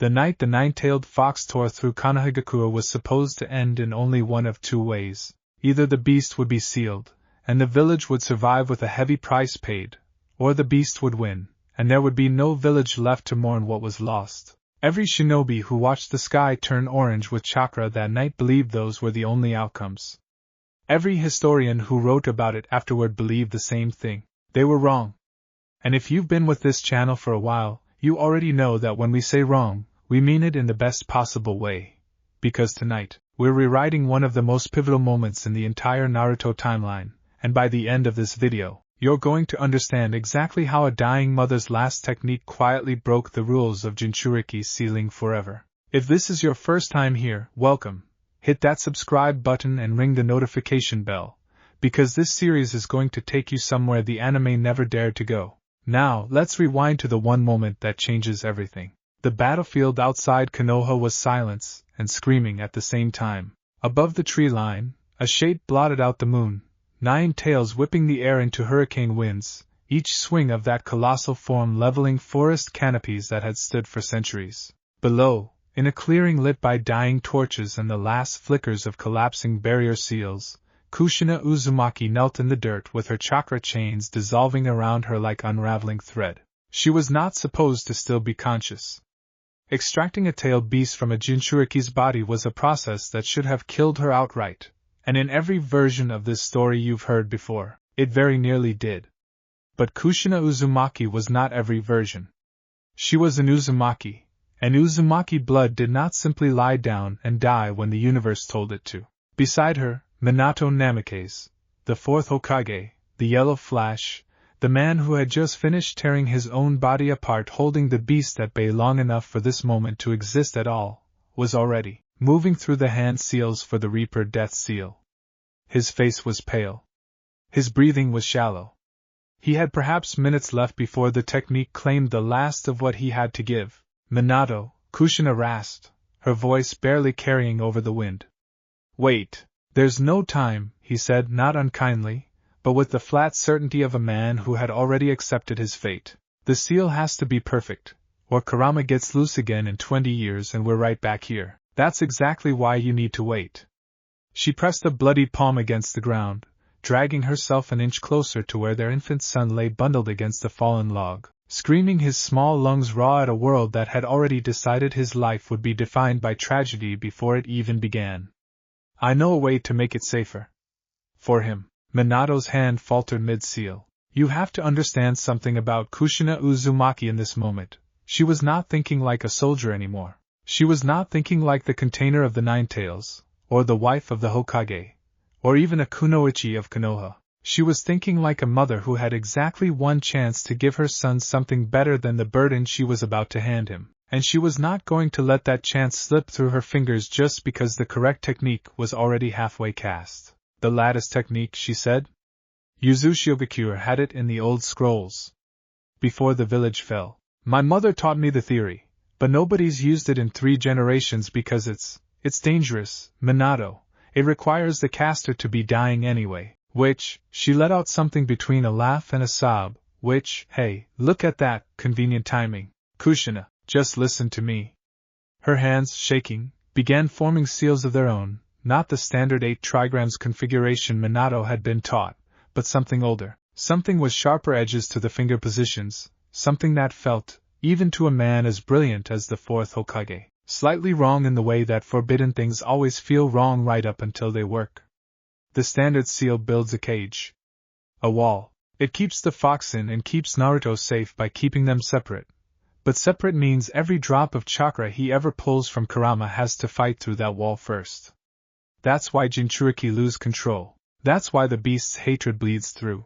The night the nine-tailed fox tore through Konoha was supposed to end in only one of two ways. Either the beast would be sealed, and the village would survive with a heavy price paid, or the beast would win, and there would be no village left to mourn what was lost. Every shinobi who watched the sky turn orange with chakra that night believed those were the only outcomes. Every historian who wrote about it afterward believed the same thing. They were wrong. And if you've been with this channel for a while, you already know that when we say wrong, we mean it in the best possible way. Because tonight, we're rewriting one of the most pivotal moments in the entire Naruto timeline, and by the end of this video, you're going to understand exactly how a dying mother's last technique quietly broke the rules of Jinchuriki's sealing forever. If this is your first time here, welcome. Hit that subscribe button and ring the notification bell, because this series is going to take you somewhere the anime never dared to go. Now, let's rewind to the one moment that changes everything. The battlefield outside Konoha was silence and screaming at the same time. Above the tree line, a shade blotted out the moon, 9 tails whipping the air into hurricane winds, each swing of that colossal form leveling forest canopies that had stood for centuries. Below, in a clearing lit by dying torches and the last flickers of collapsing barrier seals, Kushina Uzumaki knelt in the dirt with her chakra chains dissolving around her like unraveling thread. She was not supposed to still be conscious. Extracting a tailed beast from a Jinchuriki's body was a process that should have killed her outright, and in every version of this story you've heard before, it very nearly did. But Kushina Uzumaki was not every version. She was an Uzumaki, and Uzumaki blood did not simply lie down and die when the universe told it to. Beside her, Minato Namikaze, the fourth Hokage, the Yellow Flash, the man who had just finished tearing his own body apart holding the beast at bay long enough for this moment to exist at all, was already moving through the hand seals for the Reaper Death Seal. His face was pale. His breathing was shallow. He had perhaps minutes left before the technique claimed the last of what he had to give. Minato, Kushina rasped, her voice barely carrying over the wind. Wait, there's no time, he said not unkindly, but with the flat certainty of a man who had already accepted his fate. The seal has to be perfect, or Kurama gets loose again in 20 years and we're right back here. That's exactly why you need to wait. She pressed a bloody palm against the ground, dragging herself an inch closer to where their infant son lay bundled against a fallen log, screaming his small lungs raw at a world that had already decided his life would be defined by tragedy before it even began. I know a way to make it safer. For him. Minato's hand faltered mid-seal. You have to understand something about Kushina Uzumaki in this moment. She was not thinking like a soldier anymore. She was not thinking like the container of the 9 tails, or the wife of the Hokage, or even a kunoichi of Konoha. She was thinking like a mother who had exactly one chance to give her son something better than the burden she was about to hand him, and she was not going to let that chance slip through her fingers just because the correct technique was already halfway cast. The lattice technique, she said. Yuzushiogakure had it in the old scrolls. Before the village fell. My mother taught me the theory, but nobody's used it in 3 generations because it's dangerous, Minato. It requires the caster to be dying anyway, which, she let out something between a laugh and a sob, which, hey, look at that, convenient timing. Kushina, just listen to me. Her hands, shaking, began forming seals of their own. Not the standard 8 trigrams configuration Minato had been taught, but something older, something with sharper edges to the finger positions, something that felt, even to a man as brilliant as the 4th Hokage, slightly wrong in the way that forbidden things always feel wrong right up until they work. The standard seal builds a cage. A wall. It keeps the fox in and keeps Naruto safe by keeping them separate. But separate means every drop of chakra he ever pulls from Kurama has to fight through that wall first. That's why Jinchuriki lose control. That's why the beast's hatred bleeds through.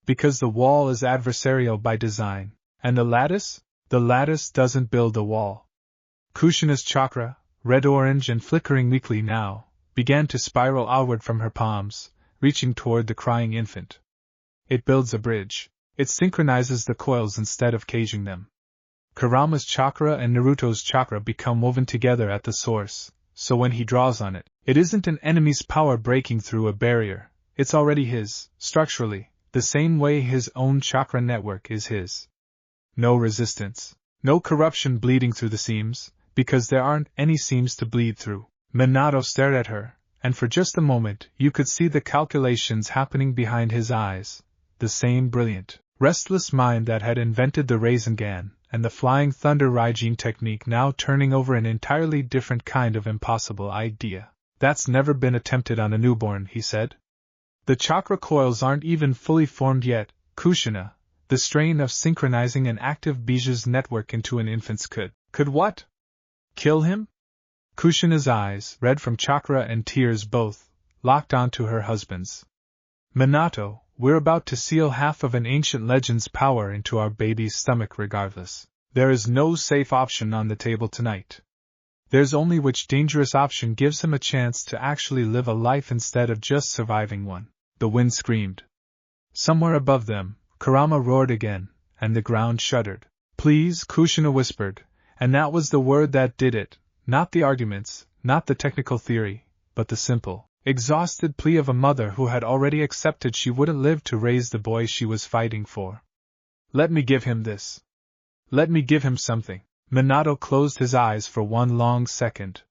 Because the wall is adversarial by design. And the lattice? The lattice doesn't build a wall. Kushina's chakra, red-orange and flickering weakly now, began to spiral outward from her palms, reaching toward the crying infant. It builds a bridge. It synchronizes the coils instead of caging them. Kurama's chakra and Naruto's chakra become woven together at the source, so when he draws on it, it isn't an enemy's power breaking through a barrier, it's already his, structurally, the same way his own chakra network is his. No resistance. No corruption bleeding through the seams, because there aren't any seams to bleed through. Minato stared at her, and for just a moment you could see the calculations happening behind his eyes, the same brilliant, restless mind that had invented the Rasengan and the Flying Thunder Raijin technique now turning over an entirely different kind of impossible idea. That's never been attempted on a newborn, he said. The chakra coils aren't even fully formed yet, Kushina. The strain of synchronizing an active Bijou's network into an infant's could what? Kill him? Kushina's eyes, red from chakra and tears both, locked onto her husband's. Minato, we're about to seal half of an ancient legend's power into our baby's stomach regardless. There is no safe option on the table tonight. There's only which dangerous option gives him a chance to actually live a life instead of just surviving one. The wind screamed. Somewhere above them, Kurama roared again, and the ground shuddered. Please, Kushina whispered, and that was the word that did it, not the arguments, not the technical theory, but the simple, exhausted plea of a mother who had already accepted she wouldn't live to raise the boy she was fighting for. Let me give him this. Let me give him something. Minato closed his eyes for one long second.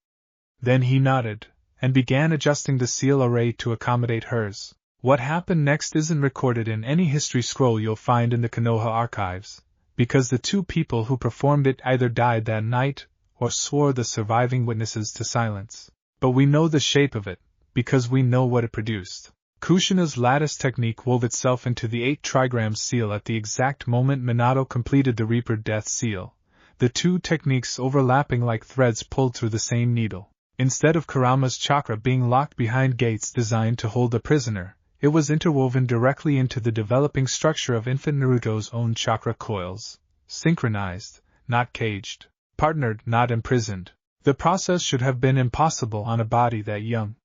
Then he nodded, and began adjusting the seal array to accommodate hers. What happened next isn't recorded in any history scroll you'll find in the Konoha archives, because the two people who performed it either died that night or swore the surviving witnesses to silence. But we know the shape of it, because we know what it produced. Kushina's lattice technique wove itself into the 8-trigram seal at the exact moment Minato completed the Reaper Death seal, the two techniques overlapping like threads pulled through the same needle. Instead of Kurama's chakra being locked behind gates designed to hold the prisoner, it was interwoven directly into the developing structure of infant Naruto's own chakra coils, synchronized, not caged, partnered, not imprisoned. The process should have been impossible on a body that young.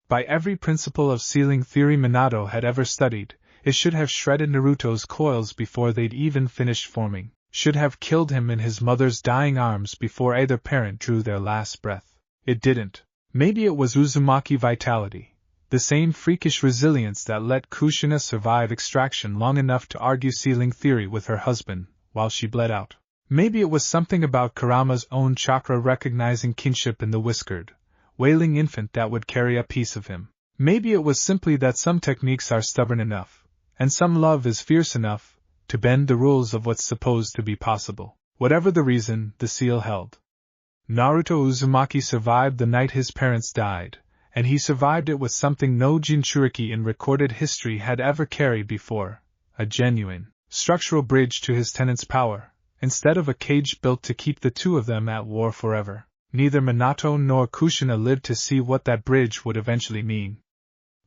By every principle of sealing theory Minato had ever studied, it should have shredded Naruto's coils before they'd even finished forming, should have killed him in his mother's dying arms before either parent drew their last breath. It didn't. Maybe it was Uzumaki vitality, the same freakish resilience that let Kushina survive extraction long enough to argue sealing theory with her husband, while she bled out. Maybe it was something about Kurama's own chakra recognizing kinship in the whiskered, wailing infant that would carry a piece of him. Maybe it was simply that some techniques are stubborn enough, and some love is fierce enough, to bend the rules of what's supposed to be possible. Whatever the reason, the seal held. Naruto Uzumaki survived the night his parents died, and he survived it with something no Jinchuriki in recorded history had ever carried before, a genuine, structural bridge to his tenant's power, instead of a cage built to keep the two of them at war forever. Neither Minato nor Kushina lived to see what that bridge would eventually mean.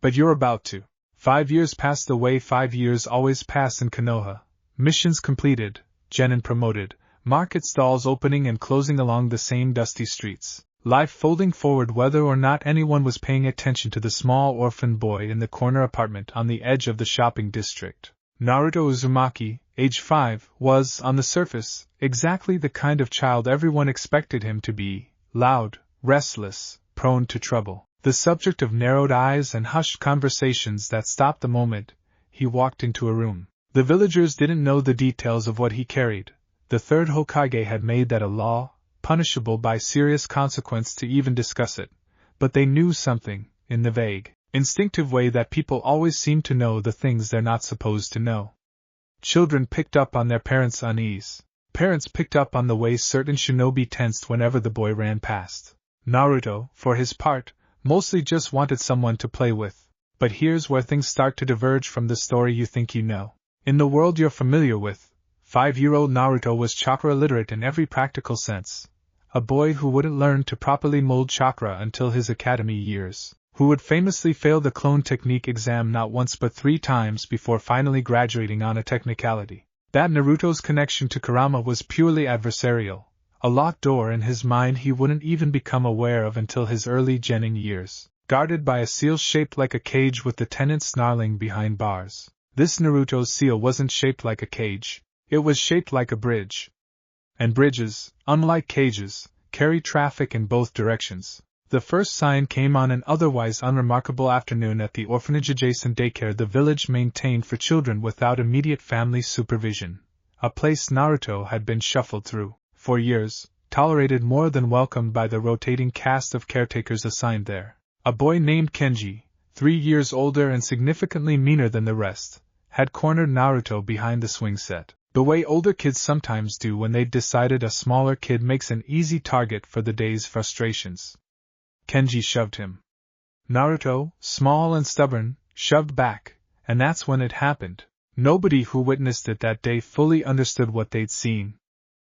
But you're about to. 5 years passed the way 5 years always pass in Konoha. Missions completed, genin promoted, market stalls opening and closing along the same dusty streets. Life folding forward whether or not anyone was paying attention to the small orphan boy in the corner apartment on the edge of the shopping district. Naruto Uzumaki, age 5, was, on the surface, exactly the kind of child everyone expected him to be, loud, restless, prone to trouble, the subject of narrowed eyes and hushed conversations that stopped the moment he walked into a room. The villagers didn't know the details of what he carried. The third Hokage had made that a law, punishable by serious consequence to even discuss it, but they knew something, in the vague, instinctive way that people always seem to know the things they're not supposed to know. Children picked up on their parents' unease. Parents picked up on the way certain shinobi tensed whenever the boy ran past. Naruto, for his part, mostly just wanted someone to play with. But here's where things start to diverge from the story you think you know. In the world you're familiar with, 5-year-old Naruto was chakra illiterate in every practical sense. A boy who wouldn't learn to properly mold chakra until his academy years, who would famously fail the clone technique exam not once but 3 times before finally graduating on a technicality. That Naruto's connection to Kurama was purely adversarial, a locked door in his mind he wouldn't even become aware of until his early genin years, guarded by a seal shaped like a cage with the tenant snarling behind bars. This Naruto's seal wasn't shaped like a cage, it was shaped like a bridge. And bridges, unlike cages, carry traffic in both directions. The first sign came on an otherwise unremarkable afternoon at the orphanage-adjacent daycare the village maintained for children without immediate family supervision, a place Naruto had been shuffled through. For years, tolerated more than welcomed by the rotating cast of caretakers assigned there. A boy named Kenji, 3 years older and significantly meaner than the rest, had cornered Naruto behind the swing set, the way older kids sometimes do when they've decided a smaller kid makes an easy target for the day's frustrations. Kenji shoved him. Naruto, small and stubborn, shoved back, and that's when it happened. Nobody who witnessed it that day fully understood what they'd seen.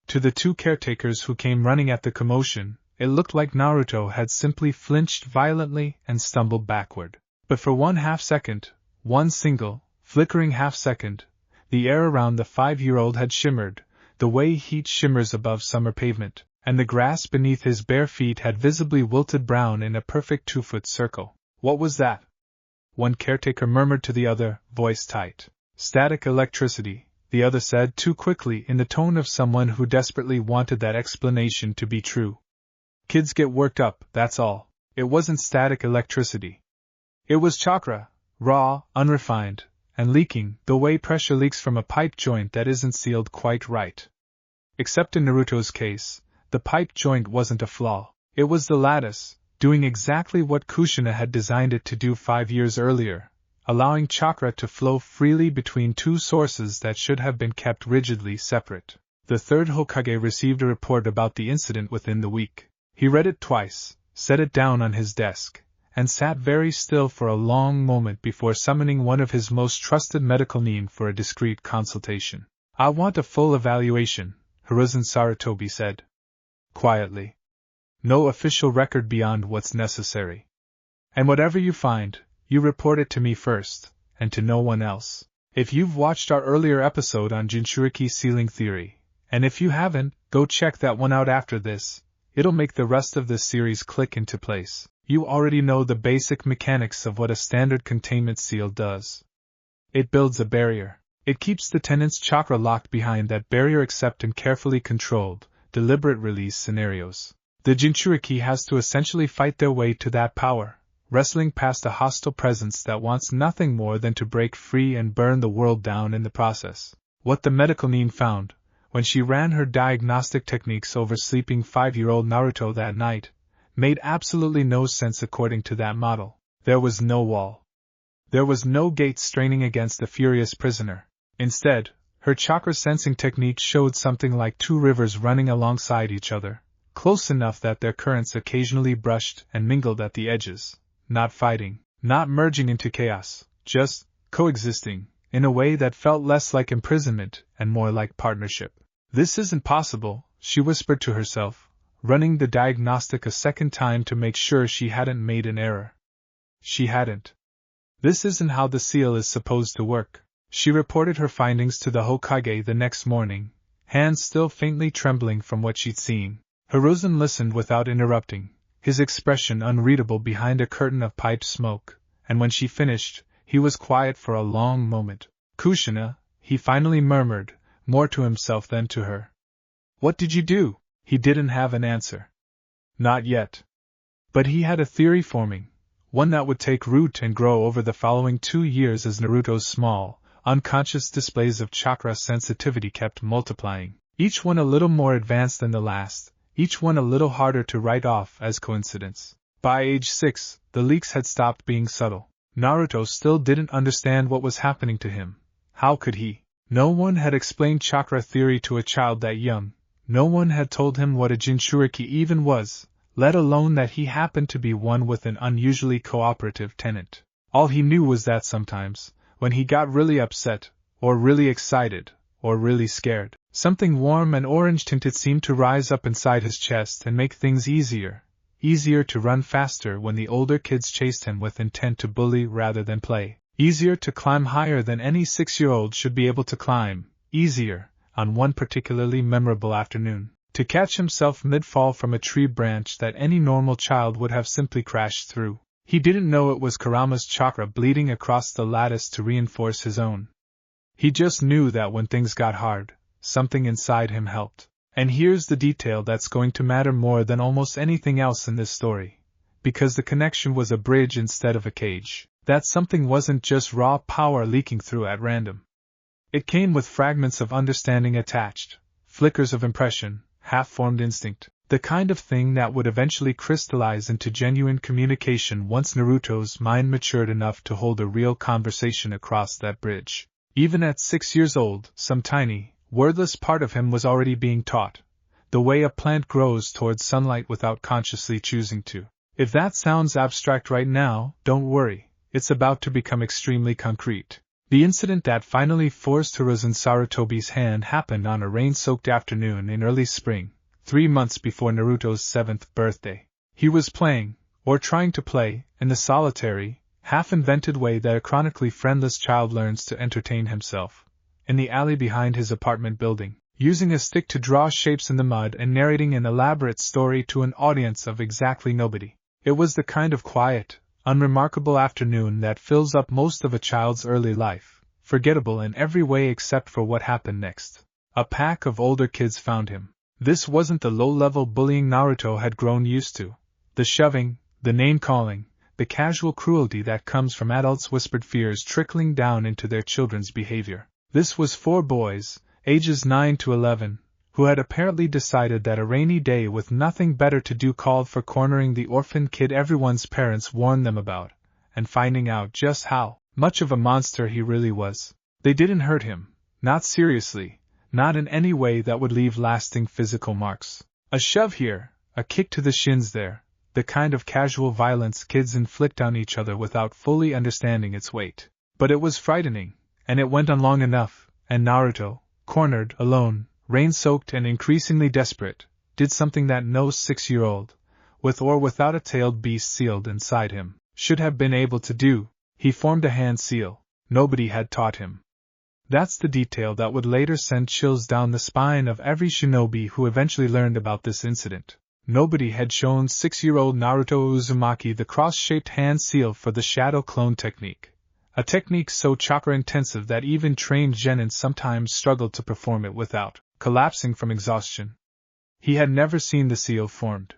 To the 2 caretakers who came running at the commotion, it looked like Naruto had simply flinched violently and stumbled backward. But for 1/2 second, one single, flickering half-second, the air around the 5-year-old had shimmered, the way heat shimmers above summer pavement, and the grass beneath his bare feet had visibly wilted brown in a perfect 2-foot circle. What was that? One caretaker murmured to the other, voice tight. Static electricity, the other said too quickly in the tone of someone who desperately wanted that explanation to be true. Kids get worked up, that's all. It wasn't static electricity. It was chakra, raw, unrefined, and leaking, the way pressure leaks from a pipe joint that isn't sealed quite right. Except in Naruto's case, the pipe joint wasn't a flaw. It was the lattice, doing exactly what Kushina had designed it to do 5 years earlier, allowing chakra to flow freely between 2 sources that should have been kept rigidly separate. The 3rd Hokage received a report about the incident within the week. He read it twice, set it down on his desk, and sat very still for a long moment before summoning one of his most trusted medical nin for a discreet consultation. I want a full evaluation, Hiruzen Sarutobi said. Quietly. No official record beyond what's necessary. And whatever you find, you report it to me first, and to no one else. If you've watched our earlier episode on Jinchuriki sealing theory, and if you haven't, go check that one out after this. It'll make the rest of this series click into place. You already know the basic mechanics of what a standard containment seal does. It builds a barrier. It keeps the tenant's chakra locked behind that barrier except in carefully controlled, deliberate release scenarios. The Jinchuriki has to essentially fight their way to that power, wrestling past a hostile presence that wants nothing more than to break free and burn the world down in the process. What the medical nin found, when she ran her diagnostic techniques over sleeping 5-year-old Naruto that night, made absolutely no sense according to that model. There was no wall. There was no gate straining against the furious prisoner. Instead, her chakra sensing technique showed something like 2 rivers running alongside each other, close enough that their currents occasionally brushed and mingled at the edges, not fighting, not merging into chaos, just coexisting, in a way that felt less like imprisonment and more like partnership. This isn't possible, she whispered to herself, running the diagnostic a second time to make sure she hadn't made an error. She hadn't. This isn't how the seal is supposed to work. She reported her findings to the Hokage the next morning, hands still faintly trembling from what she'd seen. Hiruzen listened without interrupting, his expression unreadable behind a curtain of piped smoke, and when she finished, he was quiet for a long moment. Kushina, he finally murmured, more to himself than to her. What did you do? He didn't have an answer. Not yet. But he had a theory forming, one that would take root and grow over the following 2 years as Naruto's small, unconscious displays of chakra sensitivity kept multiplying, each one a little more advanced than the last, each one a little harder to write off as coincidence. By age 6, the leaks had stopped being subtle. Naruto still didn't understand what was happening to him. How could he? No one had explained chakra theory to a child that young. No one had told him what a Jinchuriki even was, let alone that he happened to be one with an unusually cooperative tenant. All he knew was that sometimes, when he got really upset, or really excited, or really scared, something warm and orange-tinted seemed to rise up inside his chest and make things easier to run faster when the older kids chased him with intent to bully rather than play, easier to climb higher than any 6-year-old should be able to climb, easier, on one particularly memorable afternoon, to catch himself mid-fall from a tree branch that any normal child would have simply crashed through. He didn't know it was Kurama's chakra bleeding across the lattice to reinforce his own. He just knew that when things got hard, something inside him helped. And here's the detail that's going to matter more than almost anything else in this story. Because the connection was a bridge instead of a cage, that something wasn't just raw power leaking through at random. It came with fragments of understanding attached, flickers of impression, half-formed instinct, the kind of thing that would eventually crystallize into genuine communication once Naruto's mind matured enough to hold a real conversation across that bridge. Even at 6 years old, some tiny, wordless part of him was already being taught, the way a plant grows towards sunlight without consciously choosing to. If that sounds abstract right now, don't worry, it's about to become extremely concrete. The incident that finally forced Hiruzen Sarutobi's hand happened on a rain-soaked afternoon in early spring, 3 months before Naruto's 7th birthday. He was playing, or trying to play, in the solitary, half-invented way that a chronically friendless child learns to entertain himself, in the alley behind his apartment building, using a stick to draw shapes in the mud and narrating an elaborate story to an audience of exactly nobody. It was the kind of quiet, unremarkable afternoon that fills up most of a child's early life, forgettable in every way except for what happened next. A pack of older kids found him. This wasn't the low-level bullying Naruto had grown used to, the shoving, the name-calling, the casual cruelty that comes from adults' whispered fears trickling down into their children's behavior. This was 4 boys, ages 9 to 11, who had apparently decided that a rainy day with nothing better to do called for cornering the orphan kid everyone's parents warned them about, and finding out just how much of a monster he really was. They didn't hurt him, not seriously, not in any way that would leave lasting physical marks. A shove here, a kick to the shins there, the kind of casual violence kids inflict on each other without fully understanding its weight. But it was frightening, and it went on long enough, and Naruto, cornered, alone, rain-soaked and increasingly desperate, did something that no 6-year-old, with or without a tailed beast sealed inside him, should have been able to do. He formed a hand seal. Nobody had taught him. That's the detail that would later send chills down the spine of every shinobi who eventually learned about this incident. Nobody had shown 6-year-old Naruto Uzumaki the cross-shaped hand seal for the shadow clone technique, a technique so chakra-intensive that even trained genin sometimes struggled to perform it without collapsing from exhaustion. He had never seen the seal formed.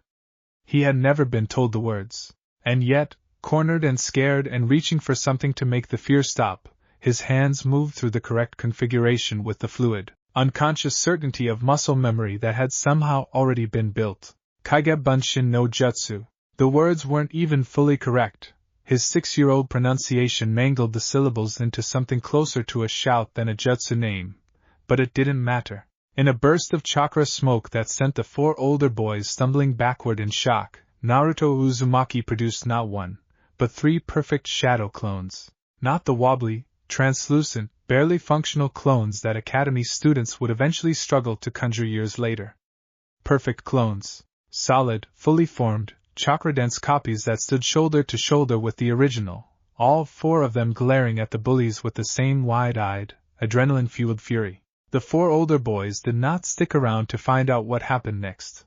He had never been told the words. And yet, cornered and scared and reaching for something to make the fear stop, his hands moved through the correct configuration with the fluid, unconscious certainty of muscle memory that had somehow already been built. Kaige Bunshin no Jutsu. The words weren't even fully correct. His 6-year-old pronunciation mangled the syllables into something closer to a shout than a jutsu name. But it didn't matter. In a burst of chakra smoke that sent the 4 older boys stumbling backward in shock, Naruto Uzumaki produced not 1, but 3 perfect shadow clones. Not the wobbly, translucent, barely functional clones that Academy students would eventually struggle to conjure years later. Perfect clones. Solid, fully formed, chakra-dense copies that stood shoulder to shoulder with the original, all 4 of them glaring at the bullies with the same wide-eyed, adrenaline-fueled fury. The 4 older boys did not stick around to find out what happened next.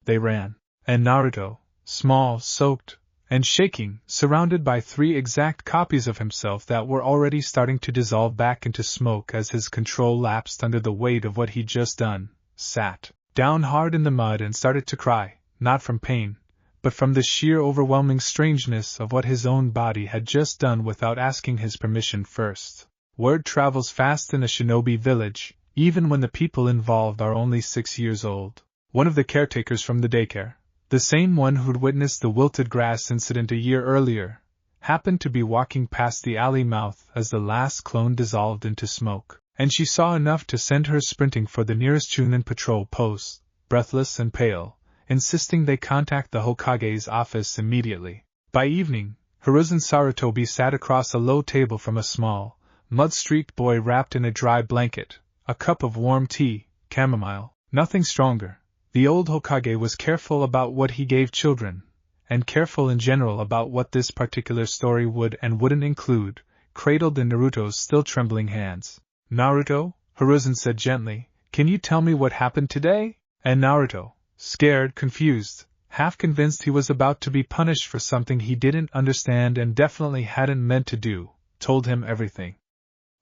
They ran. And Naruto, small, soaked, and shaking, surrounded by 3 exact copies of himself that were already starting to dissolve back into smoke as his control lapsed under the weight of what he'd just done, sat down hard in the mud and started to cry, not from pain, but from the sheer overwhelming strangeness of what his own body had just done without asking his permission first. Word travels fast in a shinobi village, even when the people involved are only 6 years old. One of the caretakers from the daycare, the same one who'd witnessed the wilted grass incident a year earlier, happened to be walking past the alley mouth as the last clone dissolved into smoke, and she saw enough to send her sprinting for the nearest Chunin patrol post, breathless and pale, insisting they contact the Hokage's office immediately. By evening, Hiruzen Sarutobi sat across a low table from a small, mud-streaked boy wrapped in a dry blanket, a cup of warm tea, chamomile, nothing stronger. The old Hokage was careful about what he gave children, and careful in general about what this particular story would and wouldn't include, cradled in Naruto's still trembling hands. Naruto, Hiruzen said gently, can you tell me what happened today? And Naruto, scared, confused, half convinced he was about to be punished for something he didn't understand and definitely hadn't meant to do, told him everything.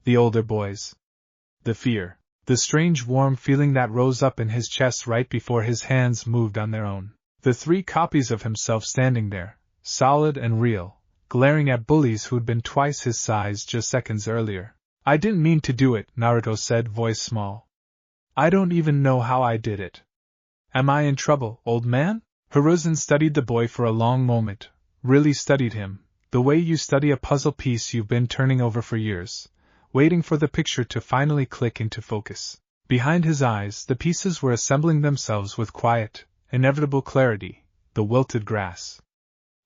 The older boys. The fear. The strange warm feeling that rose up in his chest right before his hands moved on their own. The 3 copies of himself standing there, solid and real, glaring at bullies who'd been twice his size just seconds earlier. I didn't mean to do it, Naruto said, voice small. I don't even know how I did it. Am I in trouble, old man? Hiruzen studied the boy for a long moment, really studied him, the way you study a puzzle piece you've been turning over for years, waiting for the picture to finally click into focus. Behind his eyes, the pieces were assembling themselves with quiet, inevitable clarity: the wilted grass,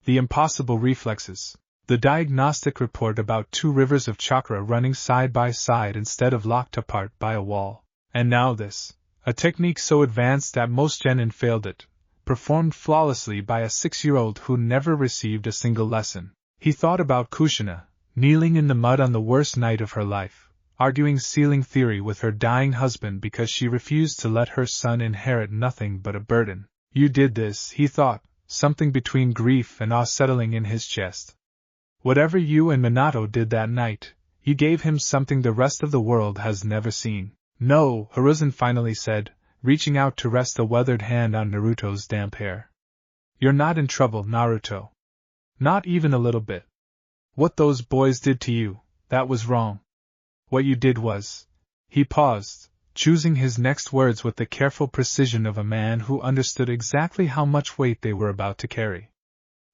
the impossible reflexes, the diagnostic report about 2 rivers of chakra running side by side instead of locked apart by a wall. And now this, a technique so advanced that most genin failed it, performed flawlessly by a 6-year-old who never received a single lesson. He thought about Kushina, kneeling in the mud on the worst night of her life, arguing ceiling theory with her dying husband because she refused to let her son inherit nothing but a burden. You did this, he thought, something between grief and awe settling in his chest. Whatever you and Minato did that night, you gave him something the rest of the world has never seen. No, Hiruzen finally said, reaching out to rest a weathered hand on Naruto's damp hair. You're not in trouble, Naruto. Not even a little bit. What those boys did to you, that was wrong. What you did was... He paused, choosing his next words with the careful precision of a man who understood exactly how much weight they were about to carry.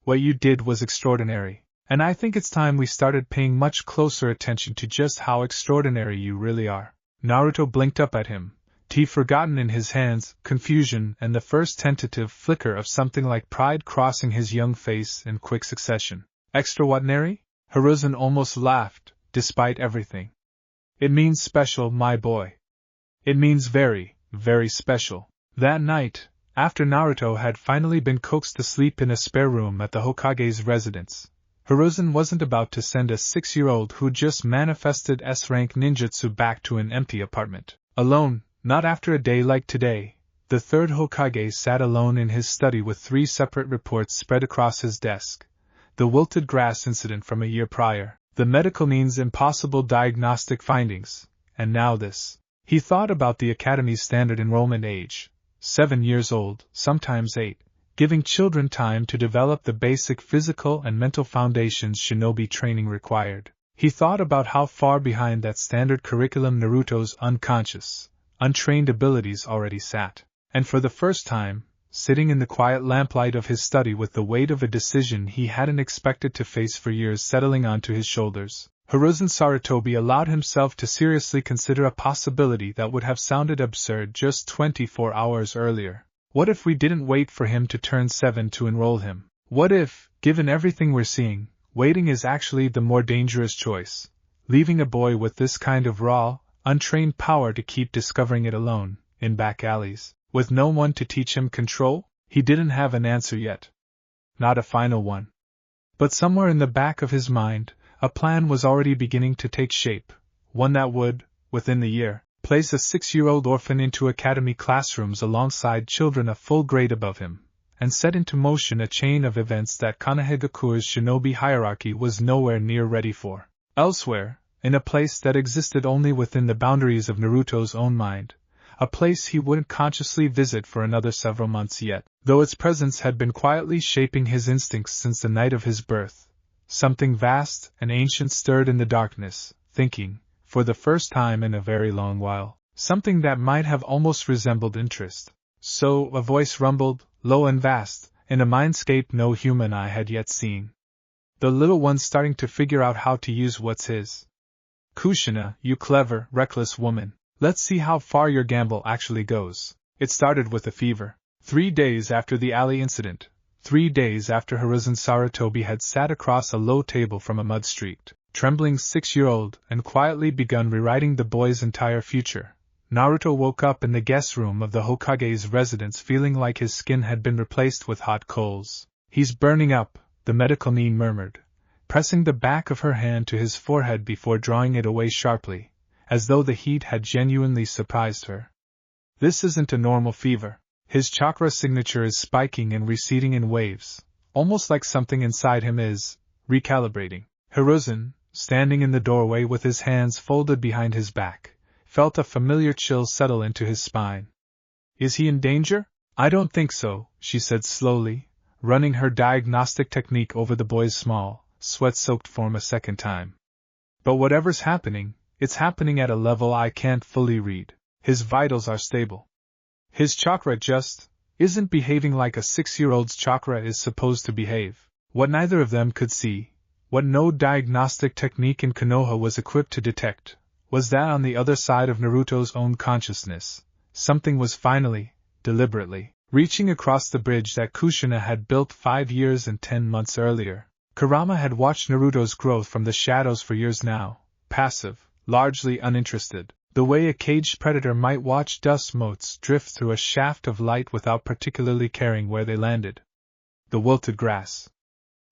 What you did was extraordinary, and I think it's time we started paying much closer attention to just how extraordinary you really are. Naruto blinked up at him, tea forgotten in his hands, confusion and the first tentative flicker of something like pride crossing his young face in quick succession. Extraordinary? Hiruzen almost laughed, despite everything. It means special, my boy. It means very, very special. That night, after Naruto had finally been coaxed to sleep in a spare room at the Hokage's residence, Hiruzen wasn't about to send a 6-year-old who just manifested S-rank ninjutsu back to an empty apartment. Alone, not after a day like today. The 3rd Hokage sat alone in his study with 3 separate reports spread across his desk. The wilted grass incident from a year prior, the medical needs impossible diagnostic findings, and now this. He thought about the Academy's standard enrollment age, 7 years old, sometimes 8. Giving children time to develop the basic physical and mental foundations shinobi training required. He thought about how far behind that standard curriculum Naruto's unconscious, untrained abilities already sat. And for the first time, sitting in the quiet lamplight of his study with the weight of a decision he hadn't expected to face for years settling onto his shoulders, Hiruzen Sarutobi allowed himself to seriously consider a possibility that would have sounded absurd just 24 hours earlier. What if we didn't wait for him to turn 7 to enroll him? What if, given everything we're seeing, waiting is actually the more dangerous choice, leaving a boy with this kind of raw, untrained power to keep discovering it alone, in back alleys, with no one to teach him control? He didn't have an answer yet. Not a final one. But somewhere in the back of his mind, a plan was already beginning to take shape, one that would, within the year, place a 6-year-old orphan into academy classrooms alongside children a full grade above him, and set into motion a chain of events that Konohagakure's shinobi hierarchy was nowhere near ready for. Elsewhere, in a place that existed only within the boundaries of Naruto's own mind, a place he wouldn't consciously visit for another several months yet, though its presence had been quietly shaping his instincts since the night of his birth, something vast and ancient stirred in the darkness, thinking, for the first time in a very long while, something that might have almost resembled interest. So, a voice rumbled, low and vast, in a mindscape no human eye had yet seen. The little one's starting to figure out how to use what's his. Kushina, you clever, reckless woman, let's see how far your gamble actually goes. It started with a fever. 3 days after the alley incident, 3 days after Hiruzen Sarutobi had sat across a low table from a mud-streaked, trembling 6-year-old and quietly begun rewriting the boy's entire future, Naruto woke up in the guest room of the Hokage's residence feeling like his skin had been replaced with hot coals. He's burning up, the medical nin murmured, pressing the back of her hand to his forehead before drawing it away sharply, as though the heat had genuinely surprised her. This isn't a normal fever. His chakra signature is spiking and receding in waves, almost like something inside him is recalibrating. Hiruzen, standing in the doorway with his hands folded behind his back, felt a familiar chill settle into his spine. Is he in danger? I don't think so, she said slowly, running her diagnostic technique over the boy's small, sweat-soaked form a second time. But whatever's happening, it's happening at a level I can't fully read. His vitals are stable. His chakra just, isn't behaving like a 6-year-old's chakra is supposed to behave. What neither of them could see, what no diagnostic technique in Konoha was equipped to detect, was that on the other side of Naruto's own consciousness, something was finally, deliberately, reaching across the bridge that Kushina had built 5 years and 10 months earlier. Kurama had watched Naruto's growth from the shadows for years now, passive, largely uninterested, the way a caged predator might watch dust motes drift through a shaft of light without particularly caring where they landed. The wilted grass,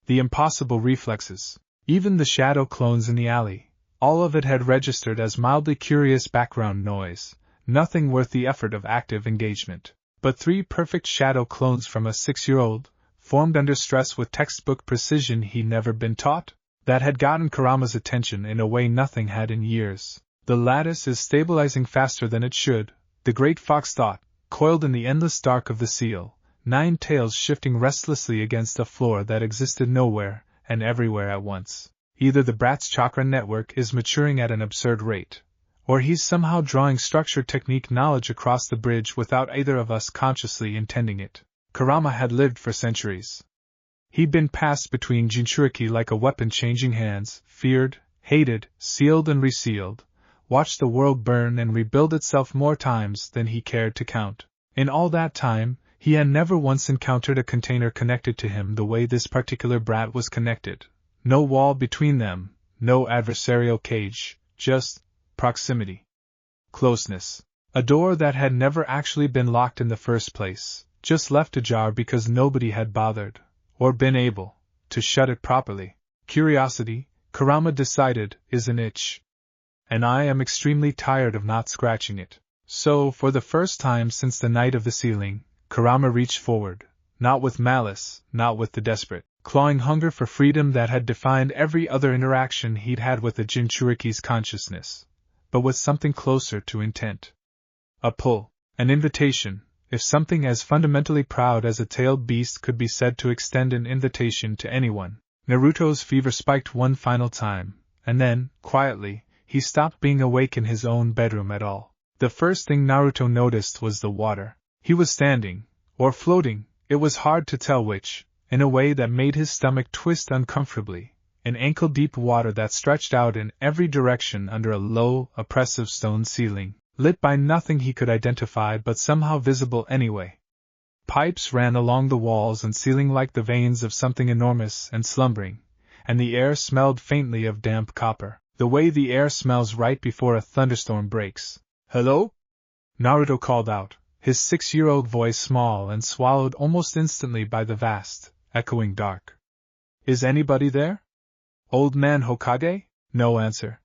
the impossible reflexes, even the shadow clones in the alley, all of it had registered as mildly curious background noise, nothing worth the effort of active engagement. But 3 perfect shadow clones from a 6-year-old, formed under stress with textbook precision he'd never been taught, that had gotten Kurama's attention in a way nothing had in years. The lattice is stabilizing faster than it should, the great fox thought, coiled in the endless dark of the seal, 9 tails shifting restlessly against a floor that existed nowhere and everywhere at once. Either the brat's chakra network is maturing at an absurd rate, or he's somehow drawing structure technique knowledge across the bridge without either of us consciously intending it. Kurama had lived for centuries. He'd been passed between Jinchuriki like a weapon changing hands, feared, hated, sealed and resealed, watched the world burn and rebuild itself more times than he cared to count. In all that time, he had never once encountered a container connected to him the way this particular brat was connected. No wall between them, no adversarial cage, just proximity. Closeness. A door that had never actually been locked in the first place, just left ajar because nobody had bothered, or been able, to shut it properly. Curiosity, Kurama decided, is an itch. And I am extremely tired of not scratching it. So, for the first time since the night of the ceiling, Kurama reached forward, not with malice, not with the desperate, clawing hunger for freedom that had defined every other interaction he'd had with the Jinchuriki's consciousness, but with something closer to intent. A pull, an invitation, if something as fundamentally proud as a tailed beast could be said to extend an invitation to anyone. Naruto's fever spiked one final time, and then, quietly, he stopped being awake in his own bedroom at all. The first thing Naruto noticed was the water. He was standing, or floating, it was hard to tell which, in a way that made his stomach twist uncomfortably, in ankle-deep water that stretched out in every direction under a low, oppressive stone ceiling, lit by nothing he could identify but somehow visible anyway. Pipes ran along the walls and ceiling like the veins of something enormous and slumbering, and the air smelled faintly of damp copper, the way the air smells right before a thunderstorm breaks. "Hello?" Naruto called out, his 6-year-old voice small and swallowed almost instantly by the vast, echoing dark. "Is anybody there? Old man Hokage?" No answer.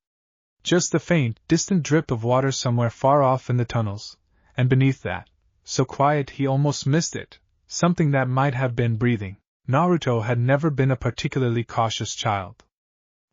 Just the faint, distant drip of water somewhere far off in the tunnels, and beneath that, so quiet he almost missed it, something that might have been breathing. Naruto had never been a particularly cautious child.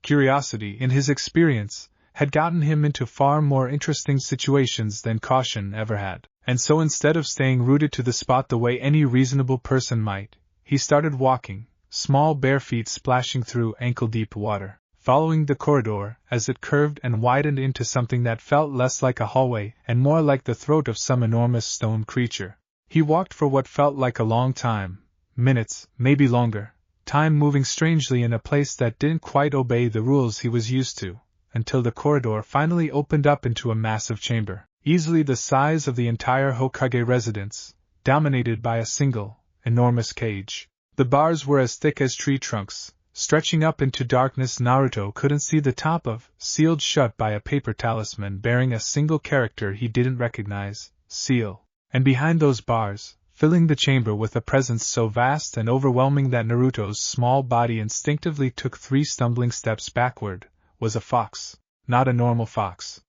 Curiosity, in his experience, had gotten him into far more interesting situations than caution ever had, and so instead of staying rooted to the spot the way any reasonable person might, he started walking, small bare feet splashing through ankle-deep water, following the corridor as it curved and widened into something that felt less like a hallway and more like the throat of some enormous stone creature. He walked for what felt like a long time, minutes, maybe longer, time moving strangely in a place that didn't quite obey the rules he was used to, until the corridor finally opened up into a massive chamber, easily the size of the entire Hokage residence, dominated by a single, enormous cage. The bars were as thick as tree trunks, stretching up into darkness Naruto couldn't see the top of, sealed shut by a paper talisman bearing a single character he didn't recognize, seal. And behind those bars, filling the chamber with a presence so vast and overwhelming that Naruto's small body instinctively took 3 stumbling steps backward, was a fox. Not a normal fox.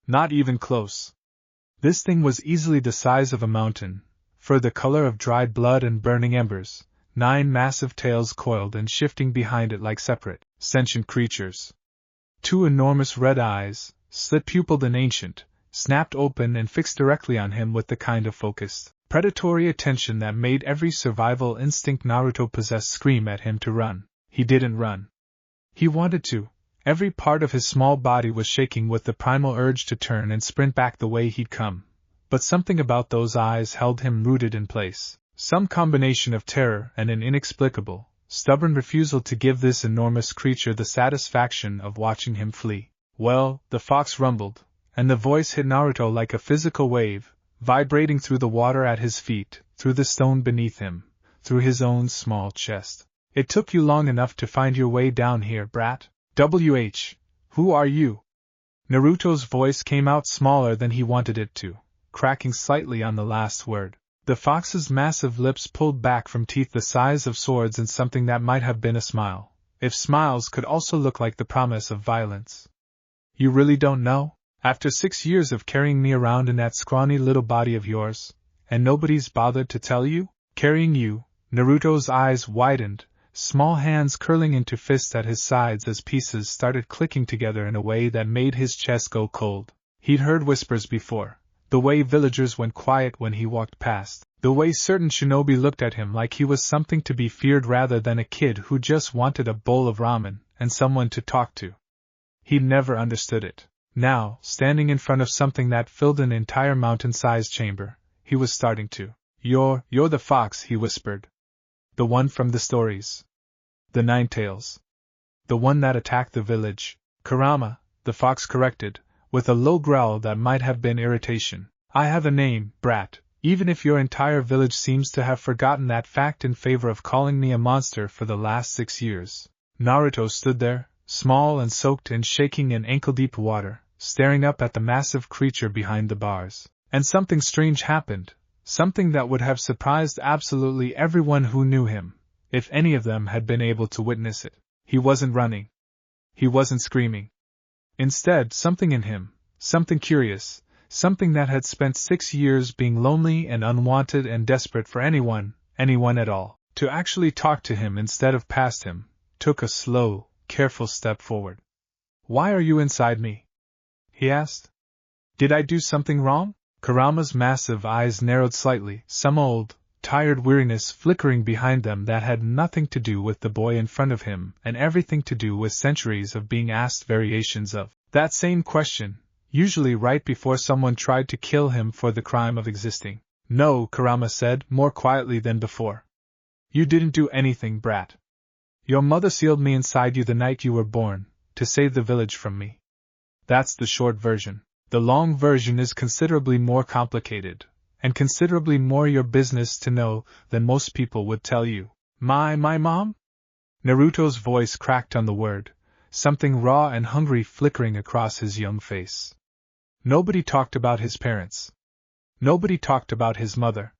Not even close. This thing was easily the size of a mountain, fur the color of dried blood and burning embers, 9 massive tails coiled and shifting behind it like separate, sentient creatures. 2 enormous red eyes, slit-pupilled and ancient, snapped open and fixed directly on him with the kind of focused, predatory attention that made every survival instinct Naruto possessed scream at him to run. He didn't run. He wanted to. Every part of his small body was shaking with the primal urge to turn and sprint back the way he'd come, but something about those eyes held him rooted in place. Some combination of terror and an inexplicable, stubborn refusal to give this enormous creature the satisfaction of watching him flee. Well, the fox rumbled, and the voice hit Naruto like a physical wave, vibrating through the water at his feet, through the stone beneath him, through his own small chest. It took you long enough to find your way down here, brat. Who are you? Naruto's voice came out smaller than he wanted it to, cracking slightly on the last word. The fox's massive lips pulled back from teeth the size of swords in something that might have been a smile, if smiles could also look like the promise of violence. You really don't know? After 6 years of carrying me around in that scrawny little body of yours, and nobody's bothered to tell you? Carrying you? Naruto's eyes widened, small hands curling into fists at his sides as pieces started clicking together in a way that made his chest go cold. He'd heard whispers before. The way villagers went quiet when he walked past, the way certain shinobi looked at him like he was something to be feared rather than a kid who just wanted a bowl of ramen and someone to talk to. He'd never understood it. Now, standing in front of something that filled an entire mountain-sized chamber, he was starting to. You're the fox, he whispered. The one from the stories. The Nine Tails. The one that attacked the village. Kurama, the fox corrected, with a low growl that might have been irritation. I have a name, brat, even if your entire village seems to have forgotten that fact in favor of calling me a monster for the last 6 years. Naruto stood there, small and soaked in shaking in ankle-deep water, staring up at the massive creature behind the bars. And something strange happened, something that would have surprised absolutely everyone who knew him, if any of them had been able to witness it. He wasn't running. He wasn't screaming. Instead, something in him, something curious, something that had spent 6 years being lonely and unwanted and desperate for anyone at all, to actually talk to him instead of past him, took a slow, careful step forward. Why are you inside me? He asked. Did I do something wrong? Kurama's massive eyes narrowed slightly, some old, tired weariness flickering behind them that had nothing to do with the boy in front of him and everything to do with centuries of being asked variations of that same question, usually right before someone tried to kill him for the crime of existing. No, Kurama said, more quietly than before. You didn't do anything, brat. Your mother sealed me inside you the night you were born, to save the village from me. That's the short version. The long version is considerably more complicated, and considerably more your business to know than most people would tell you. My mom? Naruto's voice cracked on the word, something raw and hungry flickering across his young face. Nobody talked about his parents. Nobody talked about his mother.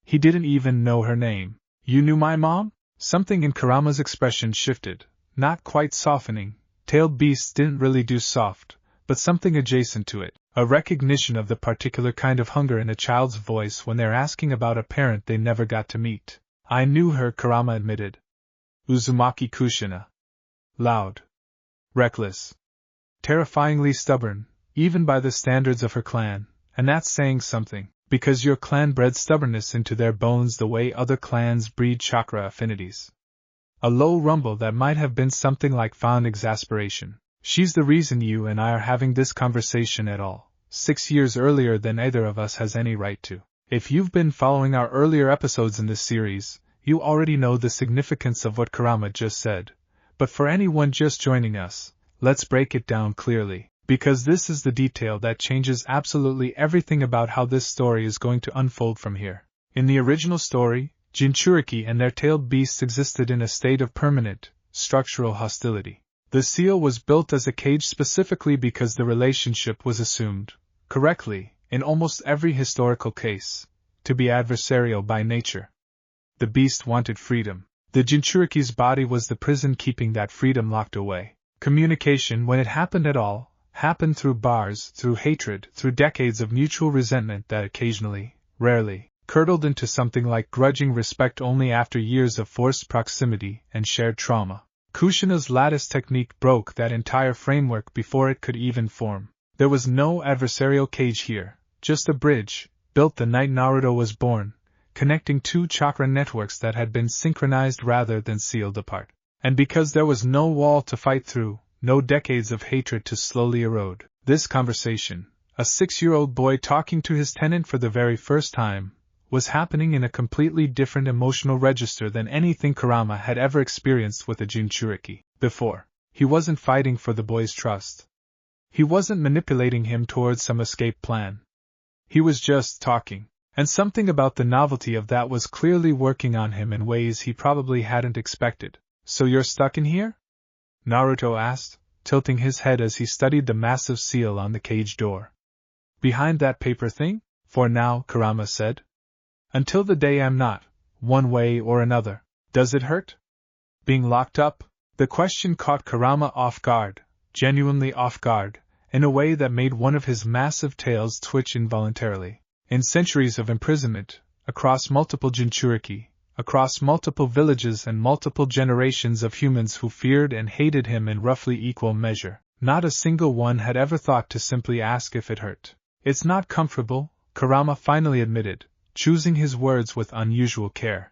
He didn't even know her name. You knew my mom? Something in Kurama's expression shifted, not quite softening. Tailed beasts didn't really do soft, but something adjacent to it, a recognition of the particular kind of hunger in a child's voice when they're asking about a parent they never got to meet. I knew her, Kurama admitted. Uzumaki Kushina. Loud. Reckless. Terrifyingly stubborn, even by the standards of her clan, and that's saying something, because your clan bred stubbornness into their bones the way other clans breed chakra affinities. A low rumble that might have been something like fond exasperation. She's the reason you and I are having this conversation at all, 6 years earlier than either of us has any right to. If you've been following our earlier episodes in this series, you already know the significance of what Kurama just said, but for anyone just joining us, let's break it down clearly, because this is the detail that changes absolutely everything about how this story is going to unfold from here. In the original story, Jinchuriki and their tailed beasts existed in a state of permanent, structural hostility. The seal was built as a cage specifically because the relationship was assumed, correctly, in almost every historical case, to be adversarial by nature. The beast wanted freedom. The Jinchuriki's body was the prison keeping that freedom locked away. Communication, when it happened at all, happened through bars, through hatred, through decades of mutual resentment that occasionally, rarely, curdled into something like grudging respect only after years of forced proximity and shared trauma. Kushina's lattice technique broke that entire framework before it could even form. There was no adversarial cage here, just a bridge, built the night Naruto was born, connecting two chakra networks that had been synchronized rather than sealed apart. And because there was no wall to fight through, no decades of hatred to slowly erode, this conversation, a 6-year-old boy talking to his tenant for the very first time, was happening in a completely different emotional register than anything Kurama had ever experienced with a Jinchuriki before. He wasn't fighting for the boy's trust. He wasn't manipulating him towards some escape plan. He was just talking, and something about the novelty of that was clearly working on him in ways he probably hadn't expected. So you're stuck in here? Naruto asked, tilting his head as he studied the massive seal on the cage door. Behind that paper thing? For now, Kurama said. Until the day I'm not, one way or another. Does it hurt? Being locked up? The question caught Kurama off guard, genuinely off guard, in a way that made one of his massive tails twitch involuntarily. In centuries of imprisonment, across multiple Jinchuriki, across multiple villages and multiple generations of humans who feared and hated him in roughly equal measure, not a single one had ever thought to simply ask if it hurt. It's not comfortable, Kurama finally admitted, choosing his words with unusual care.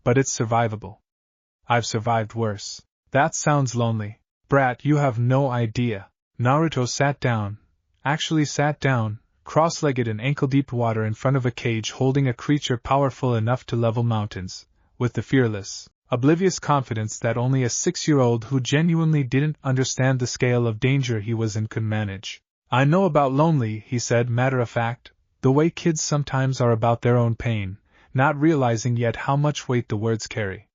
But it's survivable. I've survived worse. That sounds lonely. Brat, you have no idea. Naruto sat down, cross-legged in ankle-deep water in front of a cage holding a creature powerful enough to level mountains, with the fearless, oblivious confidence that only a 6-year-old who genuinely didn't understand the scale of danger he was in could manage. I know about lonely, he said matter-of-fact, the way kids sometimes are about their own pain, not realizing yet how much weight the words carry.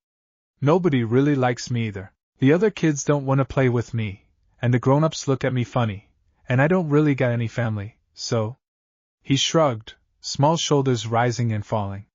Nobody really likes me either. The other kids don't want to play with me, and the grown-ups look at me funny, and I don't really got any family, so... He shrugged, small shoulders rising and falling.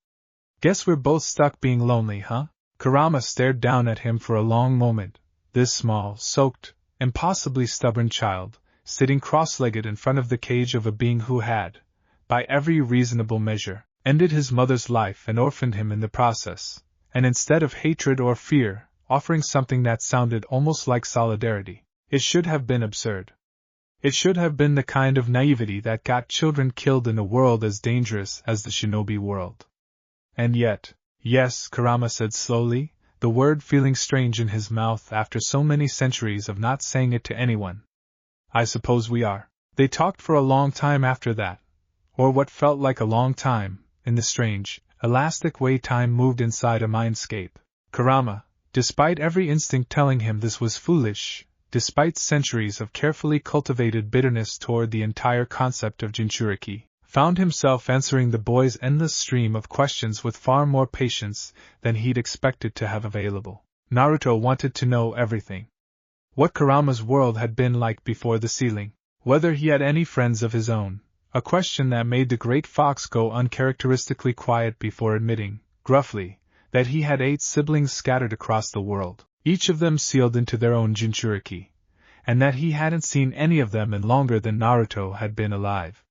Guess we're both stuck being lonely, huh? Kurama stared down at him for a long moment, this small, soaked, impossibly stubborn child, sitting cross-legged in front of the cage of a being who had, by every reasonable measure, ended his mother's life and orphaned him in the process, and instead of hatred or fear, offering something that sounded almost like solidarity. It should have been absurd. It should have been the kind of naivety that got children killed in a world as dangerous as the shinobi world. And yet, yes, Kurama said slowly, the word feeling strange in his mouth after so many centuries of not saying it to anyone. I suppose we are. They talked for a long time after that, or what felt like a long time, in the strange, elastic way time moved inside a mindscape. Kurama, despite every instinct telling him this was foolish, despite centuries of carefully cultivated bitterness toward the entire concept of Jinchuriki, found himself answering the boy's endless stream of questions with far more patience than he'd expected to have available. Naruto wanted to know everything. What Kurama's world had been like before the sealing, whether he had any friends of his own, a question that made the great fox go uncharacteristically quiet before admitting, gruffly, that he had 8 siblings scattered across the world, each of them sealed into their own Jinchuriki, and that he hadn't seen any of them in longer than Naruto had been alive.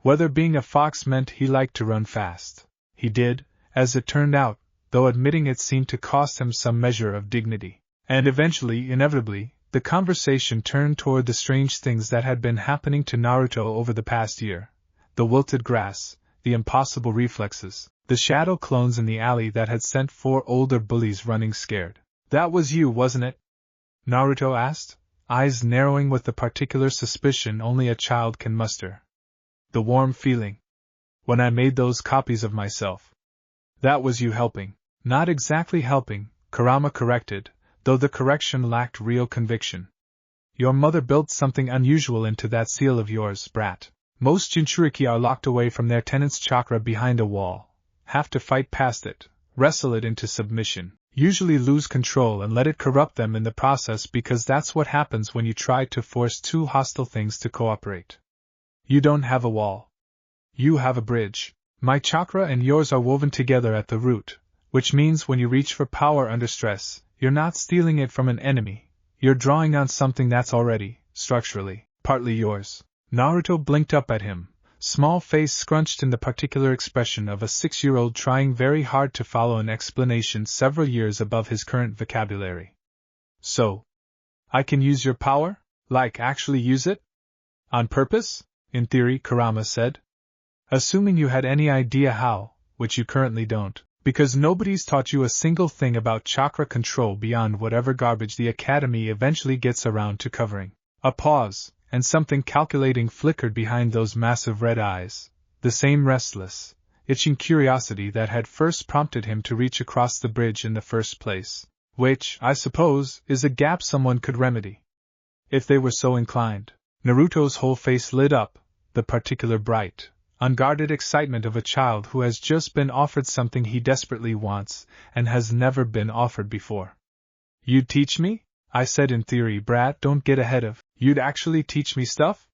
Whether being a fox meant he liked to run fast, he did, as it turned out, though admitting it seemed to cost him some measure of dignity. And eventually, inevitably, the conversation turned toward the strange things that had been happening to Naruto over the past year, the wilted grass, the impossible reflexes, the shadow clones in the alley that had sent 4 older bullies running scared. That was you, wasn't it? Naruto asked, eyes narrowing with the particular suspicion only a child can muster. The warm feeling. When I made those copies of myself. That was you helping. Not exactly helping, Kurama corrected, though the correction lacked real conviction. Your mother built something unusual into that seal of yours, brat. Most Jinchuriki are locked away from their tenant's chakra behind a wall, have to fight past it, wrestle it into submission, usually lose control and let it corrupt them in the process because that's what happens when you try to force 2 hostile things to cooperate. You don't have a wall. You have a bridge. My chakra and yours are woven together at the root, which means when you reach for power under stress, you're not stealing it from an enemy, you're drawing on something that's already, structurally, partly yours. Naruto blinked up at him, small face scrunched in the particular expression of a 6-year-old trying very hard to follow an explanation several years above his current vocabulary. So, I can use your power? Like actually use it? On purpose? In theory, Kurama said. Assuming you had any idea how, which you currently don't, because nobody's taught you a single thing about chakra control beyond whatever garbage the academy eventually gets around to covering. A pause, and something calculating flickered behind those massive red eyes, the same restless, itching curiosity that had first prompted him to reach across the bridge in the first place, which, I suppose, is a gap someone could remedy, if they were so inclined. Naruto's whole face lit up, the particular bright, unguarded excitement of a child who has just been offered something he desperately wants and has never been offered before. "You'd teach me?" I said. "In theory, brat, don't get ahead of. You'd actually teach me stuff?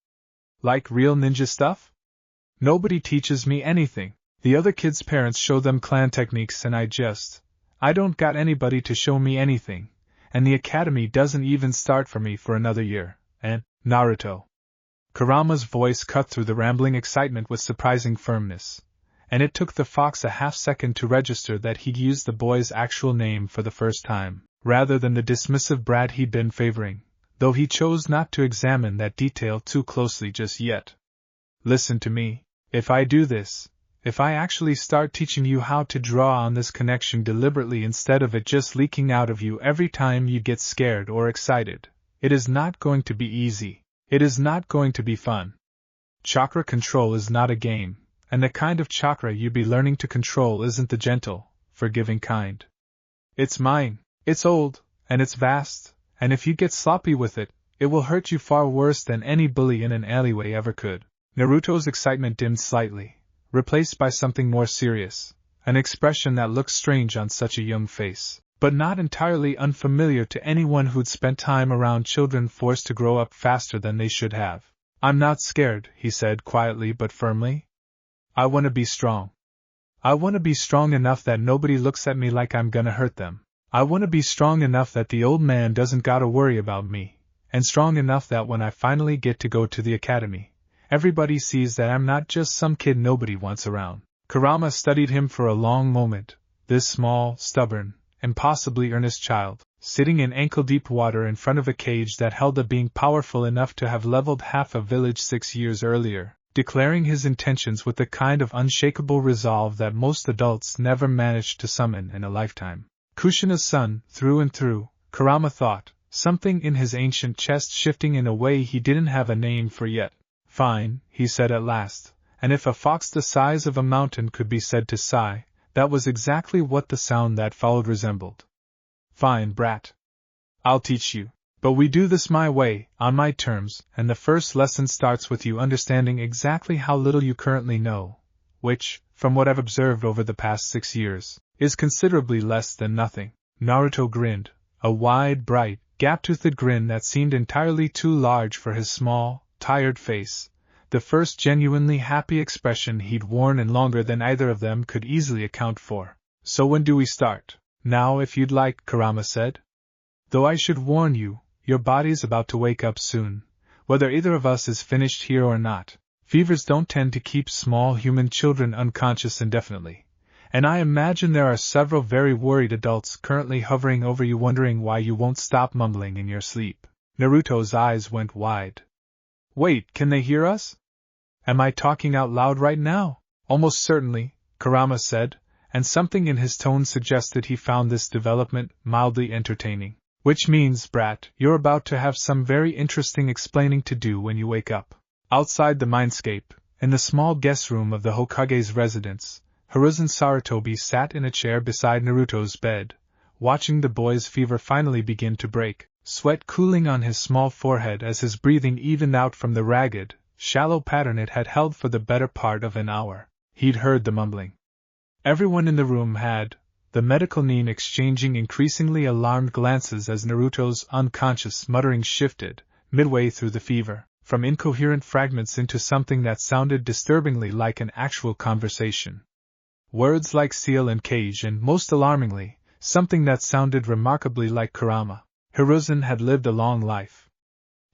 Like real ninja stuff?" "Nobody teaches me anything. The other kids' parents show them clan techniques and I don't got anybody to show me anything, and the academy doesn't even start for me for another year, and, Naruto." Kurama's voice cut through the rambling excitement with surprising firmness, and it took the fox a half-second to register that he'd used the boy's actual name for the first time, rather than the dismissive brat he'd been favoring, though he chose not to examine that detail too closely just yet. "Listen to me. If I do this, if I actually start teaching you how to draw on this connection deliberately instead of it just leaking out of you every time you get scared or excited, it is not going to be easy. It is not going to be fun. Chakra control is not a game, and the kind of chakra you'd be learning to control isn't the gentle, forgiving kind. It's mine, it's old, and it's vast, and if you get sloppy with it, it will hurt you far worse than any bully in an alleyway ever could." Naruto's excitement dimmed slightly, replaced by something more serious, an expression that looked strange on such a young face, but not entirely unfamiliar to anyone who'd spent time around children forced to grow up faster than they should have. "I'm not scared," he said quietly but firmly. "I want to be strong. I want to be strong enough that nobody looks at me like I'm gonna hurt them. I want to be strong enough that the old man doesn't gotta worry about me, and strong enough that when I finally get to go to the academy, everybody sees that I'm not just some kid nobody wants around." Kurama studied him for a long moment, this small, stubborn, and possibly earnest child, sitting in ankle-deep water in front of a cage that held a being powerful enough to have leveled half a village 6 years earlier, declaring his intentions with the kind of unshakable resolve that most adults never managed to summon in a lifetime. Kushina's son, through and through, Kurama thought, something in his ancient chest shifting in a way he didn't have a name for yet. "Fine," he said at last, and if a fox the size of a mountain could be said to sigh, that was exactly what the sound that followed resembled. "Fine, brat. I'll teach you. But we do this my way, on my terms, and the first lesson starts with you understanding exactly how little you currently know, which, from what I've observed over the past 6 years, is considerably less than nothing." Naruto grinned, a wide, bright, gap-toothed grin that seemed entirely too large for his small, tired face, the first genuinely happy expression he'd worn in longer than either of them could easily account for. "So when do we start?" "Now if you'd like," Kurama said. "Though I should warn you, your body's about to wake up soon, whether either of us is finished here or not. Fevers don't tend to keep small human children unconscious indefinitely, and I imagine there are several very worried adults currently hovering over you wondering why you won't stop mumbling in your sleep." Naruto's eyes went wide. "Wait, can they hear us? Am I talking out loud right now?" "Almost certainly," Kurama said, and something in his tone suggested he found this development mildly entertaining. "Which means, brat, you're about to have some very interesting explaining to do when you wake up." Outside the mindscape, in the small guest room of the Hokage's residence, Hiruzen Sarutobi sat in a chair beside Naruto's bed, watching the boy's fever finally begin to break, sweat cooling on his small forehead as his breathing evened out from the ragged, shallow pattern it had held for the better part of an hour. He'd heard the mumbling. Everyone in the room had, the medical nin exchanging increasingly alarmed glances as Naruto's unconscious muttering shifted, midway through the fever, from incoherent fragments into something that sounded disturbingly like an actual conversation. Words like seal and cage and, most alarmingly, something that sounded remarkably like Kurama. Hiruzen had lived a long life.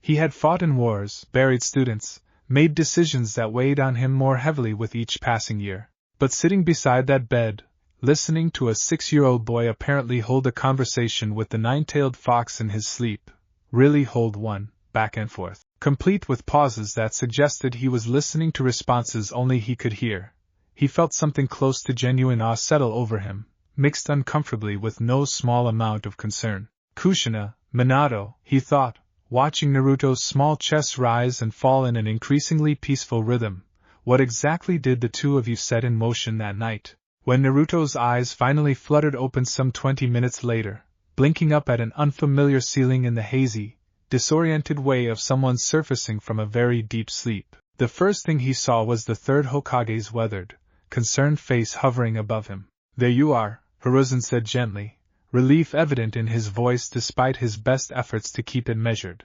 He had fought in wars, buried students, made decisions that weighed on him more heavily with each passing year. But sitting beside that bed, listening to a 6-year-old boy apparently hold a conversation with the 9-tailed fox in his sleep, really hold one, back and forth, complete with pauses that suggested he was listening to responses only he could hear, he felt something close to genuine awe settle over him, mixed uncomfortably with no small amount of concern. Kushina, Minato, he thought, watching Naruto's small chest rise and fall in an increasingly peaceful rhythm. What exactly did the two of you set in motion that night? When Naruto's eyes finally fluttered open some 20 minutes later, blinking up at an unfamiliar ceiling in the hazy, disoriented way of someone surfacing from a very deep sleep, the first thing he saw was the third Hokage's weathered, concerned face hovering above him. There you are, Hiruzen said gently, relief evident in his voice despite his best efforts to keep it measured.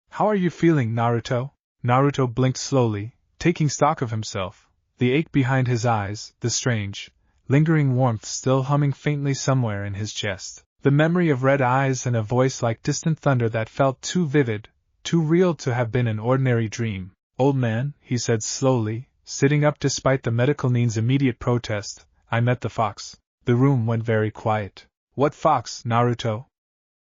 How are you feeling, Naruto? Naruto blinked slowly, taking stock of himself, the ache behind his eyes, the strange, lingering warmth still humming faintly somewhere in his chest, the memory of red eyes and a voice like distant thunder that felt too vivid, too real to have been an ordinary dream. Old man, he said slowly, sitting up despite the medical need's immediate protest, I met the fox. The room went very quiet. What fox, Naruto?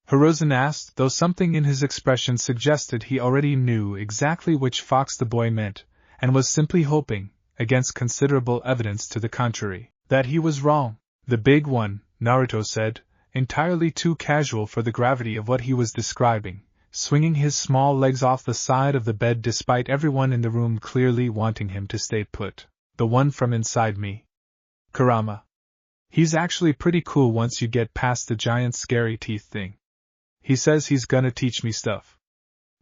Hiruzen asked, though something in his expression suggested he already knew exactly which fox the boy meant, and was simply hoping, against considerable evidence to the contrary, that he was wrong. The big one, Naruto said, entirely too casual for the gravity of what he was describing, swinging his small legs off the side of the bed despite everyone in the room clearly wanting him to stay put. The one from inside me. Kurama. He's actually pretty cool once you get past the giant scary teeth thing. He says he's gonna teach me stuff.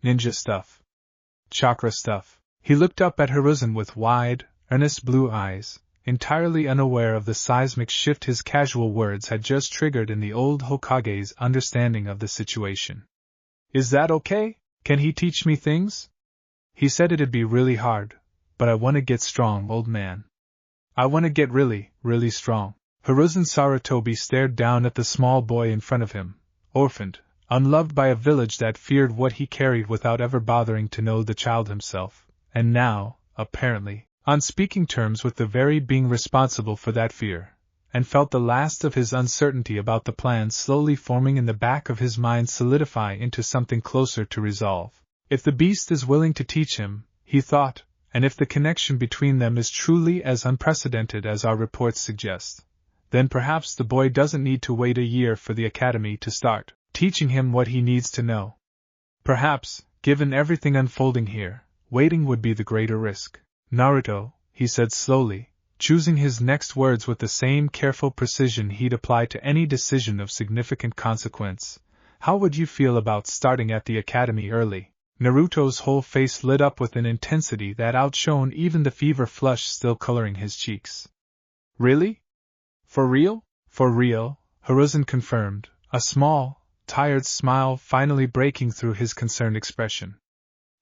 Ninja stuff. Chakra stuff. He looked up at Hiruzen with wide, earnest blue eyes, entirely unaware of the seismic shift his casual words had just triggered in the old Hokage's understanding of the situation. Is that okay? Can he teach me things? He said it'd be really hard, but I want to get strong, old man. I want to get really, really strong. Hiruzen Sarutobi stared down at the small boy in front of him, orphaned, unloved by a village that feared what he carried without ever bothering to know the child himself, and now, apparently, on speaking terms with the very being responsible for that fear, and felt the last of his uncertainty about the plan slowly forming in the back of his mind solidify into something closer to resolve. If the beast is willing to teach him, he thought, and if the connection between them is truly as unprecedented as our reports suggest, then perhaps the boy doesn't need to wait a year for the academy to start teaching him what he needs to know. Perhaps, given everything unfolding here, waiting would be the greater risk. Naruto, he said slowly, choosing his next words with the same careful precision he'd apply to any decision of significant consequence, how would you feel about starting at the academy early? Naruto's whole face lit up with an intensity that outshone even the fever flush still coloring his cheeks. Really? For real? For real, Hiruzen confirmed, a small, tired smile finally breaking through his concerned expression.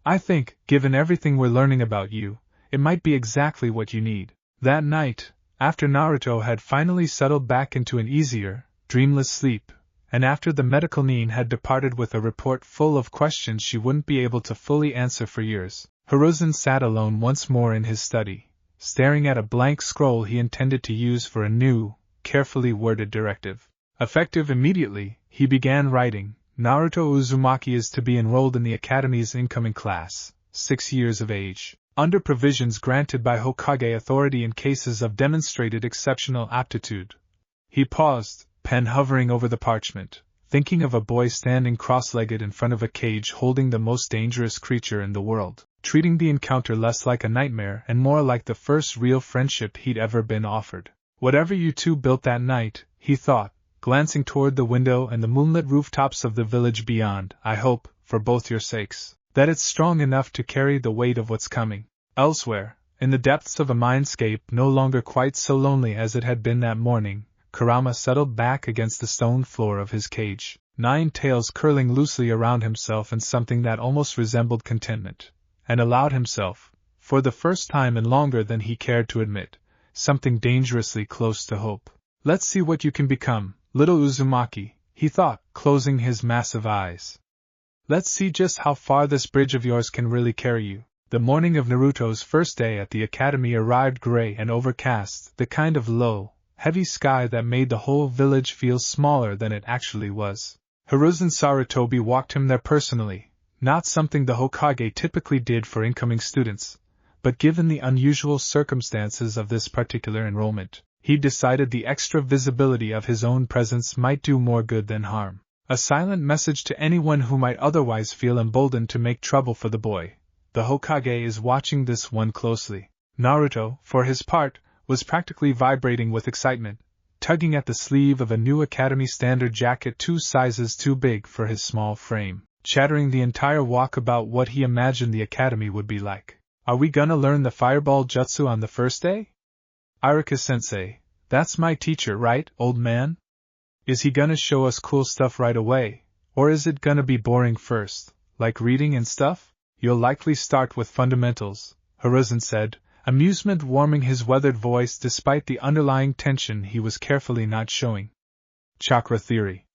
I think, given everything we're learning about you, it might be exactly what you need. That night, after Naruto had finally settled back into an easier, dreamless sleep, and after the medical Nin had departed with a report full of questions she wouldn't be able to fully answer for years, Hiruzen sat alone once more in his study, staring at a blank scroll he intended to use for a new, carefully worded directive. Effective immediately, he began writing, Naruto Uzumaki is to be enrolled in the Academy's incoming class, 6 years of age, under provisions granted by Hokage authority in cases of demonstrated exceptional aptitude. He paused, pen hovering over the parchment, thinking of a boy standing cross-legged in front of a cage holding the most dangerous creature in the world, treating the encounter less like a nightmare and more like the first real friendship he'd ever been offered. Whatever you two built that night, he thought, glancing toward the window and the moonlit rooftops of the village beyond, I hope, for both your sakes, that it's strong enough to carry the weight of what's coming. Elsewhere, in the depths of a mindscape no longer quite so lonely as it had been that morning, Kurama settled back against the stone floor of his cage, 9 tails curling loosely around himself in something that almost resembled contentment, and allowed himself, for the first time and longer than he cared to admit, something dangerously close to hope. Let's see what you can become, little Uzumaki, he thought, closing his massive eyes. Let's see just how far this bridge of yours can really carry you. The morning of Naruto's first day at the academy arrived gray and overcast, the kind of low, heavy sky that made the whole village feel smaller than it actually was. Hiruzen Sarutobi walked him there personally, not something the Hokage typically did for incoming students, but given the unusual circumstances of this particular enrollment, he decided the extra visibility of his own presence might do more good than harm. A silent message to anyone who might otherwise feel emboldened to make trouble for the boy. The Hokage is watching this one closely. Naruto, for his part, was practically vibrating with excitement, tugging at the sleeve of a new Academy standard jacket 2 sizes too big for his small frame, chattering the entire walk about what he imagined the Academy would be like. Are we gonna learn the fireball jutsu on the first day? Iruka-sensei, that's my teacher, right, old man? Is he gonna show us cool stuff right away, or is it gonna be boring first, like reading and stuff? You'll likely start with fundamentals, Hiruzen said, amusement warming his weathered voice despite the underlying tension he was carefully not showing. Chakra theory.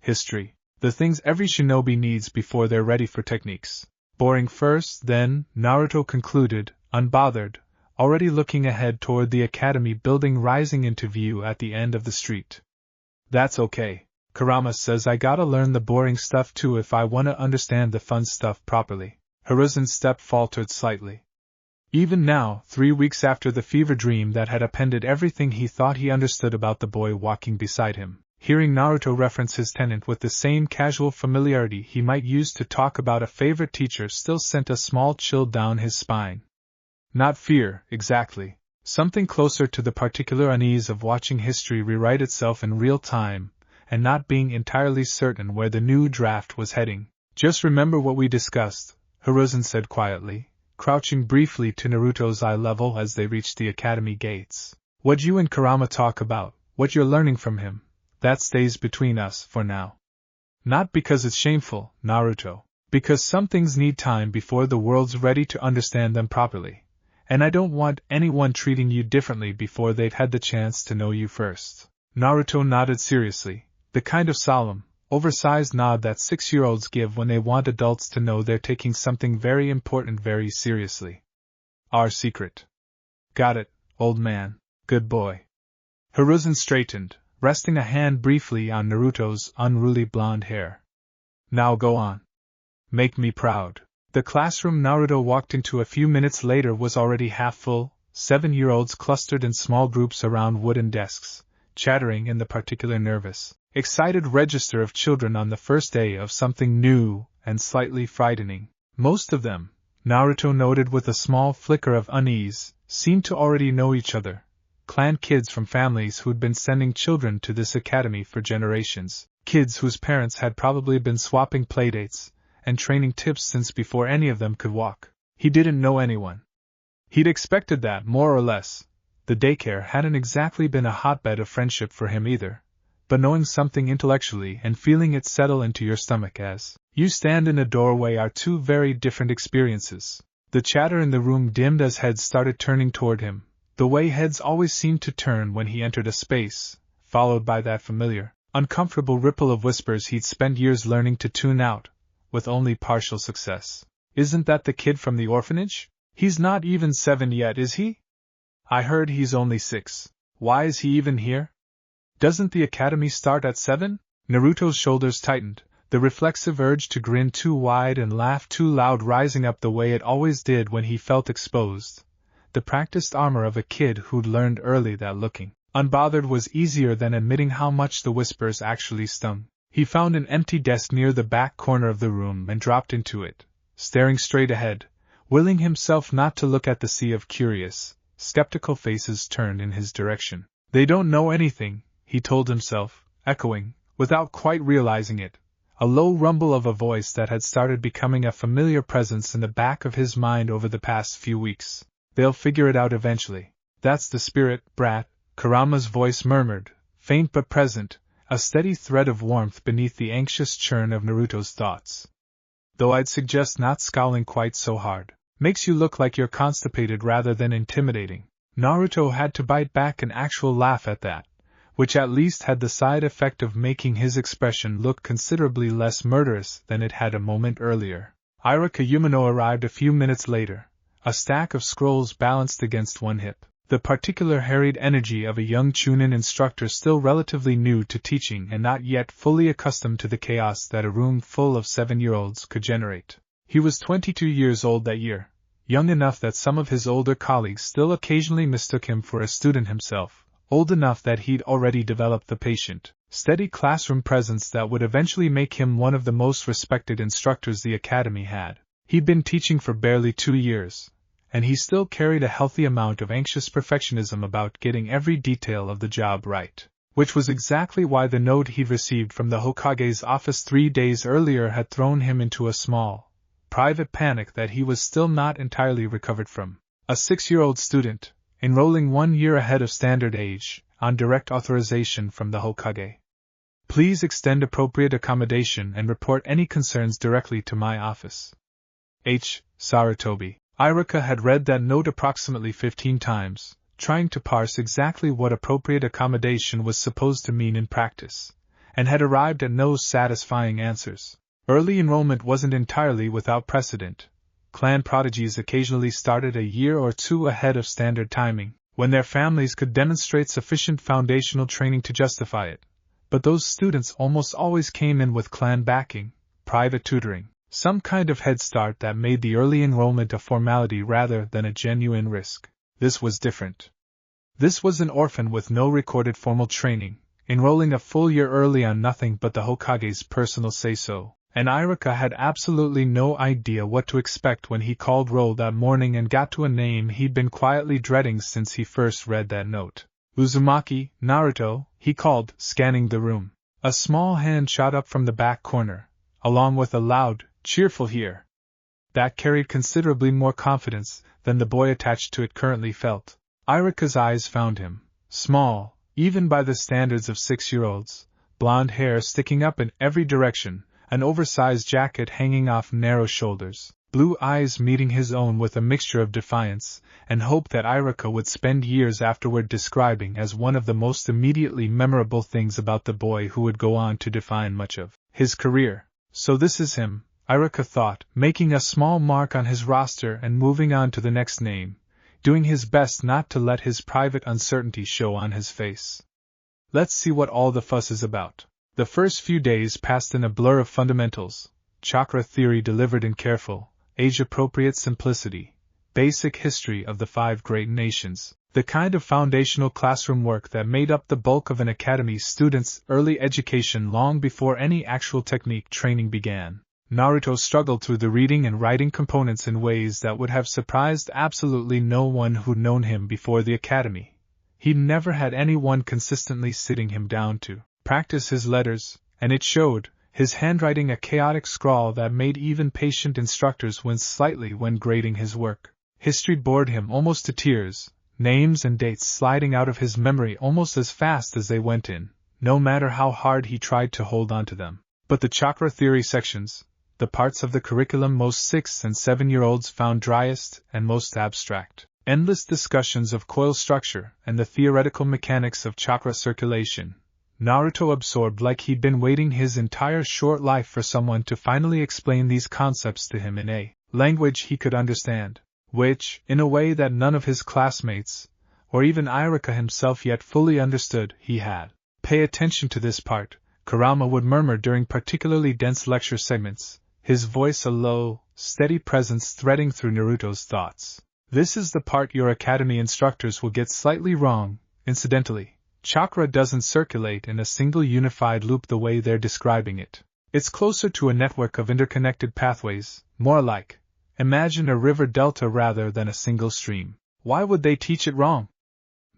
History. The things every shinobi needs before they're ready for techniques. Boring first, then, Naruto concluded, unbothered, already looking ahead toward the academy building rising into view at the end of the street. That's okay. Kurama says I gotta learn the boring stuff too if I wanna understand the fun stuff properly. Hiruzen's step faltered slightly. Even now, 3 weeks after the fever dream that had appended everything he thought he understood about the boy walking beside him, hearing Naruto reference his tenant with the same casual familiarity he might use to talk about a favorite teacher still sent a small chill down his spine. Not fear, exactly. Something closer to the particular unease of watching history rewrite itself in real time, and not being entirely certain where the new draft was heading. Just remember what we discussed, Hiruzen said quietly, crouching briefly to Naruto's eye level as they reached the academy gates. What you and Kurama talk about, what you're learning from him, that stays between us for now. Not because it's shameful, Naruto, because some things need time before the world's ready to understand them properly. And I don't want anyone treating you differently before they've had the chance to know you first. Naruto nodded seriously, the kind of solemn, oversized nod that 6-year-olds give when they want adults to know they're taking something very important very seriously. Our secret. Got it, old man, good boy. Hiruzen straightened, resting a hand briefly on Naruto's unruly blonde hair. Now go on. Make me proud. The classroom Naruto walked into a few minutes later was already half full, 7-year-olds clustered in small groups around wooden desks, chattering in the particular nervous, excited register of children on the first day of something new and slightly frightening. Most of them, Naruto noted with a small flicker of unease, seemed to already know each other. Clan kids from families who'd been sending children to this academy for generations, kids whose parents had probably been swapping playdates and training tips since before any of them could walk. He didn't know anyone. He'd expected that, more or less. The daycare hadn't exactly been a hotbed of friendship for him either, but knowing something intellectually and feeling it settle into your stomach as you stand in a doorway are two very different experiences. The chatter in the room dimmed as heads started turning toward him, the way heads always seemed to turn when he entered a space, followed by that familiar, uncomfortable ripple of whispers he'd spent years learning to tune out, with only partial success. Isn't that the kid from the orphanage? He's not even 7 yet, is he? I heard he's only 6. Why is he even here? Doesn't the academy start at 7? Naruto's shoulders tightened, the reflexive urge to grin too wide and laugh too loud rising up the way it always did when he felt exposed. The practiced armor of a kid who'd learned early that looking unbothered was easier than admitting how much the whispers actually stung. He found an empty desk near the back corner of the room and dropped into it, staring straight ahead, willing himself not to look at the sea of curious, skeptical faces turned in his direction. They don't know anything, he told himself, echoing, without quite realizing it, a low rumble of a voice that had started becoming a familiar presence in the back of his mind over the past few weeks. They'll figure it out eventually. That's the spirit, brat, Kurama's voice murmured, faint but present, a steady thread of warmth beneath the anxious churn of Naruto's thoughts. Though I'd suggest not scowling quite so hard. Makes you look like you're constipated rather than intimidating. Naruto had to bite back an actual laugh at that, which at least had the side effect of making his expression look considerably less murderous than it had a moment earlier. Iruka Umino arrived a few minutes later, a stack of scrolls balanced against one hip. The particular harried energy of a young Chunin instructor still relatively new to teaching and not yet fully accustomed to the chaos that a room full of 7-year-olds could generate. He was 22 years old that year, young enough that some of his older colleagues still occasionally mistook him for a student himself, old enough that he'd already developed the patient, steady classroom presence that would eventually make him one of the most respected instructors the academy had. He'd been teaching for barely 2 years, and he still carried a healthy amount of anxious perfectionism about getting every detail of the job right, which was exactly why the note he'd received from the Hokage's office 3 days earlier had thrown him into a small, private panic that he was still not entirely recovered from. A 6-year-old student, enrolling 1 year ahead of standard age, on direct authorization from the Hokage. Please extend appropriate accommodation and report any concerns directly to my office. H. Sarutobi. Iruka had read that note approximately 15 times, trying to parse exactly what appropriate accommodation was supposed to mean in practice, and had arrived at no satisfying answers. Early enrollment wasn't entirely without precedent. Clan prodigies occasionally started a year or 2 ahead of standard timing, when their families could demonstrate sufficient foundational training to justify it. But those students almost always came in with clan backing, private tutoring, some kind of head start that made the early enrollment a formality rather than a genuine risk. This was different. This was an orphan with no recorded formal training, enrolling a full year early on nothing but the Hokage's personal say-so, and Iruka had absolutely no idea what to expect when he called roll that morning and got to a name he'd been quietly dreading since he first read that note. Uzumaki, Naruto, he called, scanning the room. A small hand shot up from the back corner, along with a loud, cheerful "here." That carried considerably more confidence than the boy attached to it currently felt. Iruka's eyes found him, small, even by the standards of 6-year-olds, blonde hair sticking up in every direction, an oversized jacket hanging off narrow shoulders, blue eyes meeting his own with a mixture of defiance and hope that Iruka would spend years afterward describing as one of the most immediately memorable things about the boy who would go on to define much of his career. So this is him, Iruka thought, making a small mark on his roster and moving on to the next name, doing his best not to let his private uncertainty show on his face. Let's see what all the fuss is about. The first few days passed in a blur of fundamentals, chakra theory delivered in careful, age-appropriate simplicity, basic history of the 5 great nations, the kind of foundational classroom work that made up the bulk of an academy's students' early education long before any actual technique training began. Naruto struggled through the reading and writing components in ways that would have surprised absolutely no one who'd known him before the academy. He'd never had anyone consistently sitting him down to practice his letters, and it showed, his handwriting a chaotic scrawl that made even patient instructors wince slightly when grading his work. History bored him almost to tears, names and dates sliding out of his memory almost as fast as they went in, no matter how hard he tried to hold on to them. But the chakra theory sections, the parts of the curriculum most 6 and 7-year-olds found driest and most abstract, endless discussions of coil structure and the theoretical mechanics of chakra circulation, Naruto absorbed like he'd been waiting his entire short life for someone to finally explain these concepts to him in a language he could understand, which, in a way that none of his classmates, or even Iruka himself yet fully understood, he had. Pay attention to this part, Kurama would murmur during particularly dense lecture segments, his voice a low, steady presence threading through Naruto's thoughts. This is the part your academy instructors will get slightly wrong, incidentally. Chakra doesn't circulate in a single unified loop the way they're describing it. It's closer to a network of interconnected pathways, more like, imagine a river delta rather than a single stream. Why would they teach it wrong?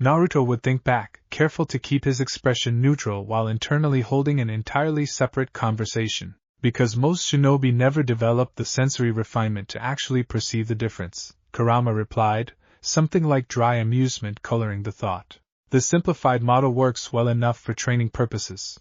Naruto would think back, careful to keep his expression neutral while internally holding an entirely separate conversation. Because most shinobi never developed the sensory refinement to actually perceive the difference, Kurama replied, something like dry amusement coloring the thought. The simplified model works well enough for training purposes.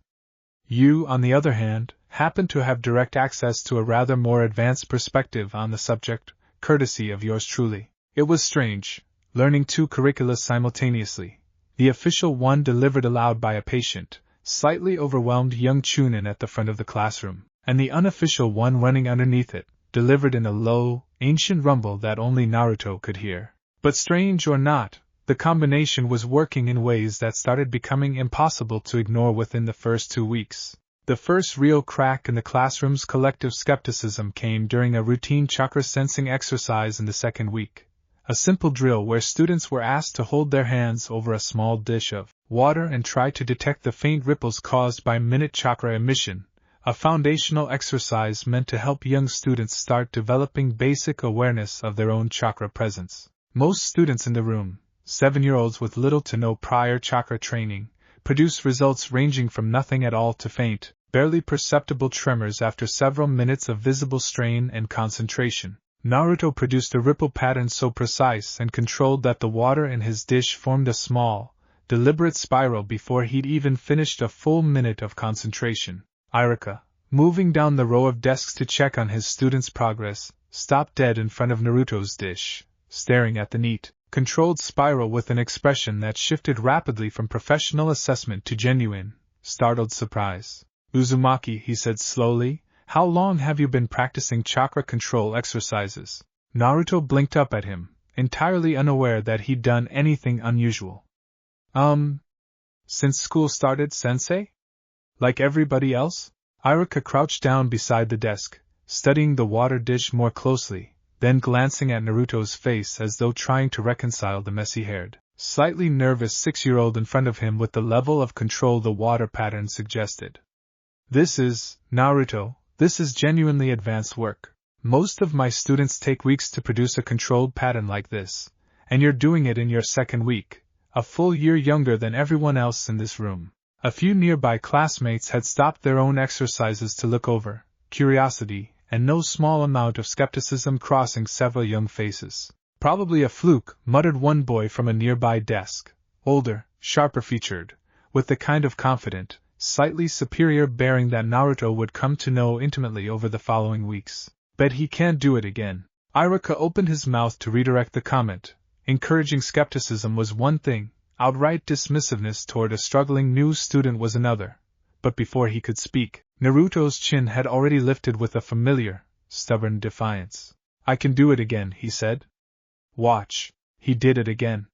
You, on the other hand, happen to have direct access to a rather more advanced perspective on the subject, courtesy of yours truly. It was strange, learning 2 curricula simultaneously, the official one delivered aloud by a patient, slightly overwhelmed young chunin at the front of the classroom, and the unofficial one running underneath it, delivered in a low, ancient rumble that only Naruto could hear. But strange or not, the combination was working in ways that started becoming impossible to ignore within the first 2 weeks. The first real crack in the classroom's collective skepticism came during a routine chakra sensing exercise in the second week, a simple drill where students were asked to hold their hands over a small dish of water and try to detect the faint ripples caused by minute chakra emission, a foundational exercise meant to help young students start developing basic awareness of their own chakra presence. Most students in the room, 7-year-olds with little to no prior chakra training, produce results ranging from nothing at all to faint, barely perceptible tremors after several minutes of visible strain and concentration. Naruto produced a ripple pattern so precise and controlled that the water in his dish formed a small, deliberate spiral before he'd even finished a full minute of concentration. Iruka, moving down the row of desks to check on his students' progress, stopped dead in front of Naruto's dish, staring at the neat, controlled spiral with an expression that shifted rapidly from professional assessment to genuine, startled surprise. "Uzumaki," he said slowly, "how long have you been practicing chakra control exercises?" Naruto blinked up at him, entirely unaware that he'd done anything unusual. Since school started, sensei? Like everybody else?" Iruka crouched down beside the desk, studying the water dish more closely, then glancing at Naruto's face as though trying to reconcile the messy-haired, slightly nervous 6-year-old in front of him with the level of control the water pattern suggested. Naruto, this is genuinely advanced work. Most of my students take weeks to produce a controlled pattern like this, and you're doing it in your second week, a full year younger than everyone else in this room." A few nearby classmates had stopped their own exercises to look over, curiosity and no small amount of skepticism crossing several young faces. "Probably a fluke," muttered one boy from a nearby desk, older, sharper-featured, with the kind of confident, slightly superior bearing that Naruto would come to know intimately over the following weeks. "Bet he can't do it again." Iruka opened his mouth to redirect the comment. Encouraging skepticism was one thing, outright dismissiveness toward a struggling new student was another. But before he could speak, Naruto's chin had already lifted with a familiar, stubborn defiance. "I can do it again," he said. "Watch." He did it again.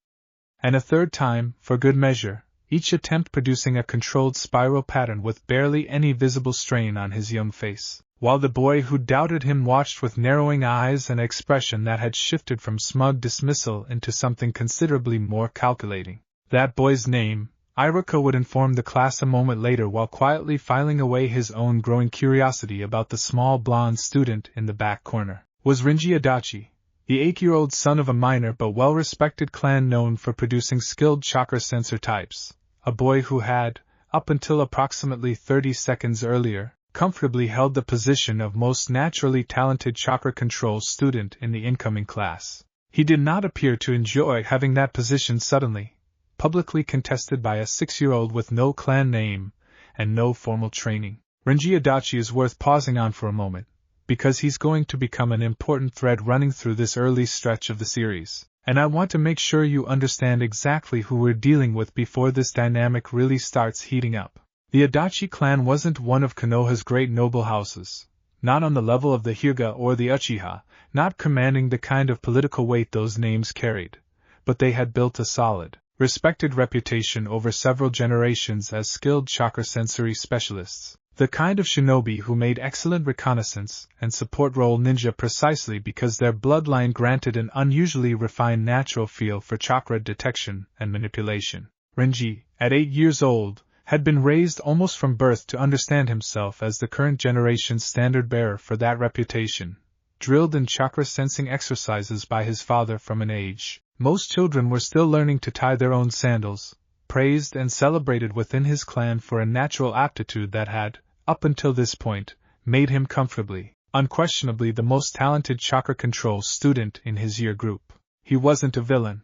And a third time, for good measure, each attempt producing a controlled spiral pattern with barely any visible strain on his young face, while the boy who doubted him watched with narrowing eyes and expression that had shifted from smug dismissal into something considerably more calculating. That boy's name, Iruka would inform the class a moment later while quietly filing away his own growing curiosity about the small blonde student in the back corner, was Rinji Adachi, the 8-year-old son of a minor but well-respected clan known for producing skilled chakra sensor types, a boy who had, up until approximately 30 seconds earlier, comfortably held the position of most naturally talented chakra control student in the incoming class. He did not appear to enjoy having that position suddenly, publicly contested by a 6-year-old with no clan name and no formal training. Rinji Adachi is worth pausing on for a moment, because he's going to become an important thread running through this early stretch of the series, and I want to make sure you understand exactly who we're dealing with before this dynamic really starts heating up. The Adachi clan wasn't one of Konoha's great noble houses, not on the level of the Hyuga or the Uchiha, not commanding the kind of political weight those names carried, but they had built a solid, respected reputation over several generations as skilled chakra sensory specialists, the kind of shinobi who made excellent reconnaissance and support role ninja precisely because their bloodline granted an unusually refined natural feel for chakra detection and manipulation. Rinji, at 8 years old, had been raised almost from birth to understand himself as the current generation's standard bearer for that reputation, drilled in chakra sensing exercises by his father from an age most children were still learning to tie their own sandals, praised and celebrated within his clan for a natural aptitude that had, up until this point, made him comfortably, unquestionably the most talented chakra control student in his year group. He wasn't a villain.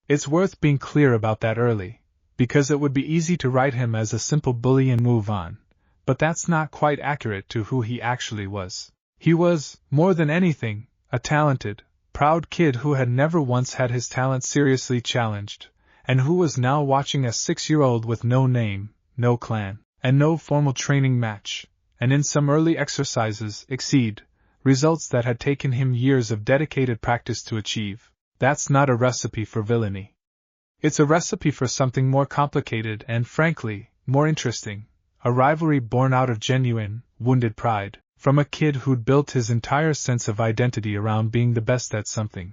It's worth being clear about that early, because it would be easy to write him as a simple bully and move on, but that's not quite accurate to who he actually was. He was, more than anything, a talented, proud kid who had never once had his talent seriously challenged, and who was now watching a 6-year-old with no name, no clan, and no formal training match, and in some early exercises exceed results that had taken him years of dedicated practice to achieve. That's not a recipe for villainy. It's a recipe for something more complicated and, frankly, more interesting, a rivalry born out of genuine, wounded pride, from a kid who'd built his entire sense of identity around being the best at something,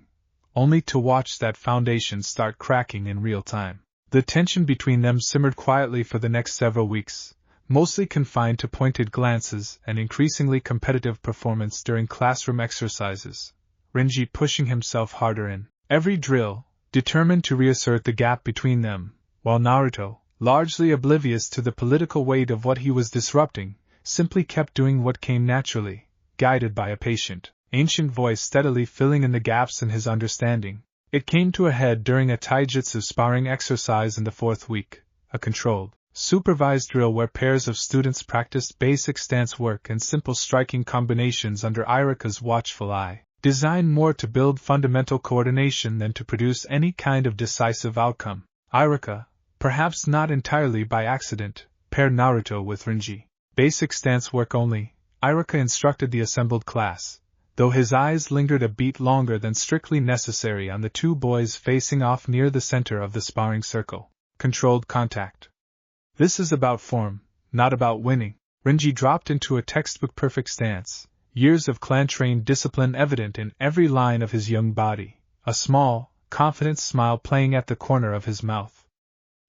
only to watch that foundation start cracking in real time. The tension between them simmered quietly for the next several weeks, mostly confined to pointed glances and increasingly competitive performance during classroom exercises, Renji pushing himself harder in every drill, determined to reassert the gap between them, while Naruto, largely oblivious to the political weight of what he was disrupting, simply kept doing what came naturally, guided by a patient, ancient voice steadily filling in the gaps in his understanding. It came to a head during a taijutsu sparring exercise in the 4th week, a controlled, supervised drill where pairs of students practiced basic stance work and simple striking combinations under Irika's watchful eye, designed more to build fundamental coordination than to produce any kind of decisive outcome. Irika, perhaps not entirely by accident, paired Naruto with Renji. Basic stance work only, Irika instructed the assembled class, though his eyes lingered a beat longer than strictly necessary on the two boys facing off near the center of the sparring circle. Controlled contact. This is about form, not about winning. Renji dropped into a textbook perfect stance, years of clan-trained discipline evident in every line of his young body, a small, confident smile playing at the corner of his mouth.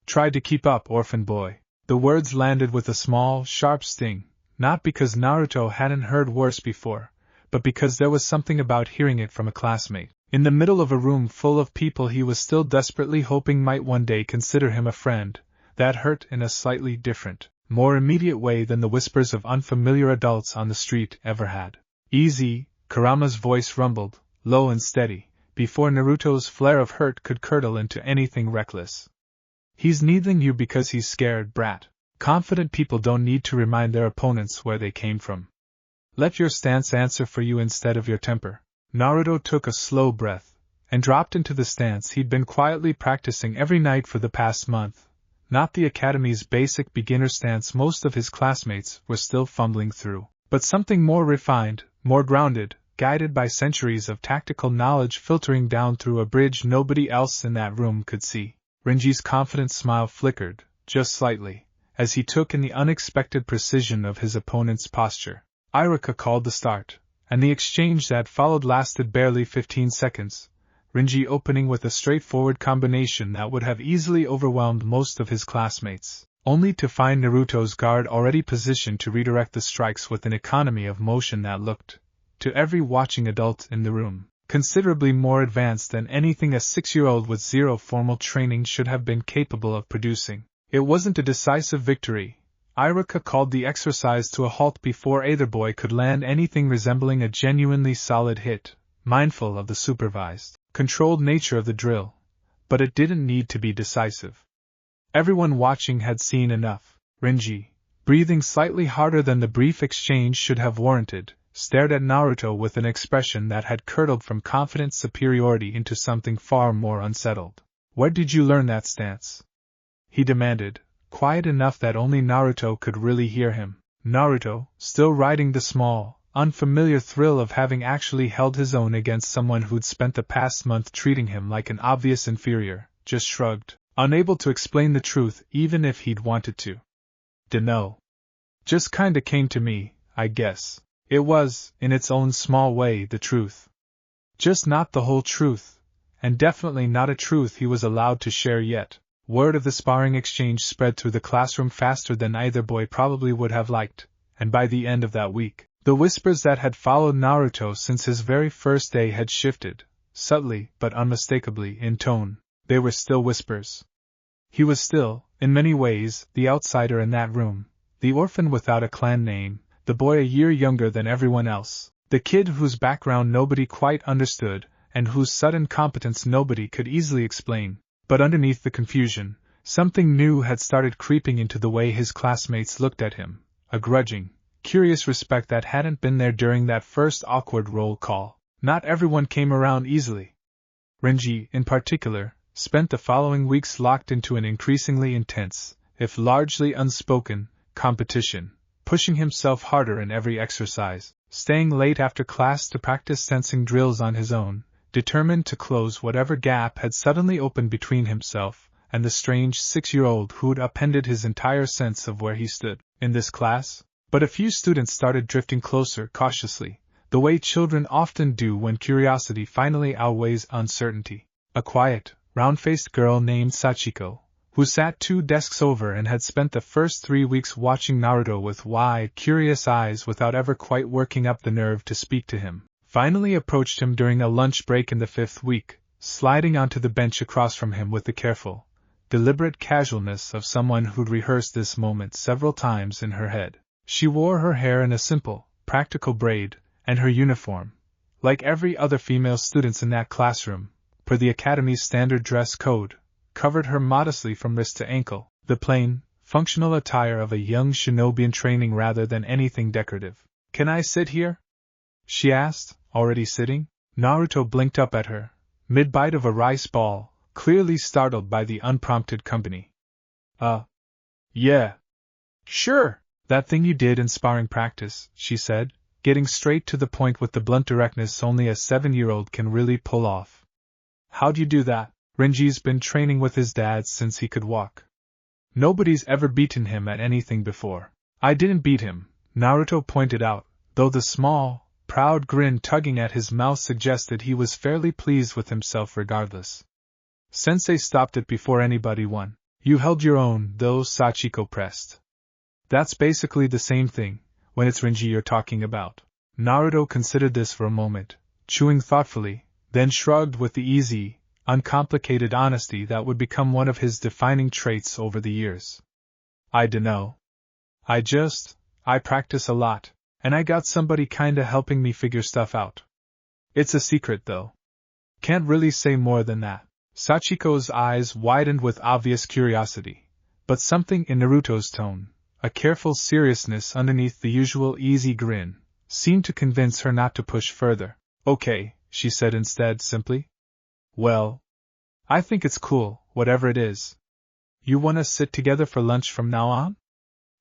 Tried to keep up, orphan boy. The words landed with a small, sharp sting, not because Naruto hadn't heard worse before, but because there was something about hearing it from a classmate, in the middle of a room full of people he was still desperately hoping might one day consider him a friend, that hurt in a slightly different, more immediate way than the whispers of unfamiliar adults on the street ever had. Easy, Kurama's voice rumbled, low and steady, before Naruto's flare of hurt could curdle into anything reckless. He's needling you because he's scared, brat. Confident people don't need to remind their opponents where they came from. Let your stance answer for you instead of your temper. Naruto took a slow breath, and dropped into the stance he'd been quietly practicing every night for the past month, not the academy's basic beginner stance most of his classmates were still fumbling through, but something more refined, more grounded, guided by centuries of tactical knowledge filtering down through a bridge nobody else in that room could see. Renji's confident smile flickered, just slightly, as he took in the unexpected precision of his opponent's posture. Irika called the start, and the exchange that followed lasted barely 15 seconds, Renji opening with a straightforward combination that would have easily overwhelmed most of his classmates, only to find Naruto's guard already positioned to redirect the strikes with an economy of motion that looked, to every watching adult in the room, considerably more advanced than anything a 6-year-old with zero formal training should have been capable of producing. It wasn't a decisive victory. Irika called the exercise to a halt before either boy could land anything resembling a genuinely solid hit, mindful of the supervised, controlled nature of the drill, but it didn't need to be decisive. Everyone watching had seen enough. Renji, breathing slightly harder than the brief exchange should have warranted, stared at Naruto with an expression that had curdled from confident superiority into something far more unsettled. Where did you learn that stance? He demanded, quiet enough that only Naruto could really hear him. Naruto, still riding the small, unfamiliar thrill of having actually held his own against someone who'd spent the past month treating him like an obvious inferior, just shrugged, unable to explain the truth even if he'd wanted to. Dunno. Just kinda came to me, I guess. It was, in its own small way, the truth. Just not the whole truth, and definitely not a truth he was allowed to share yet. Word of the sparring exchange spread through the classroom faster than either boy probably would have liked, and by the end of that week, the whispers that had followed Naruto since his very first day had shifted, subtly but unmistakably in tone. They were still whispers. He was still, in many ways, the outsider in that room, the orphan without a clan name, the boy a year younger than everyone else, the kid whose background nobody quite understood, and whose sudden competence nobody could easily explain. But underneath the confusion, something new had started creeping into the way his classmates looked at him, a grudging, curious respect that hadn't been there during that first awkward roll call. Not everyone came around easily. Renji, in particular, spent the following weeks locked into an increasingly intense, if largely unspoken, competition, pushing himself harder in every exercise, staying late after class to practice sensing drills on his own, determined to close whatever gap had suddenly opened between himself and the strange 6-year-old who'd upended his entire sense of where he stood in this class. But a few students started drifting closer cautiously, the way children often do when curiosity finally outweighs uncertainty. A quiet, round-faced girl named Sachiko, who sat 2 desks over and had spent the first 3 weeks watching Naruto with wide, curious eyes without ever quite working up the nerve to speak to him, finally approached him during a lunch break in the 5th week, sliding onto the bench across from him with the careful, deliberate casualness of someone who'd rehearsed this moment several times in her head. She wore her hair in a simple, practical braid, and her uniform, like every other female students in that classroom, per the Academy's standard dress code, covered her modestly from wrist to ankle, the plain, functional attire of a young shinobi in training rather than anything decorative. "Can I sit here?" she asked, already sitting. Naruto blinked up at her, mid-bite of a rice ball, clearly startled by the unprompted company. Yeah. Sure. That thing you did in sparring practice," she said, getting straight to the point with the blunt directness only a 7-year-old can really pull off. "How'd you do that?" "Renji's been training with his dad since he could walk. Nobody's ever beaten him at anything before." "I didn't beat him," Naruto pointed out, though the small, proud grin tugging at his mouth suggested he was fairly pleased with himself regardless. "Sensei stopped it before anybody won." "You held your own, though," Sachiko pressed. "That's basically the same thing, when it's Renji you're talking about." Naruto considered this for a moment, chewing thoughtfully, then shrugged with the easy, uncomplicated honesty that would become one of his defining traits over the years. "I dunno. I practice a lot, and I got somebody kinda helping me figure stuff out. It's a secret, though. Can't really say more than that." Sachiko's eyes widened with obvious curiosity, but something in Naruto's tone, a careful seriousness underneath the usual easy grin, seemed to convince her not to push further. "Okay," she said instead simply. "Well, I think it's cool, whatever it is. You wanna sit together for lunch from now on?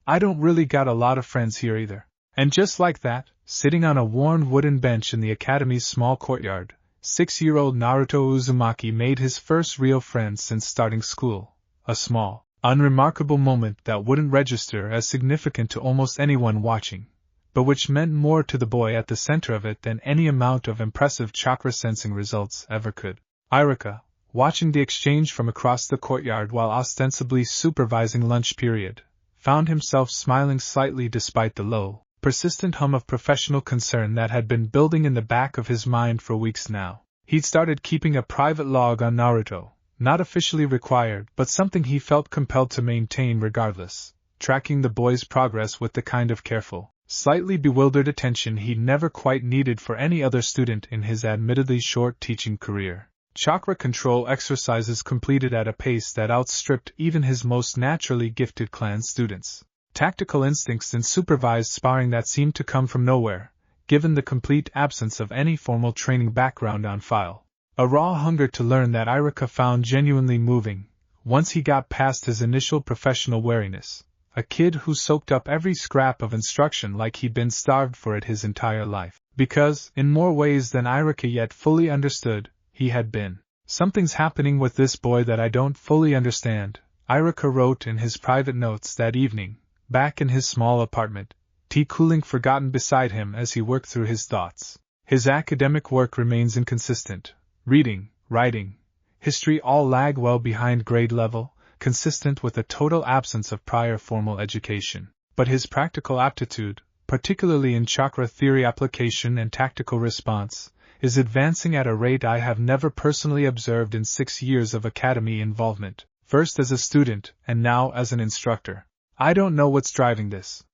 I don't really got a lot of friends here either." And just like that, sitting on a worn wooden bench in the Academy's small courtyard, 6-year-old Naruto Uzumaki made his first real friend since starting school, a small, unremarkable moment that wouldn't register as significant to almost anyone watching, but which meant more to the boy at the center of it than any amount of impressive chakra sensing results ever could. Irika, watching the exchange from across the courtyard while ostensibly supervising lunch period, found himself smiling slightly despite the low, persistent hum of professional concern that had been building in the back of his mind for weeks now. He'd started keeping a private log on Naruto, not officially required but something he felt compelled to maintain regardless, tracking the boy's progress with the kind of careful, slightly bewildered attention he'd never quite needed for any other student in his admittedly short teaching career. Chakra control exercises completed at a pace that outstripped even his most naturally gifted clan students. Tactical instincts and supervised sparring that seemed to come from nowhere, given the complete absence of any formal training background on file. A raw hunger to learn that Irika found genuinely moving, once he got past his initial professional wariness. A kid who soaked up every scrap of instruction like he'd been starved for it his entire life. Because, in more ways than Irika yet fully understood, he had been. "Something's happening with this boy that I don't fully understand," Irika wrote in his private notes that evening, back in his small apartment, tea cooling forgotten beside him as he worked through his thoughts. "His academic work remains inconsistent. Reading, writing, history all lag well behind grade level, consistent with a total absence of prior formal education. But his practical aptitude, particularly in chakra theory application and tactical response, is advancing at a rate I have never personally observed in 6 years of academy involvement, first as a student and now as an instructor. I don't know what's driving this,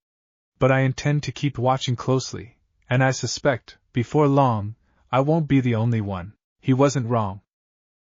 but I intend to keep watching closely, and I suspect, before long, I won't be the only one." He wasn't wrong.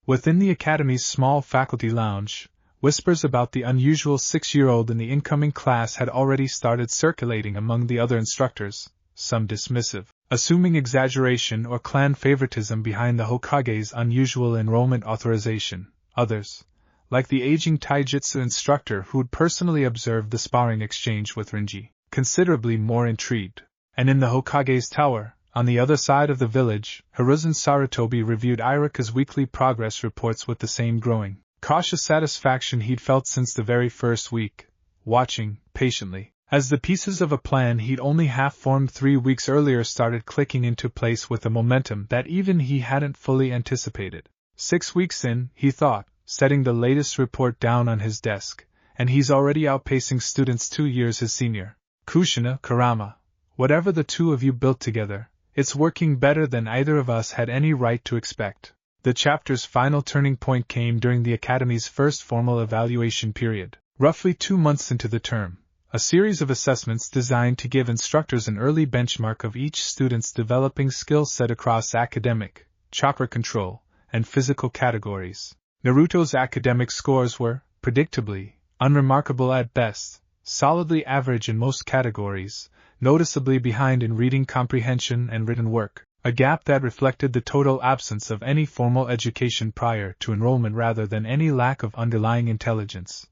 Within the Academy's small faculty lounge, whispers about the unusual 6-year-old in the incoming class had already started circulating among the other instructors, some dismissive, assuming exaggeration or clan favoritism behind the Hokage's unusual enrollment authorization, others, like the aging taijutsu instructor who'd personally observed the sparring exchange with Renji, considerably more intrigued. And in the Hokage's tower, on the other side of the village, Hiruzen Sarutobi reviewed Irika's weekly progress reports with the same growing, cautious satisfaction he'd felt since the very first week, watching, patiently, As the pieces of a plan he'd only half-formed 3 weeks earlier started clicking into place with a momentum that even he hadn't fully anticipated. 6 weeks in, he thought, setting the latest report down on his desk, and he's already outpacing students 2 years his senior. Kushina, Kurama, whatever the two of you built together, it's working better than either of us had any right to expect. The chapter's final turning point came during the Academy's first formal evaluation period, roughly 2 months into the term. A series of assessments designed to give instructors an early benchmark of each student's developing skill set across academic, chakra control, and physical categories. Naruto's academic scores were, predictably, unremarkable at best, solidly average in most categories, noticeably behind in reading comprehension and written work, a gap that reflected the total absence of any formal education prior to enrollment rather than any lack of underlying intelligence.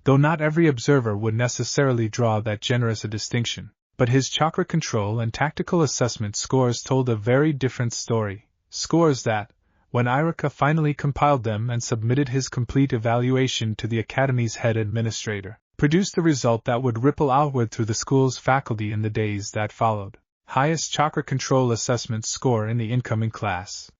Though not every observer would necessarily draw that generous a distinction, but his chakra control and tactical assessment scores told a very different story, scores that, when Iruka finally compiled them and submitted his complete evaluation to the Academy's head administrator, produced a result that would ripple outward through the school's faculty in the days that followed. Highest chakra control assessment score in the incoming class.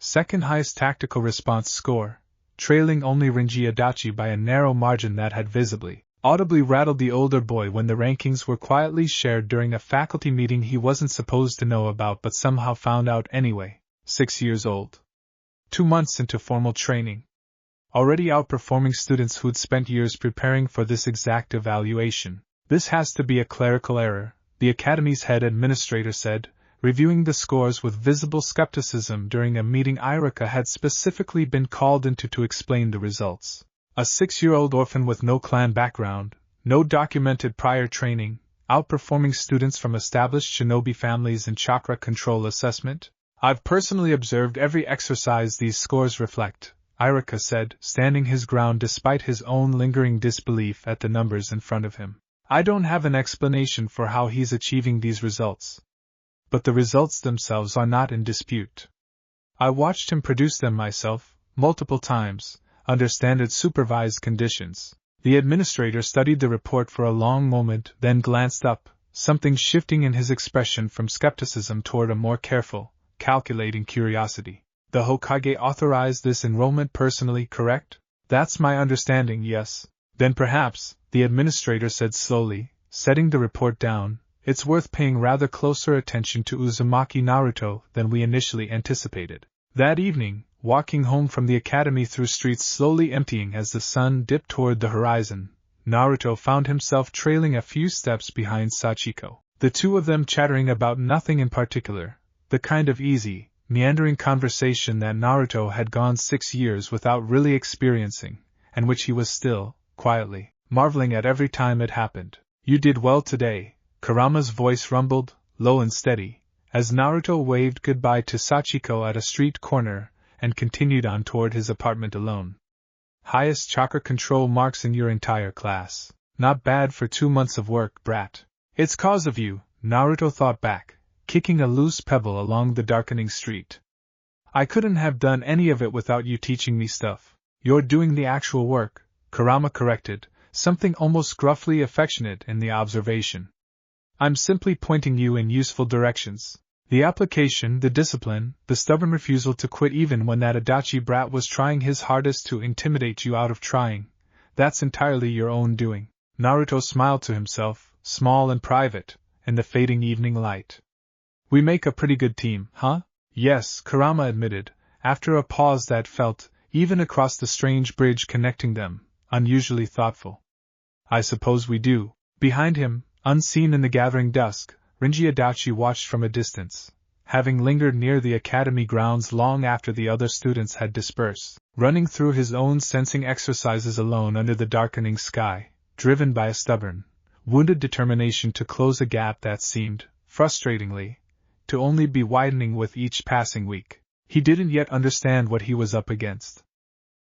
Second highest tactical response score, trailing only Rinji Adachi by a narrow margin that had visibly, audibly rattled the older boy when the rankings were quietly shared during a faculty meeting he wasn't supposed to know about but somehow found out anyway. 6 years old. 2 months into formal training. Already outperforming students who'd spent years preparing for this exact evaluation. This has to be a clerical error, the Academy's head administrator said, reviewing the scores with visible skepticism during a meeting Iruka had specifically been called into to explain the results. A 6-year-old orphan with no clan background, no documented prior training, outperforming students from established shinobi families in chakra control assessment? I've personally observed every exercise these scores reflect, Iruka said, standing his ground despite his own lingering disbelief at the numbers in front of him. I don't have an explanation for how he's achieving these results. But the results themselves are not in dispute. I watched him produce them myself, multiple times, under standard supervised conditions. The administrator studied the report for a long moment, then glanced up, something shifting in his expression from skepticism toward a more careful, calculating curiosity. The Hokage authorized this enrollment personally, correct? That's my understanding, yes. Then perhaps, the administrator said slowly, setting the report down, it's worth paying rather closer attention to Uzumaki Naruto than we initially anticipated. That evening, walking home from the academy through streets slowly emptying as the sun dipped toward the horizon, Naruto found himself trailing a few steps behind Sachiko, the two of them chattering about nothing in particular, the kind of easy, meandering conversation that Naruto had gone 6 years without really experiencing, and which he was still, quietly, marveling at every time it happened. You did well today, Kurama's voice rumbled, low and steady, as Naruto waved goodbye to Sachiko at a street corner and continued on toward his apartment alone. Highest chakra control marks in your entire class. Not bad for 2 months of work, brat. It's cause of you, Naruto thought back, kicking a loose pebble along the darkening street. I couldn't have done any of it without you teaching me stuff. You're doing the actual work, Kurama corrected, something almost gruffly affectionate in the observation. I'm simply pointing you in useful directions. The application, the discipline, the stubborn refusal to quit even when that Adachi brat was trying his hardest to intimidate you out of trying, that's entirely your own doing. Naruto smiled to himself, small and private, in the fading evening light. We make a pretty good team, huh? Yes, Kurama admitted, after a pause that felt, even across the strange bridge connecting them, unusually thoughtful. I suppose we do. Behind him, unseen in the gathering dusk, Rinji Adachi watched from a distance, having lingered near the academy grounds long after the other students had dispersed, running through his own sensing exercises alone under the darkening sky, driven by a stubborn, wounded determination to close a gap that seemed, frustratingly, to only be widening with each passing week. He didn't yet understand what he was up against.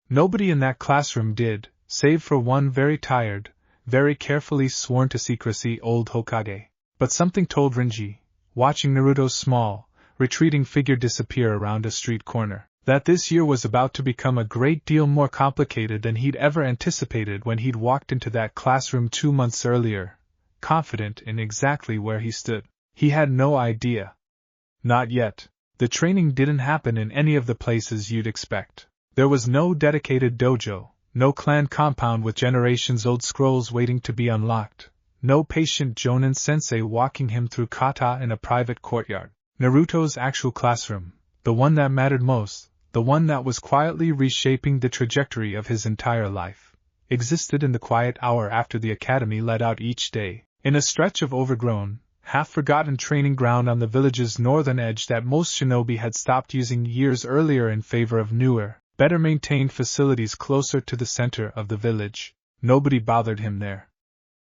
Nobody in that classroom did, save for one very tired, very carefully sworn to secrecy old Hokage. But something told Rinji, watching Naruto's small, retreating figure disappear around a street corner, that this year was about to become a great deal more complicated than he'd ever anticipated when he'd walked into that classroom 2 months earlier, confident in exactly where he stood. He had no idea. Not yet. The training didn't happen in any of the places you'd expect. There was no dedicated dojo, no clan compound with generations-old scrolls waiting to be unlocked, no patient Jonin sensei walking him through kata in a private courtyard. Naruto's actual classroom, the one that mattered most, the one that was quietly reshaping the trajectory of his entire life, existed in the quiet hour after the academy let out each day, in a stretch of overgrown, half-forgotten training ground on the village's northern edge that most shinobi had stopped using years earlier in favor of newer, better-maintained facilities closer to the center of the village. Nobody bothered him there.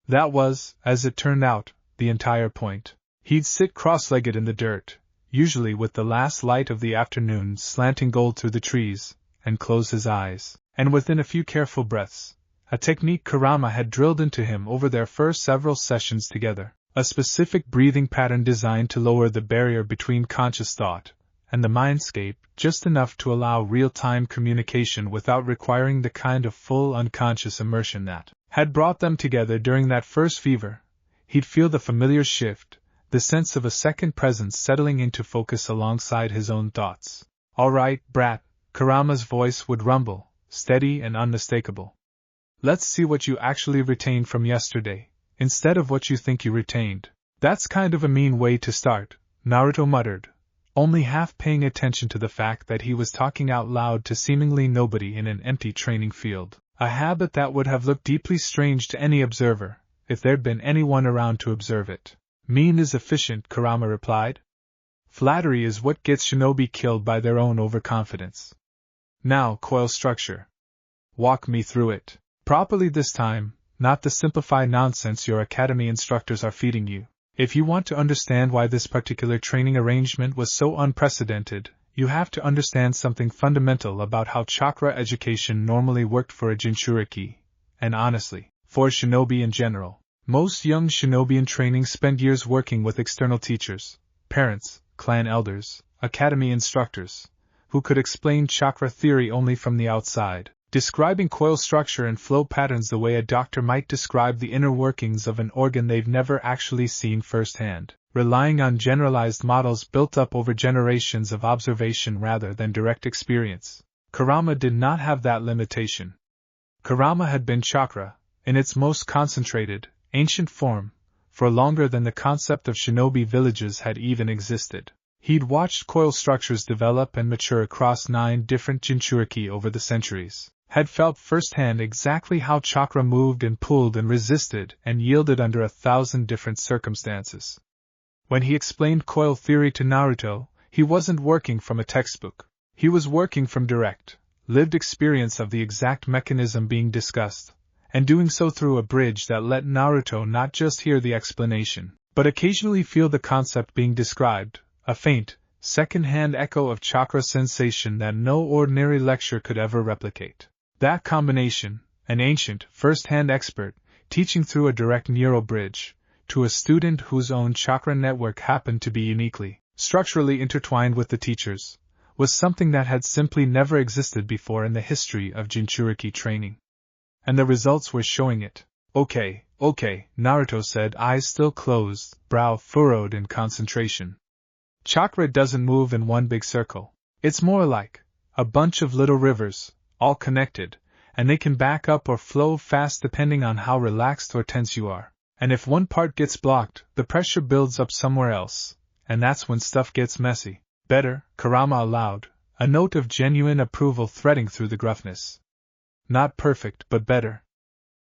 That was, as it turned out, the entire point. He'd sit cross-legged in the dirt, usually with the last light of the afternoon slanting gold through the trees, and close his eyes, and within a few careful breaths, a technique Kurama had drilled into him over their first several sessions together, a specific breathing pattern designed to lower the barrier between conscious thought and the mindscape just enough to allow real-time communication without requiring the kind of full unconscious immersion that had brought them together during that first fever. He'd feel the familiar shift, the sense of a second presence settling into focus alongside his own thoughts. "All right, brat," Kurama's voice would rumble, steady and unmistakable. "Let's see what you actually retained from yesterday, instead of what you think you retained." "That's kind of a mean way to start," Naruto muttered, only half paying attention to the fact that he was talking out loud to seemingly nobody in an empty training field, a habit that would have looked deeply strange to any observer, if there'd been anyone around to observe it. "Mean is efficient," Kurama replied. "Flattery is what gets shinobi killed by their own overconfidence. Now, coil structure. Walk me through it. Properly this time, not the simplified nonsense your academy instructors are feeding you. If you want to understand why this particular training arrangement was so unprecedented, you have to understand something fundamental about how chakra education normally worked for a Jinchuriki, and honestly, for shinobi in general. Most young shinobi in training spend years working with external teachers, parents, clan elders, academy instructors, who could explain chakra theory only from the outside, describing coil structure and flow patterns the way a doctor might describe the inner workings of an organ they've never actually seen firsthand, relying on generalized models built up over generations of observation rather than direct experience. Kurama did not have that limitation. Kurama had been chakra, in its most concentrated, ancient form, for longer than the concept of shinobi villages had even existed. He'd watched coil structures develop and mature across 9 different Jinchuriki over the centuries, had felt firsthand exactly how chakra moved and pulled and resisted and yielded under 1,000 different circumstances. When he explained coil theory to Naruto, he wasn't working from a textbook. He was working from direct, lived experience of the exact mechanism being discussed, and doing so through a bridge that let Naruto not just hear the explanation, but occasionally feel the concept being described, a faint, second-hand echo of chakra sensation that no ordinary lecture could ever replicate. That combination, an ancient, first-hand expert, teaching through a direct neural bridge, to a student whose own chakra network happened to be uniquely, structurally intertwined with the teacher's, was something that had simply never existed before in the history of Jinchuriki training. And the results were showing it. Okay, Naruto said, eyes still closed, brow furrowed in concentration. Chakra doesn't move in one big circle. It's more like a bunch of little rivers, all connected, and they can back up or flow fast depending on how relaxed or tense you are. And if one part gets blocked, the pressure builds up somewhere else, and that's when stuff gets messy. Better, Kurama allowed, a note of genuine approval threading through the gruffness. Not perfect, but better.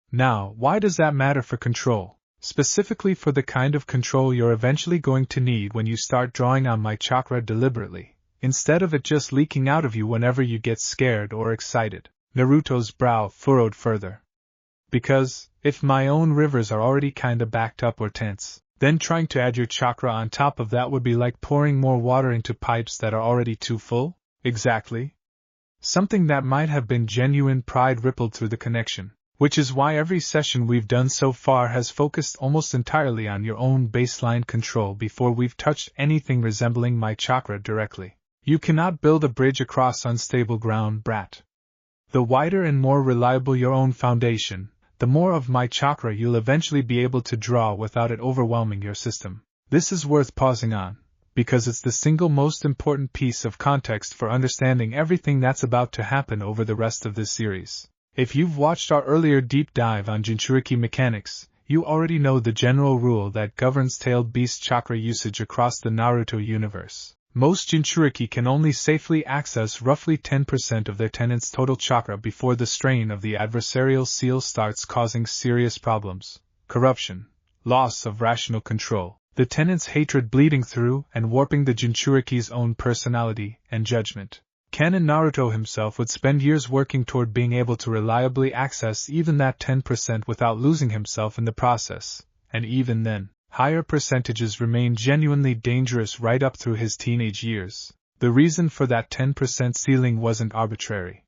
Now, why does that matter for control? Specifically for the kind of control you're eventually going to need when you start drawing on my chakra deliberately, instead of it just leaking out of you whenever you get scared or excited. Naruto's brow furrowed further. Because, if my own rivers are already kinda backed up or tense, then trying to add your chakra on top of that would be like pouring more water into pipes that are already too full? Exactly. Something that might have been genuine pride rippled through the connection. Which is why every session we've done so far has focused almost entirely on your own baseline control before we've touched anything resembling my chakra directly. You cannot build a bridge across unstable ground, brat. The wider and more reliable your own foundation, the more of my chakra you'll eventually be able to draw without it overwhelming your system. This is worth pausing on, because it's the single most important piece of context for understanding everything that's about to happen over the rest of this series. If you've watched our earlier deep dive on Jinchuriki mechanics, you already know the general rule that governs tailed beast chakra usage across the Naruto universe. Most Jinchuriki can only safely access roughly 10% of their tenant's total chakra before the strain of the adversarial seal starts causing serious problems: corruption, loss of rational control, the tenant's hatred bleeding through and warping the Jinchuriki's own personality and judgment. Canon Naruto himself would spend years working toward being able to reliably access even that 10% without losing himself in the process, and even then, higher percentages remain genuinely dangerous right up through his teenage years. The reason for that 10% ceiling wasn't arbitrary.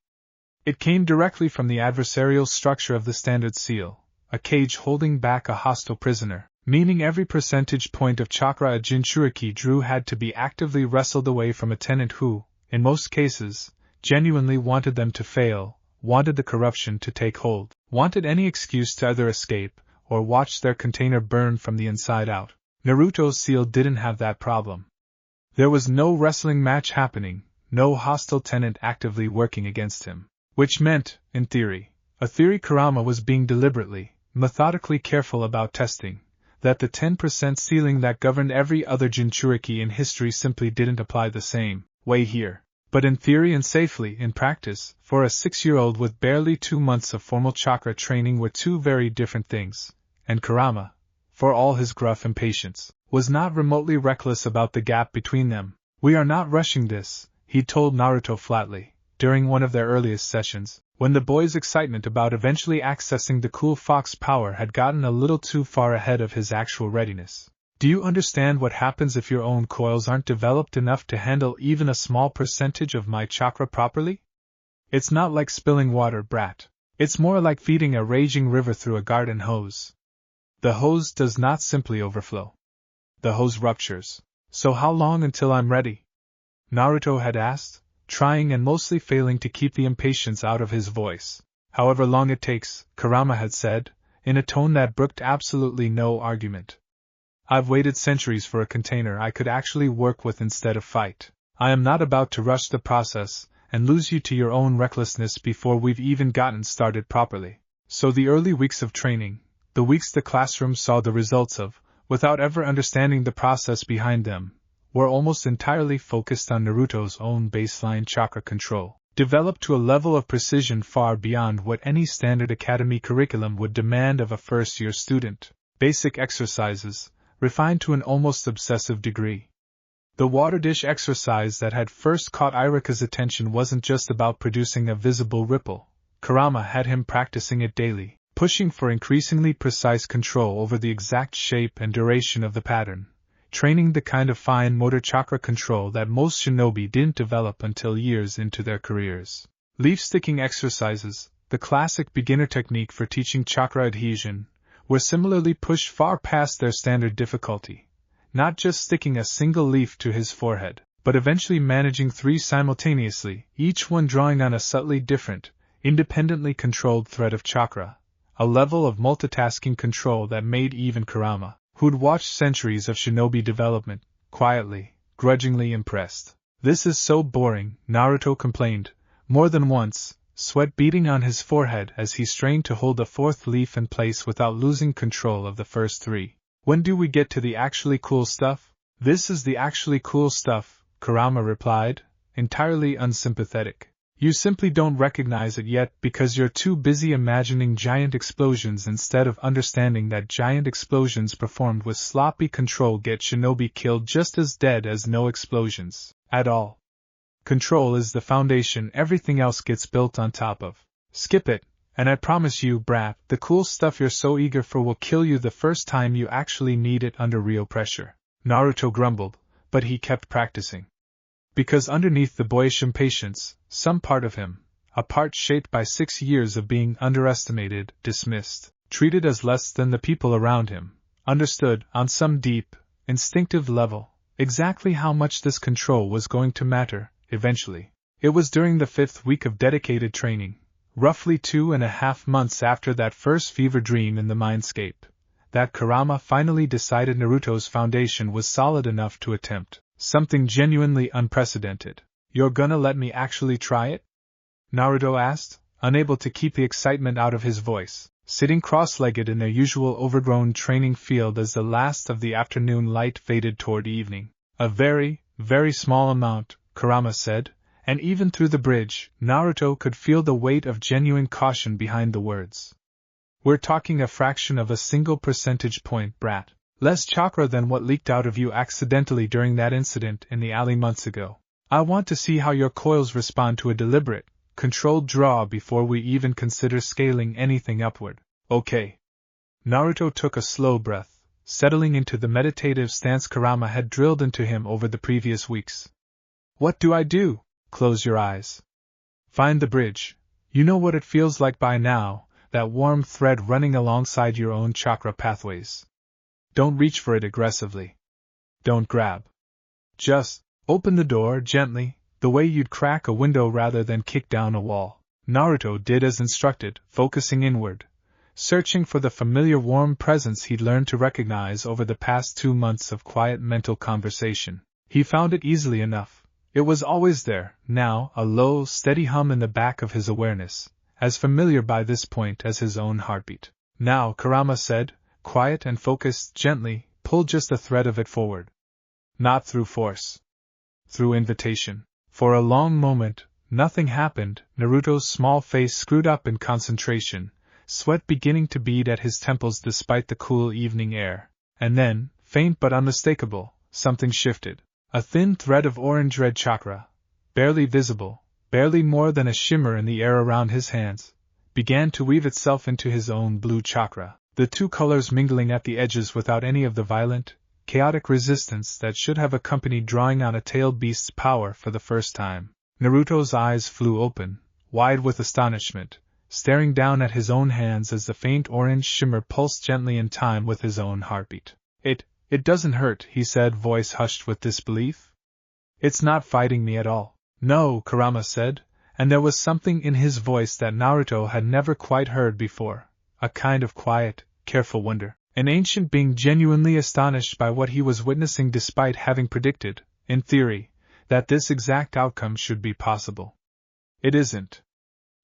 It came directly from the adversarial structure of the standard seal, a cage holding back a hostile prisoner, meaning every percentage point of chakra a Jinchuriki drew had to be actively wrestled away from a tenant who, in most cases, genuinely wanted them to fail, wanted the corruption to take hold, wanted any excuse to either escape or watch their container burn from the inside out. Naruto's seal didn't have that problem. There was no wrestling match happening, no hostile tenant actively working against him. Which meant, in theory, a theory Kurama was being deliberately, methodically careful about testing, that the 10% ceiling that governed every other Jinchuriki in history simply didn't apply the same way here. But in theory and safely in practice, for a 6-year-old with barely 2 months of formal chakra training were two very different things. And Kurama, for all his gruff impatience, was not remotely reckless about the gap between them. "We are not rushing this," he told Naruto flatly, during one of their earliest sessions, when the boy's excitement about eventually accessing the cool fox power had gotten a little too far ahead of his actual readiness. "Do you understand what happens if your own coils aren't developed enough to handle even a small percentage of my chakra properly? It's not like spilling water, brat. It's more like feeding a raging river through a garden hose. The hose does not simply overflow. The hose ruptures. So how long until I'm ready?" Naruto had asked, trying and mostly failing to keep the impatience out of his voice. "However long it takes," Kurama had said, in a tone that brooked absolutely no argument. "I've waited centuries for a container I could actually work with instead of fight. I am not about to rush the process and lose you to your own recklessness before we've even gotten started properly." So the early weeks of training, the weeks the classroom saw the results of, without ever understanding the process behind them, were almost entirely focused on Naruto's own baseline chakra control, developed to a level of precision far beyond what any standard academy curriculum would demand of a first-year student. Basic exercises, refined to an almost obsessive degree. The water dish exercise that had first caught Irika's attention wasn't just about producing a visible ripple. Kurama had him practicing it daily, pushing for increasingly precise control over the exact shape and duration of the pattern, training the kind of fine motor chakra control that most shinobi didn't develop until years into their careers. Leaf-sticking exercises, the classic beginner technique for teaching chakra adhesion, were similarly pushed far past their standard difficulty, not just sticking a single leaf to his forehead, but eventually managing 3 simultaneously, each one drawing on a subtly different, independently controlled thread of chakra, a level of multitasking control that made even Kurama, who'd watched centuries of shinobi development, quietly, grudgingly impressed. "This is so boring," Naruto complained, more than once, sweat beading on his forehead as he strained to hold the 4th leaf in place without losing control of the first 3. "When do we get to the actually cool stuff?" "This is the actually cool stuff," Kurama replied, entirely unsympathetic. "You simply don't recognize it yet because you're too busy imagining giant explosions instead of understanding that giant explosions performed with sloppy control get shinobi killed just as dead as no explosions at all. Control is the foundation everything else gets built on top of. Skip it, and I promise you, brat, the cool stuff you're so eager for will kill you the first time you actually need it under real pressure." Naruto grumbled, but he kept practicing. Because underneath the boyish impatience, some part of him, a part shaped by 6 years of being underestimated, dismissed, treated as less than the people around him, understood, on some deep, instinctive level, exactly how much this control was going to matter, eventually. It was during the 5th week of dedicated training, roughly 2.5 months after that first fever dream in the mindscape, that Kurama finally decided Naruto's foundation was solid enough to attempt something genuinely unprecedented. "You're gonna let me actually try it?" Naruto asked, unable to keep the excitement out of his voice, sitting cross-legged in their usual overgrown training field as the last of the afternoon light faded toward evening. "A very, very small amount," Kurama said, and even through the bridge, Naruto could feel the weight of genuine caution behind the words. "We're talking a fraction of a single percentage point, brat. Less chakra than what leaked out of you accidentally during that incident in the alley months ago. I want to see how your coils respond to a deliberate, controlled draw before we even consider scaling anything upward. Okay." Naruto took a slow breath, settling into the meditative stance Kurama had drilled into him over the previous weeks. "What do I do?" "Close your eyes. Find the bridge. You know what it feels like by now, that warm thread running alongside your own chakra pathways. Don't reach for it aggressively. Don't grab. Just open the door gently, the way you'd crack a window rather than kick down a wall." Naruto did as instructed, focusing inward, searching for the familiar warm presence he'd learned to recognize over the past 2 months of quiet mental conversation. He found it easily enough. It was always there, now, a low, steady hum in the back of his awareness, as familiar by this point as his own heartbeat. "Now," Kurama said, quiet and focused, "gently, pull just a thread of it forward. Not through force. Through invitation." For a long moment, nothing happened, Naruto's small face screwed up in concentration, sweat beginning to bead at his temples despite the cool evening air. And then, faint but unmistakable, something shifted. A thin thread of orange-red chakra, barely visible, barely more than a shimmer in the air around his hands, began to weave itself into his own blue chakra, the two colors mingling at the edges without any of the violent, chaotic resistance that should have accompanied drawing on a tailed beast's power for the first time. Naruto's eyes flew open, wide with astonishment, staring down at his own hands as the faint orange shimmer pulsed gently in time with his own heartbeat. It doesn't hurt," he said, voice hushed with disbelief. "It's not fighting me at all." "No," Kurama said, and there was something in his voice that Naruto had never quite heard before, a kind of quiet, careful wonder, an ancient being genuinely astonished by what he was witnessing despite having predicted, in theory, that this exact outcome should be possible. "It isn't.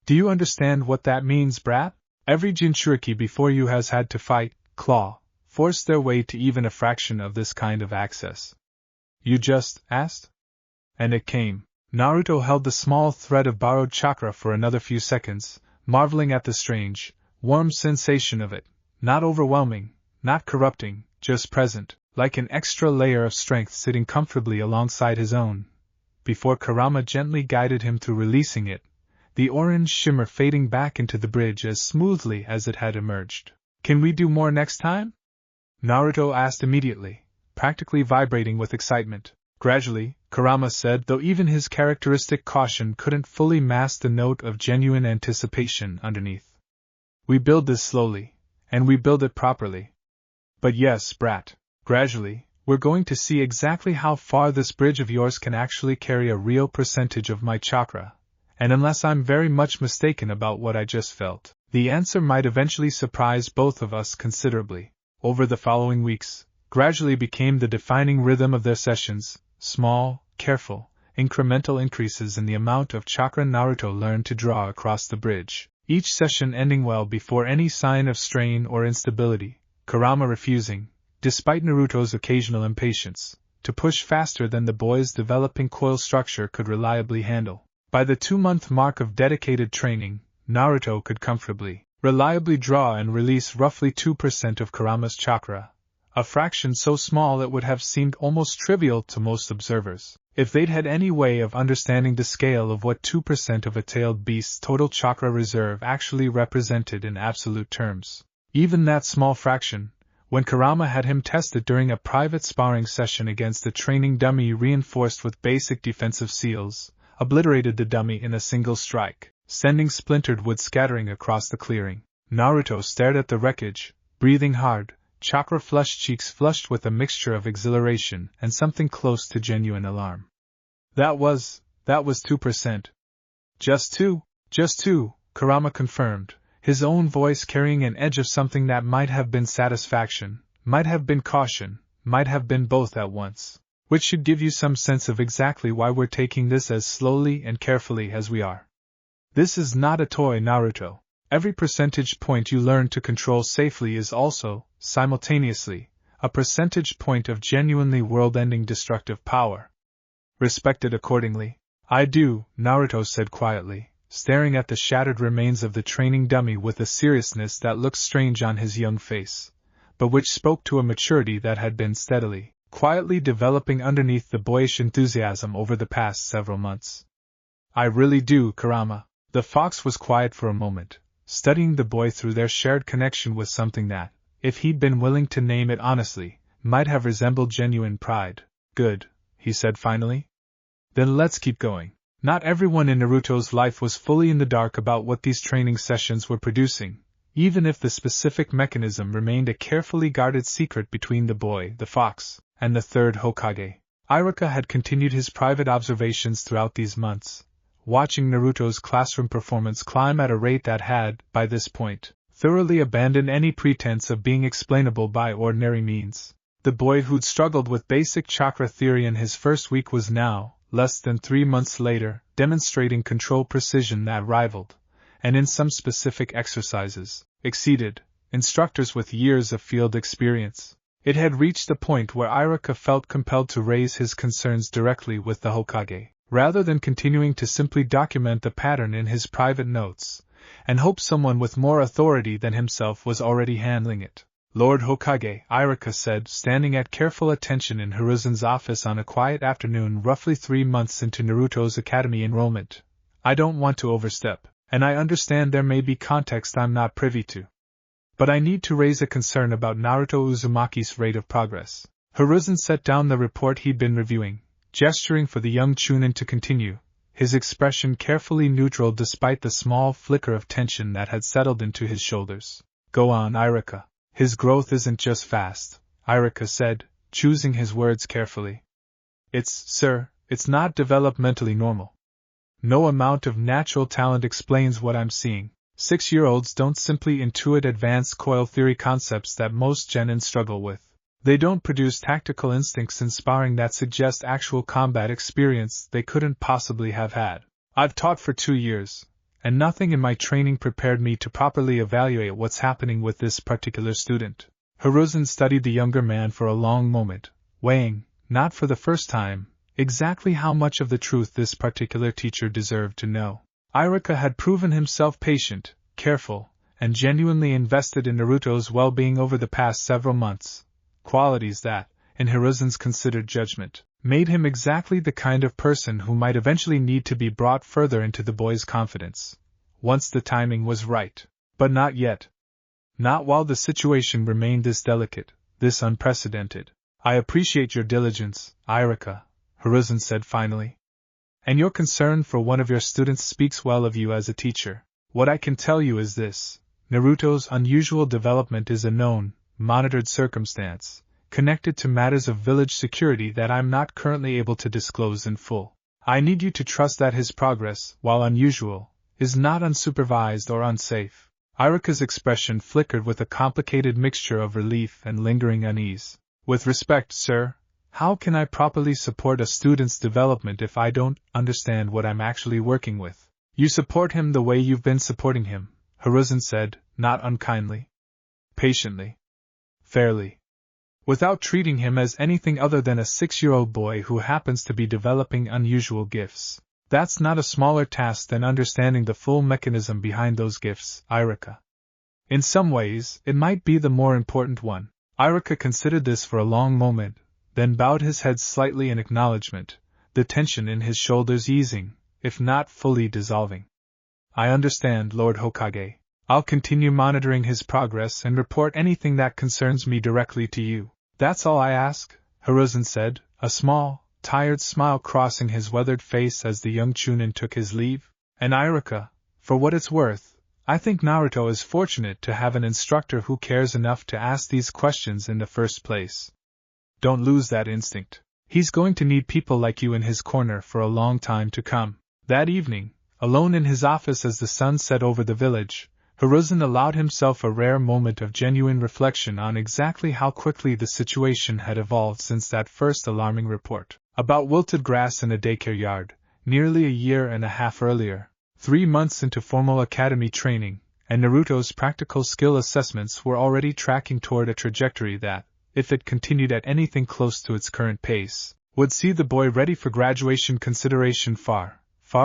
Do you understand what that means, brat? Every Jinchuriki before you has had to fight, claw, force their way to even a fraction of this kind of access. You just asked? And it came." Naruto held the small thread of borrowed chakra for another few seconds, marveling at the strange, warm sensation of it, not overwhelming, not corrupting, just present, like an extra layer of strength sitting comfortably alongside his own, before Kurama gently guided him through releasing it, the orange shimmer fading back into the bridge as smoothly as it had emerged. "Can we do more next time?" Naruto asked immediately, practically vibrating with excitement. "Gradually," Kurama said, though even his characteristic caution couldn't fully mask the note of genuine anticipation underneath. "We build this slowly, and we build it properly. But yes, brat, gradually, we're going to see exactly how far this bridge of yours can actually carry a real percentage of my chakra, and unless I'm very much mistaken about what I just felt, the answer might eventually surprise both of us considerably." Over the following weeks, gradually became the defining rhythm of their sessions, small, careful, incremental increases in the amount of chakra Naruto learned to draw across the bridge, each session ending well before any sign of strain or instability, Kurama refusing, despite Naruto's occasional impatience, to push faster than the boy's developing coil structure could reliably handle. By the 2-month mark of dedicated training, Naruto could comfortably, reliably draw and release roughly 2% of Kurama's chakra, a fraction so small it would have seemed almost trivial to most observers, if they'd had any way of understanding the scale of what 2% of a tailed beast's total chakra reserve actually represented in absolute terms. Even that small fraction, when Kurama had him tested during a private sparring session against a training dummy reinforced with basic defensive seals, obliterated the dummy in a single strike, sending splintered wood scattering across the clearing. Naruto stared at the wreckage, breathing hard, chakra-flushed cheeks flushed with a mixture of exhilaration and something close to genuine alarm. That was 2%. Just two, Kurama confirmed, his own voice carrying an edge of something that might have been satisfaction, might have been caution, might have been both at once. Which should give you some sense of exactly why we're taking this as slowly and carefully as we are. This is not a toy, Naruto. Every percentage point you learn to control safely is also, simultaneously, a percentage point of genuinely world-ending destructive power. Respected accordingly. I do, Naruto said quietly, staring at the shattered remains of the training dummy with a seriousness that looked strange on his young face, but which spoke to a maturity that had been steadily, quietly developing underneath the boyish enthusiasm over the past several months. I really do, Kurama. The fox was quiet for a moment, studying the boy through their shared connection with something that, if he'd been willing to name it honestly, might have resembled genuine pride. Good, he said finally. Then let's keep going. Not everyone in Naruto's life was fully in the dark about what these training sessions were producing, even if the specific mechanism remained a carefully guarded secret between the boy, the fox, and the third Hokage. Iruka had continued his private observations throughout these months, watching Naruto's classroom performance climb at a rate that had, by this point, thoroughly abandoned any pretense of being explainable by ordinary means. The boy who'd struggled with basic chakra theory in his first week was now, less than 3 months later, demonstrating control precision that rivaled, and in some specific exercises, exceeded, instructors with years of field experience. It had reached the point where Iruka felt compelled to raise his concerns directly with the Hokage, rather than continuing to simply document the pattern in his private notes, and hope someone with more authority than himself was already handling it. Lord Hokage, Iruka said, standing at careful attention in Hiruzen's office on a quiet afternoon roughly 3 months into Naruto's academy enrollment. I don't want to overstep, and I understand there may be context I'm not privy to. But I need to raise a concern about Naruto Uzumaki's rate of progress. Hiruzen set down the report he'd been reviewing, gesturing for the young Chunin to continue, his expression carefully neutral despite the small flicker of tension that had settled into his shoulders. Go on, Iruka. His growth isn't just fast, Iruka said, choosing his words carefully. It's not developmentally normal. No amount of natural talent explains what I'm seeing. 6-year-olds don't simply intuit advanced coil theory concepts that most genin struggle with. They don't produce tactical instincts in sparring that suggest actual combat experience they couldn't possibly have had. I've taught for 2 years, and nothing in my training prepared me to properly evaluate what's happening with this particular student. Hiruzen studied the younger man for a long moment, weighing, not for the first time, exactly how much of the truth this particular teacher deserved to know. Iruka had proven himself patient, careful, and genuinely invested in Naruto's well-being over the past several months, qualities that, in Hiruzen's considered judgment, made him exactly the kind of person who might eventually need to be brought further into the boy's confidence, once the timing was right. But not yet. Not while the situation remained this delicate, this unprecedented. I appreciate your diligence, Iruka, Hiruzen said finally. And your concern for one of your students speaks well of you as a teacher. What I can tell you is this: Naruto's unusual development is a known, monitored circumstance, connected to matters of village security that I'm not currently able to disclose in full. I need you to trust that his progress, while unusual, is not unsupervised or unsafe. Iruka's expression flickered with a complicated mixture of relief and lingering unease. With respect, sir, how can I properly support a student's development if I don't understand what I'm actually working with? You support him the way you've been supporting him, Hiruzen said, not unkindly. Patiently. Fairly. Without treating him as anything other than a 6-year-old boy who happens to be developing unusual gifts. That's not a smaller task than understanding the full mechanism behind those gifts, Iruka. In some ways, it might be the more important one. Iruka considered this for a long moment, then bowed his head slightly in acknowledgement, the tension in his shoulders easing, if not fully dissolving. I understand, Lord Hokage. I'll continue monitoring his progress and report anything that concerns me directly to you. That's all I ask, Hiruzen said, a small, tired smile crossing his weathered face as the young Chunin took his leave. And Iruka, for what it's worth, I think Naruto is fortunate to have an instructor who cares enough to ask these questions in the first place. Don't lose that instinct. He's going to need people like you in his corner for a long time to come. That evening, Alone in his office as the sun set over the village, Hiruzen allowed himself a rare moment of genuine reflection on exactly how quickly the situation had evolved since that first alarming report about wilted grass in a daycare yard, nearly a year and a half earlier. 3 months into formal academy training, and Naruto's practical skill assessments were already tracking toward a trajectory that, if it continued at anything close to its current pace, would see the boy ready for graduation consideration far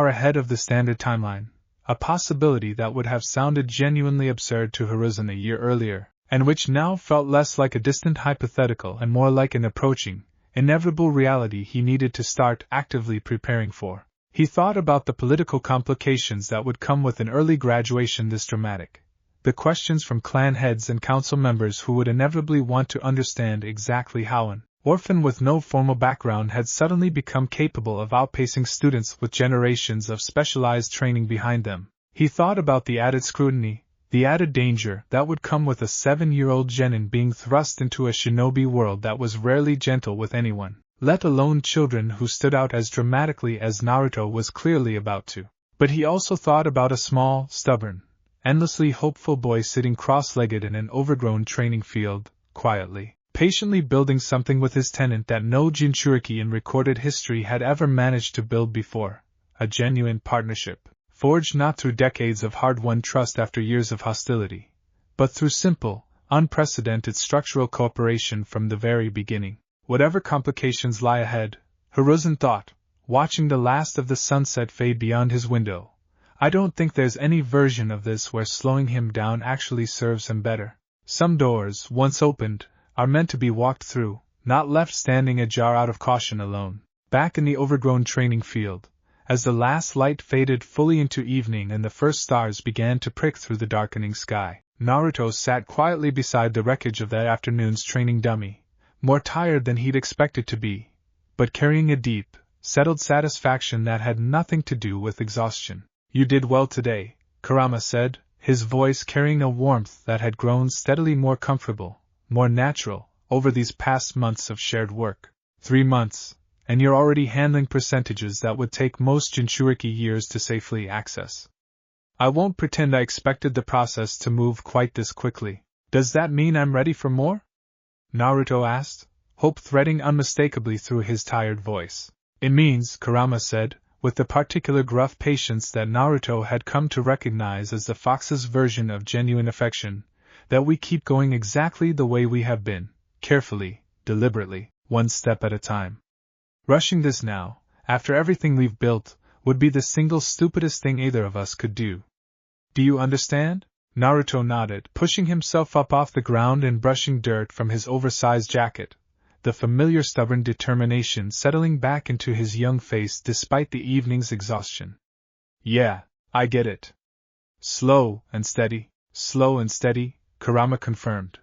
ahead of the standard timeline, a possibility that would have sounded genuinely absurd to Hiruzen a year earlier, and which now felt less like a distant hypothetical and more like an approaching, inevitable reality he needed to start actively preparing for. He thought about the political complications that would come with an early graduation this dramatic, the questions from clan heads and council members who would inevitably want to understand exactly how an orphan with no formal background had suddenly become capable of outpacing students with generations of specialized training behind them. He thought about the added scrutiny, the added danger that would come with a 7-year-old genin being thrust into a shinobi world that was rarely gentle with anyone, let alone children who stood out as dramatically as Naruto was clearly about to. But he also thought about a small, stubborn, endlessly hopeful boy sitting cross-legged in an overgrown training field, quietly, patiently building something with his tenant that no Jinchuriki in recorded history had ever managed to build before, a genuine partnership, forged not through decades of hard-won trust after years of hostility, but through simple, unprecedented structural cooperation from the very beginning. Whatever complications lie ahead, Hiruzen thought, watching the last of the sunset fade beyond his window, I don't think there's any version of this where slowing him down actually serves him better. Some doors, once opened, are meant to be walked through, not left standing ajar out of caution alone. Back in the overgrown training field, as the last light faded fully into evening and the first stars began to prick through the darkening sky, Naruto sat quietly beside the wreckage of that afternoon's training dummy, more tired than he'd expected to be, but carrying a deep, settled satisfaction that had nothing to do with exhaustion. You did well today, Kurama said, his voice carrying a warmth that had grown steadily more comfortable, more natural, over these past months of shared work. 3 months, and you're already handling percentages that would take most Jinchuriki years to safely access. I won't pretend I expected the process to move quite this quickly. Does that mean I'm ready for more? Naruto asked, hope threading unmistakably through his tired voice. It means, Kurama said, with the particular gruff patience that Naruto had come to recognize as the fox's version of genuine affection, that we keep going exactly the way we have been, carefully, deliberately, one step at a time. Rushing this now, after everything we've built, would be the single stupidest thing either of us could do. Do you understand? Naruto nodded, pushing himself up off the ground and brushing dirt from his oversized jacket, the familiar stubborn determination settling back into his young face despite the evening's exhaustion. Yeah, I get it. Slow and steady, Kurama confirmed.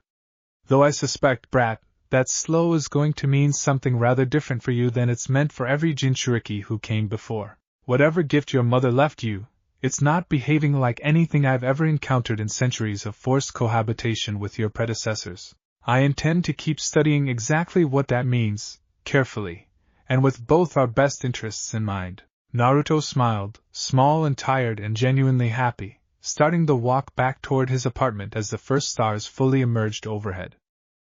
Though I suspect, brat, that slow is going to mean something rather different for you than it's meant for every Jinchuriki who came before. Whatever gift your mother left you, it's not behaving like anything I've ever encountered in centuries of forced cohabitation with your predecessors. I intend to keep studying exactly what that means, carefully, and with both our best interests in mind. Naruto smiled, small and tired and genuinely happy, starting the walk back toward his apartment as the first stars fully emerged overhead.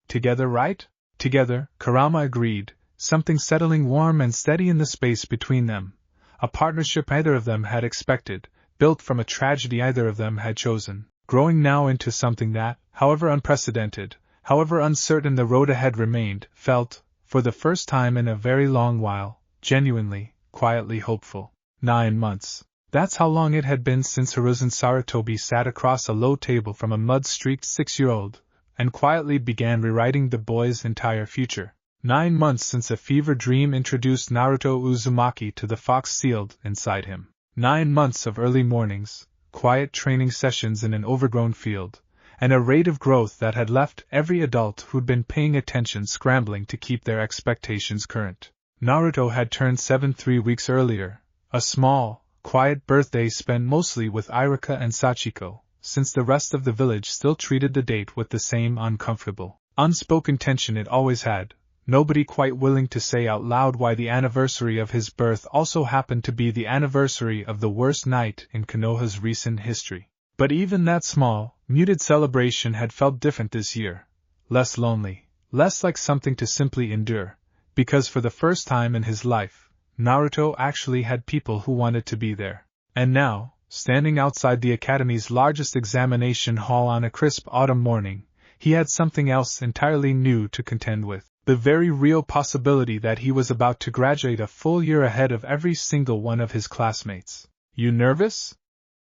Together, right? Together, Kurama agreed, something settling warm and steady in the space between them, a partnership either of them had expected, built from a tragedy either of them had chosen, growing now into something that, however unprecedented, however uncertain the road ahead remained, felt, for the first time in a very long while, genuinely, quietly hopeful. 9 months. That's how long it had been since Hiruzen Sarutobi sat across a low table from a mud-streaked 6-year-old, and quietly began rewriting the boy's entire future. 9 months since a fever dream introduced Naruto Uzumaki to the fox sealed inside him. 9 months of early mornings, quiet training sessions in an overgrown field, and a rate of growth that had left every adult who'd been paying attention scrambling to keep their expectations current. Naruto had turned 7 3 weeks earlier, a small, quiet birthday spent mostly with Iruka and Sachiko, since the rest of the village still treated the date with the same uncomfortable, unspoken tension it always had. nobody quite willing to say out loud why the anniversary of his birth also happened to be the anniversary of the worst night in Konoha's recent history. But even that small, muted celebration had felt different this year. Less lonely, less like something to simply endure, because for the first time in his life, Naruto actually had people who wanted to be there. And now, standing outside the Academy's largest examination hall on a crisp autumn morning, he had something else entirely new to contend with. The very real possibility that he was about to graduate a full year ahead of every single one of his classmates. "You nervous?"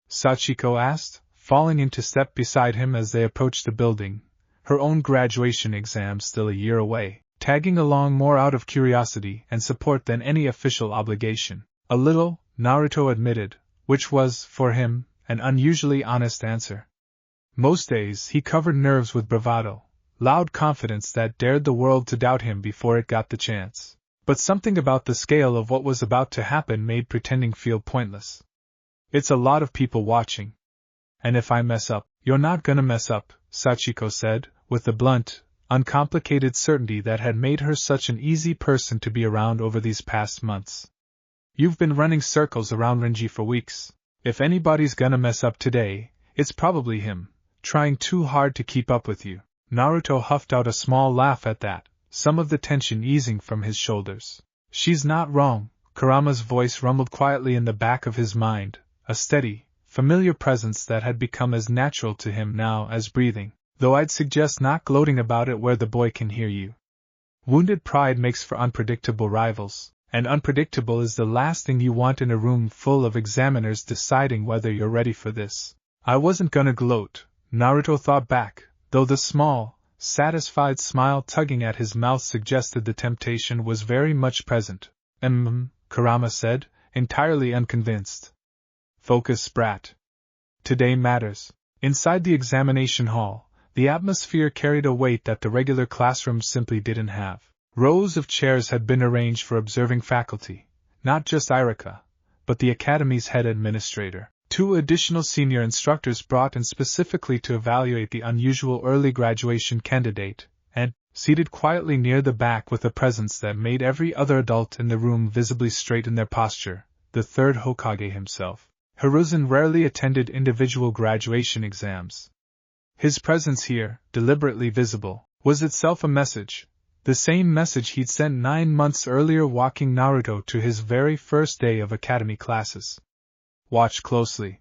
Sachiko asked, falling into step beside him as they approached the building, her own graduation exam still a year away, tagging along more out of curiosity and support than any official obligation. "A little," Naruto admitted, which was, for him, an unusually honest answer. Most days he covered nerves with bravado, loud confidence that dared the world to doubt him before it got the chance. But something about the scale of what was about to happen made pretending feel pointless. "It's a lot of people watching. And if I mess up..." "You're not gonna mess up," Sachiko said, with the blunt, uncomplicated certainty that had made her such an easy person to be around over these past months. "You've been running circles around Renji for weeks. If anybody's gonna mess up today, it's probably him, trying too hard to keep up with you." Naruto huffed out a small laugh at that, some of the tension easing from his shoulders. "She's not wrong," Kurama's voice rumbled quietly in the back of his mind, a steady, familiar presence that had become as natural to him now as breathing, though I'd suggest not gloating about it where the boy can hear you. Wounded pride makes for unpredictable rivals, and unpredictable is the last thing you want in a room full of examiners deciding whether you're ready for this. "I wasn't gonna gloat," Naruto thought back, though the small, satisfied smile tugging at his mouth suggested the temptation was very much present. Kurama said, entirely unconvinced. "Focus, brat. Today matters." Inside the examination hall, the atmosphere carried a weight that the regular classrooms simply didn't have. Rows of chairs had been arranged for observing faculty, not just Irika, but the Academy's head administrator. 2 additional senior instructors brought in specifically to evaluate the unusual early graduation candidate, and, seated quietly near the back with a presence that made every other adult in the room visibly straight in their posture, the third Hokage himself. Hiruzen rarely attended individual graduation exams. His presence here, deliberately visible, was itself a message, the same message he'd sent 9 months earlier walking Naruto to his very first day of academy classes. "Watch closely.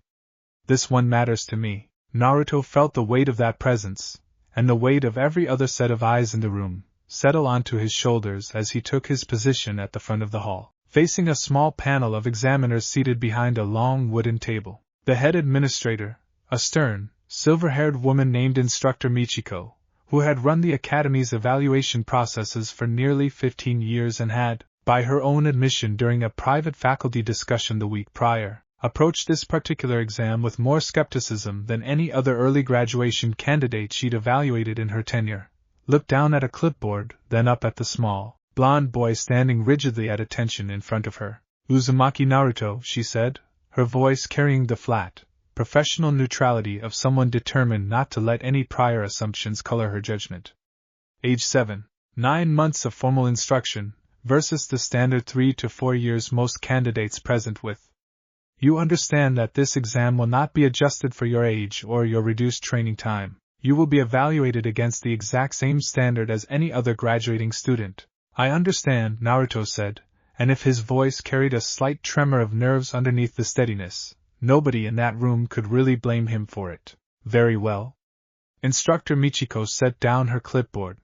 This one matters to me." Naruto felt the weight of that presence, and the weight of every other set of eyes in the room, settle onto his shoulders as he took his position at the front of the hall, facing a small panel of examiners seated behind a long wooden table. The head administrator, a stern, silver-haired woman named Instructor Michiko, who had run the Academy's evaluation processes for nearly 15 years and had, by her own admission during a private faculty discussion the week prior, approached this particular exam with more skepticism than any other early graduation candidate she'd evaluated in her tenure, looked down at a clipboard, then up at the small, blond boy standing rigidly at attention in front of her. "Uzumaki Naruto," she said, her voice carrying the flat, professional neutrality of someone determined not to let any prior assumptions color her judgment. Age 7. 9 months of formal instruction, versus the standard 3 to 4 years most candidates present with. You understand that this exam will not be adjusted for your age or your reduced training time. You will be evaluated against the exact same standard as any other graduating student. "I understand," Naruto said, and if his voice carried a slight tremor of nerves underneath the steadiness, nobody in that room could really blame him for it. "Very well." Instructor Michiko set down her clipboard.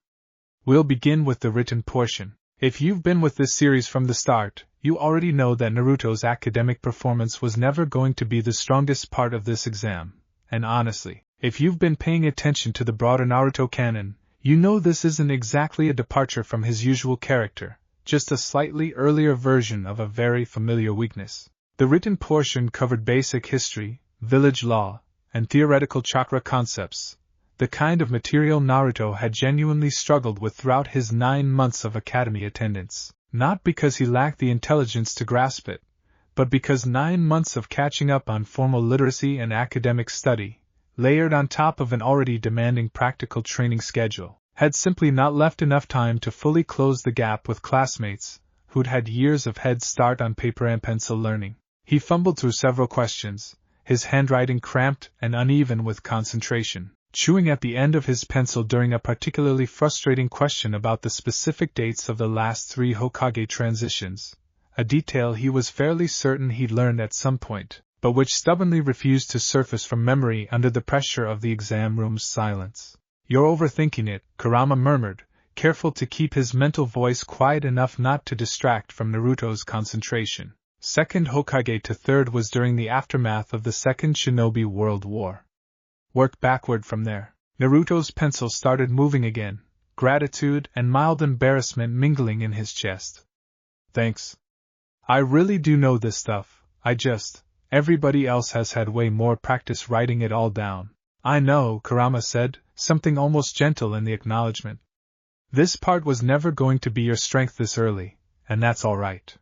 "We'll begin with the written portion. If you've been with this series from the start, you already know that Naruto's academic performance was never going to be the strongest part of this exam, and honestly, if you've been paying attention to the broader Naruto canon, you know this isn't exactly a departure from his usual character, just a slightly earlier version of a very familiar weakness." The written portion covered basic history, village law, and theoretical chakra concepts, the kind of material Naruto had genuinely struggled with throughout his 9 months of academy attendance, not because he lacked the intelligence to grasp it, but because 9 months of catching up on formal literacy and academic study, layered on top of an already demanding practical training schedule, had simply not left enough time to fully close the gap with classmates who'd had years of head start on paper and pencil learning. He fumbled through several questions, his handwriting cramped and uneven with concentration, chewing at the end of his pencil during a particularly frustrating question about the specific dates of the last 3 Hokage transitions, a detail he was fairly certain he'd learned at some point, but which stubbornly refused to surface from memory under the pressure of the exam room's silence. "You're overthinking it," Kurama murmured, careful to keep his mental voice quiet enough not to distract from Naruto's concentration. Second Hokage to third was during the aftermath of the Second Shinobi World War. Work backward from there. Naruto's pencil started moving again, gratitude and mild embarrassment mingling in his chest. "Thanks. I really do know this stuff, everybody else has had way more practice writing it all down." "I know," Kurama said, something almost gentle in the acknowledgement. "This part was never going to be your strength this early, and that's all right.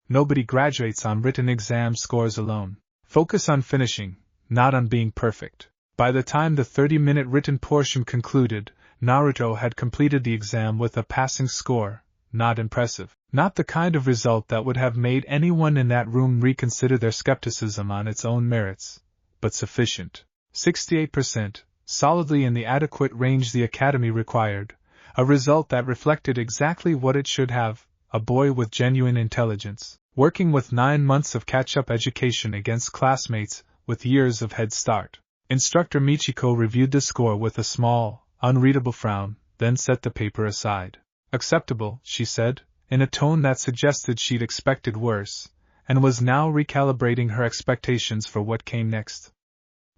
Nobody graduates on written exam scores alone. Focus on finishing, not on being perfect." By the time the 30-minute written portion concluded, Naruto had completed the exam with a passing score, not impressive, not the kind of result that would have made anyone in that room reconsider their skepticism on its own merits, but sufficient. 68%, solidly in the adequate range the Academy required, a result that reflected exactly what it should have, a boy with genuine intelligence, working with 9 months of catch-up education against classmates with years of head start. Instructor Michiko reviewed the score with a small, unreadable frown, then set the paper aside. "Acceptable," she said, in a tone that suggested she'd expected worse, and was now recalibrating her expectations for what came next.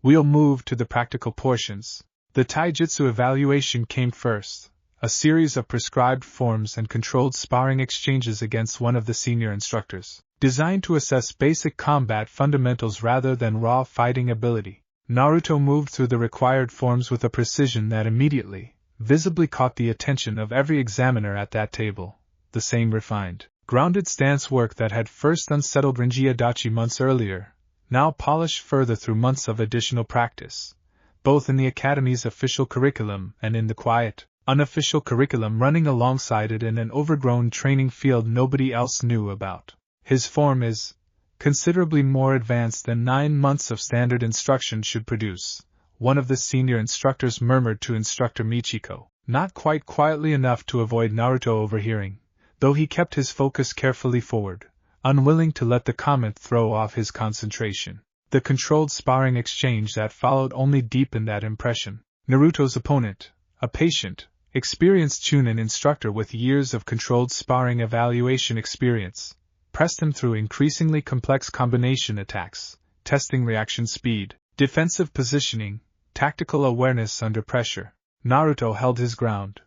"We'll move to the practical portions." The taijutsu evaluation came first, a series of prescribed forms and controlled sparring exchanges against one of the senior instructors, designed to assess basic combat fundamentals rather than raw fighting ability. Naruto moved through the required forms with a precision that immediately, visibly caught the attention of every examiner at that table, the same refined, grounded stance work that had first unsettled Rinji Adachi months earlier, now polished further through months of additional practice, both in the Academy's official curriculum and in the quiet, unofficial curriculum running alongside it in an overgrown training field nobody else knew about. "His form is considerably more advanced than 9 months of standard instruction should produce," one of the senior instructors murmured to Instructor Michiko, not quite quietly enough to avoid Naruto overhearing, though he kept his focus carefully forward, unwilling to let the comment throw off his concentration. The controlled sparring exchange that followed only deepened that impression. Naruto's opponent, a patient, experienced Chunin instructor with years of controlled sparring evaluation experience, pressed him through increasingly complex combination attacks, testing reaction speed, defensive positioning, tactical awareness under pressure. Naruto held his ground.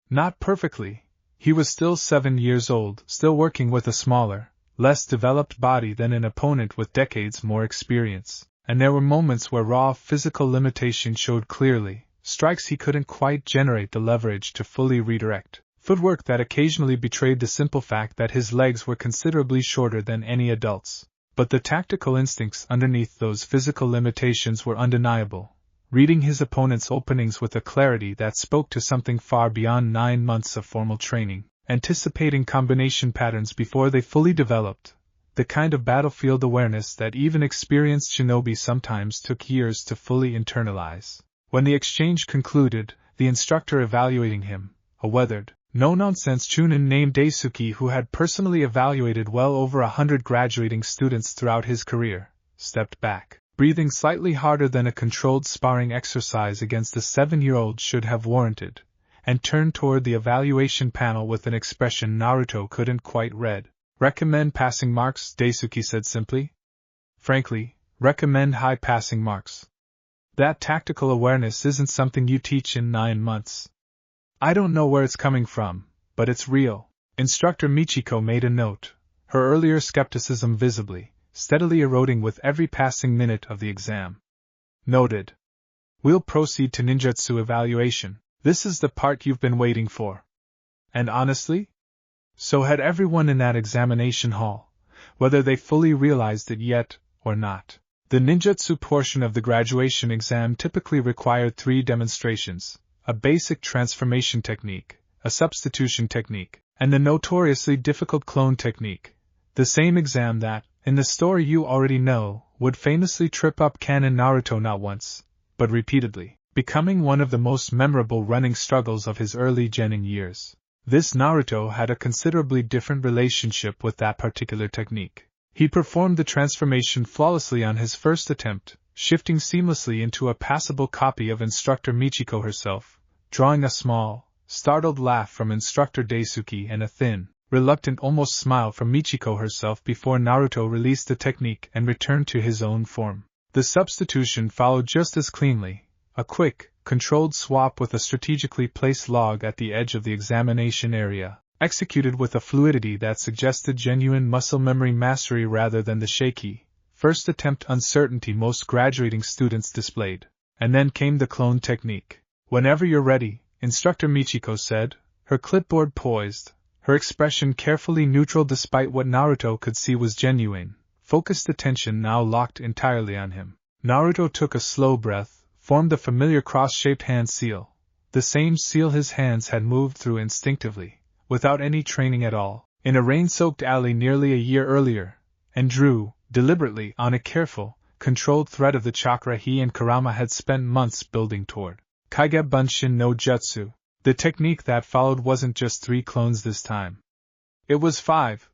Not perfectly. He was still 7 years old, still working with a smaller, less developed body than an opponent with decades more experience, and there were moments where raw physical limitation showed clearly, strikes he couldn't quite generate the leverage to fully redirect. Footwork that occasionally betrayed the simple fact that his legs were considerably shorter than any adult's. But the tactical instincts underneath those physical limitations were undeniable, reading his opponent's openings with a clarity that spoke to something far beyond 9 months of formal training, anticipating combination patterns before they fully developed, the kind of battlefield awareness that even experienced shinobi sometimes took years to fully internalize. When the exchange concluded, the instructor evaluating him, a weathered, no-nonsense Chunin named Daisuke who had personally evaluated well over 100 graduating students throughout his career, stepped back, breathing slightly harder than a controlled sparring exercise against a 7-year-old should have warranted, and turned toward the evaluation panel with an expression Naruto couldn't quite read. "Recommend passing marks," Daisuke said simply. "Frankly, recommend high passing marks. That tactical awareness isn't something you teach in 9 months. I don't know where it's coming from, but it's real." Instructor Michiko made a note, her earlier skepticism visibly, steadily eroding with every passing minute of the exam. "Noted. We'll proceed to ninjutsu evaluation. This is the part you've been waiting for." And honestly, so had everyone in that examination hall, whether they fully realized it yet or not. The ninjutsu portion of the graduation exam typically required 3 demonstrations, a basic transformation technique, a substitution technique, and the notoriously difficult clone technique. The same exam that, in the story you already know, would famously trip up canon Naruto not once, but repeatedly, becoming one of the most memorable running struggles of his early genin years. This Naruto had a considerably different relationship with that particular technique. He performed the transformation flawlessly on his first attempt, shifting seamlessly into a passable copy of Instructor Michiko herself, drawing a small, startled laugh from Instructor Daisuke and a thin, reluctant almost smile from Michiko herself before Naruto released the technique and returned to his own form. The substitution followed just as cleanly, a quick, controlled swap with a strategically placed log at the edge of the examination area, executed with a fluidity that suggested genuine muscle memory mastery rather than the shaky, first attempt uncertainty most graduating students displayed. And then came the clone technique. "Whenever you're ready," Instructor Michiko said, her clipboard poised, her expression carefully neutral despite what Naruto could see was genuine, focused attention now locked entirely on him. Naruto took a slow breath, formed the familiar cross-shaped hand seal, the same seal his hands had moved through instinctively, without any training at all, in a rain-soaked alley nearly a year earlier, and drew, deliberately, on a careful, controlled thread of the chakra he and Kurama had spent months building toward. Kaige Bunshin no Jutsu. The technique that followed wasn't just 3 clones this time. It was 5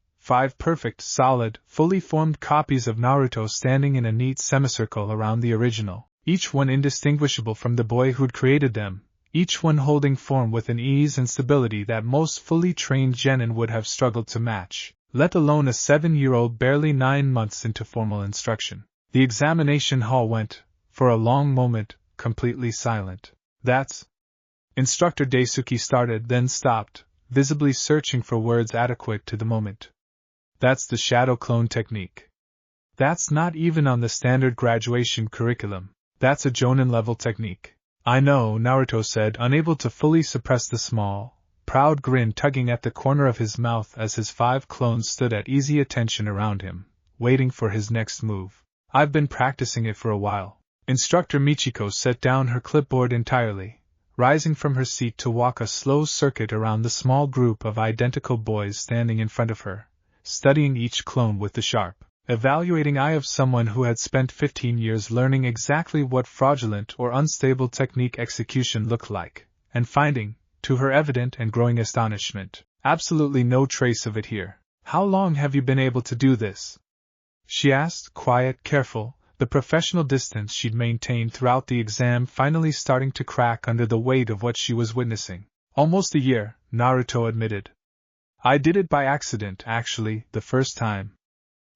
perfect, solid, fully formed copies of Naruto standing in a neat semicircle around the original, each one indistinguishable from the boy who'd created them, each one holding form with an ease and stability that most fully trained genin would have struggled to match, let alone a 7-year-old barely 9 months into formal instruction. The examination hall went, for a long moment, completely silent. "That's..." Instructor Daisuke started, then stopped, visibly searching for words adequate to the moment. "That's the shadow clone technique. That's not even on the standard graduation curriculum. That's a Jonin-level technique." "I know," Naruto said, unable to fully suppress the small, proud grin tugging at the corner of his mouth as his 5 clones stood at easy attention around him, waiting for his next move. "I've been practicing it for a while." Instructor Michiko set down her clipboard entirely, rising from her seat to walk a slow circuit around the small group of identical boys standing in front of her, studying each clone with the sharp, evaluating eye of someone who had spent 15 years learning exactly what fraudulent or unstable technique execution looked like, and finding, to her evident and growing astonishment, absolutely no trace of it here. "How long have you been able to do this?" she asked, quiet, careful, the professional distance she'd maintained throughout the exam finally starting to crack under the weight of what she was witnessing. "Almost a year," Naruto admitted. "I did it by accident, actually, the first time.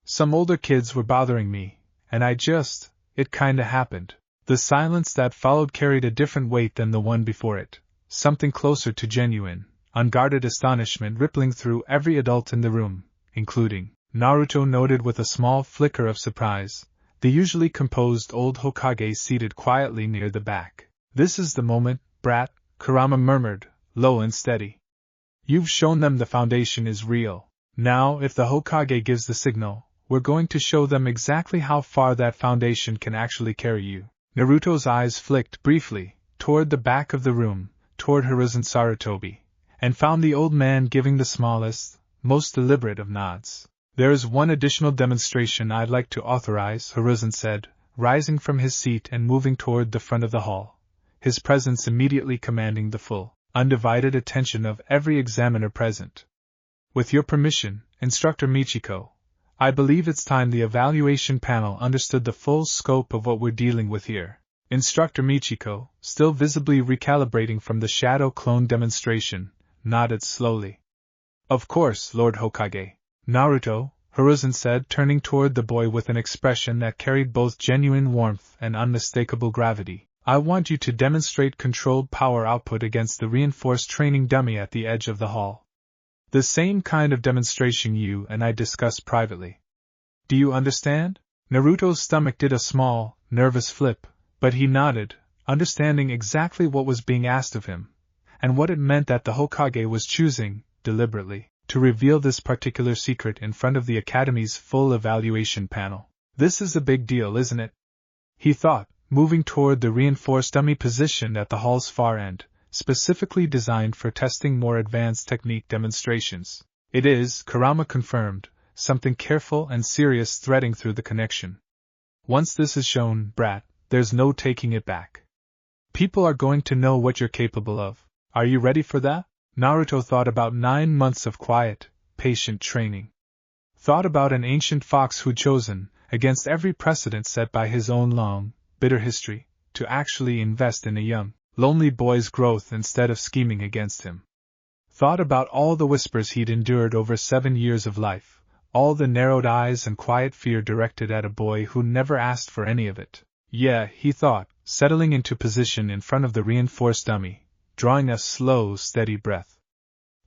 Some older kids were bothering me, and it kinda happened." The silence that followed carried a different weight than the one before it, something closer to genuine, unguarded astonishment rippling through every adult in the room, including, Naruto noted with a small flicker of surprise, the usually composed old Hokage seated quietly near the back. "This is the moment, brat," Kurama murmured, low and steady. "You've shown them the foundation is real. Now, if the Hokage gives the signal, we're going to show them exactly how far that foundation can actually carry you." Naruto's eyes flicked briefly, toward the back of the room, toward Hiruzen Sarutobi, and found the old man giving the smallest, most deliberate of nods. "There is one additional demonstration I'd like to authorize," Hiruzen said, rising from his seat and moving toward the front of the hall, his presence immediately commanding the full, undivided attention of every examiner present. "With your permission, Instructor Michiko, I believe it's time the evaluation panel understood the full scope of what we're dealing with here." Instructor Michiko, still visibly recalibrating from the shadow clone demonstration, nodded slowly. "Of course, Lord Hokage." "Naruto," Hiruzen said, turning toward the boy with an expression that carried both genuine warmth and unmistakable gravity, "I want you to demonstrate controlled power output against the reinforced training dummy at the edge of the hall. The same kind of demonstration you and I discussed privately. Do you understand?" Naruto's stomach did a small, nervous flip, but he nodded, understanding exactly what was being asked of him, and what it meant that the Hokage was choosing, deliberately, to reveal this particular secret in front of the Academy's full evaluation panel. "This is a big deal, isn't it?" he thought, moving toward the reinforced dummy positioned at the hall's far end, specifically designed for testing more advanced technique demonstrations. It is, Kurama confirmed, something careful and serious threading through the connection. Once this is shown, brat, there's no taking it back. People are going to know what you're capable of. Are you ready for that? Naruto thought about 9 months of quiet, patient training. Thought about an ancient fox who'd chosen, against every precedent set by his own long, bitter history, to actually invest in a young, lonely boy's growth instead of scheming against him. Thought about all the whispers he'd endured over 7 years of life, all the narrowed eyes and quiet fear directed at a boy who never asked for any of it. Yeah, he thought, settling into position in front of the reinforced dummy, drawing a slow, steady breath.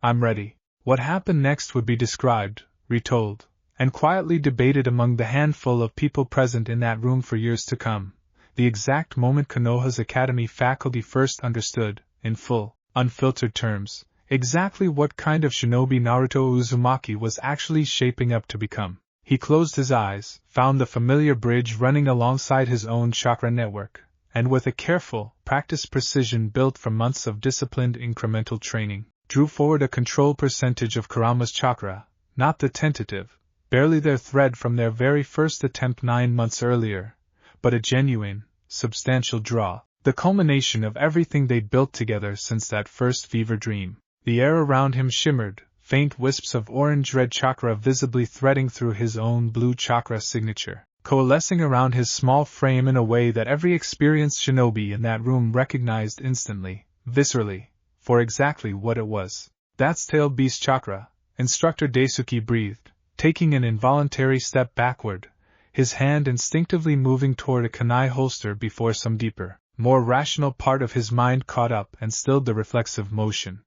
I'm ready. What happened next would be described, retold, and quietly debated among the handful of people present in that room for years to come. The exact moment Konoha's Academy faculty first understood, in full, unfiltered terms, exactly what kind of shinobi Naruto Uzumaki was actually shaping up to become. He closed his eyes, found the familiar bridge running alongside his own chakra network, and with a careful, practiced precision built from months of disciplined incremental training, drew forward a control percentage of Kurama's chakra, not the tentative, barely their thread from their very first attempt 9 months earlier, but a genuine, substantial draw, the culmination of everything they'd built together since that first fever dream. The air around him shimmered, faint wisps of orange-red chakra visibly threading through his own blue chakra signature, coalescing around his small frame in a way that every experienced shinobi in that room recognized instantly, viscerally, for exactly what it was. That's tailed beast chakra, Instructor Daisuke breathed, taking an involuntary step backward, his hand instinctively moving toward a kunai holster before some deeper, more rational part of his mind caught up and stilled the reflexive motion.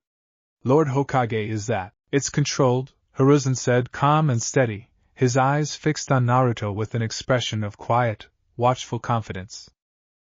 Lord Hokage, is that? It's controlled, Hiruzen said, calm and steady, his eyes fixed on Naruto with an expression of quiet, watchful confidence.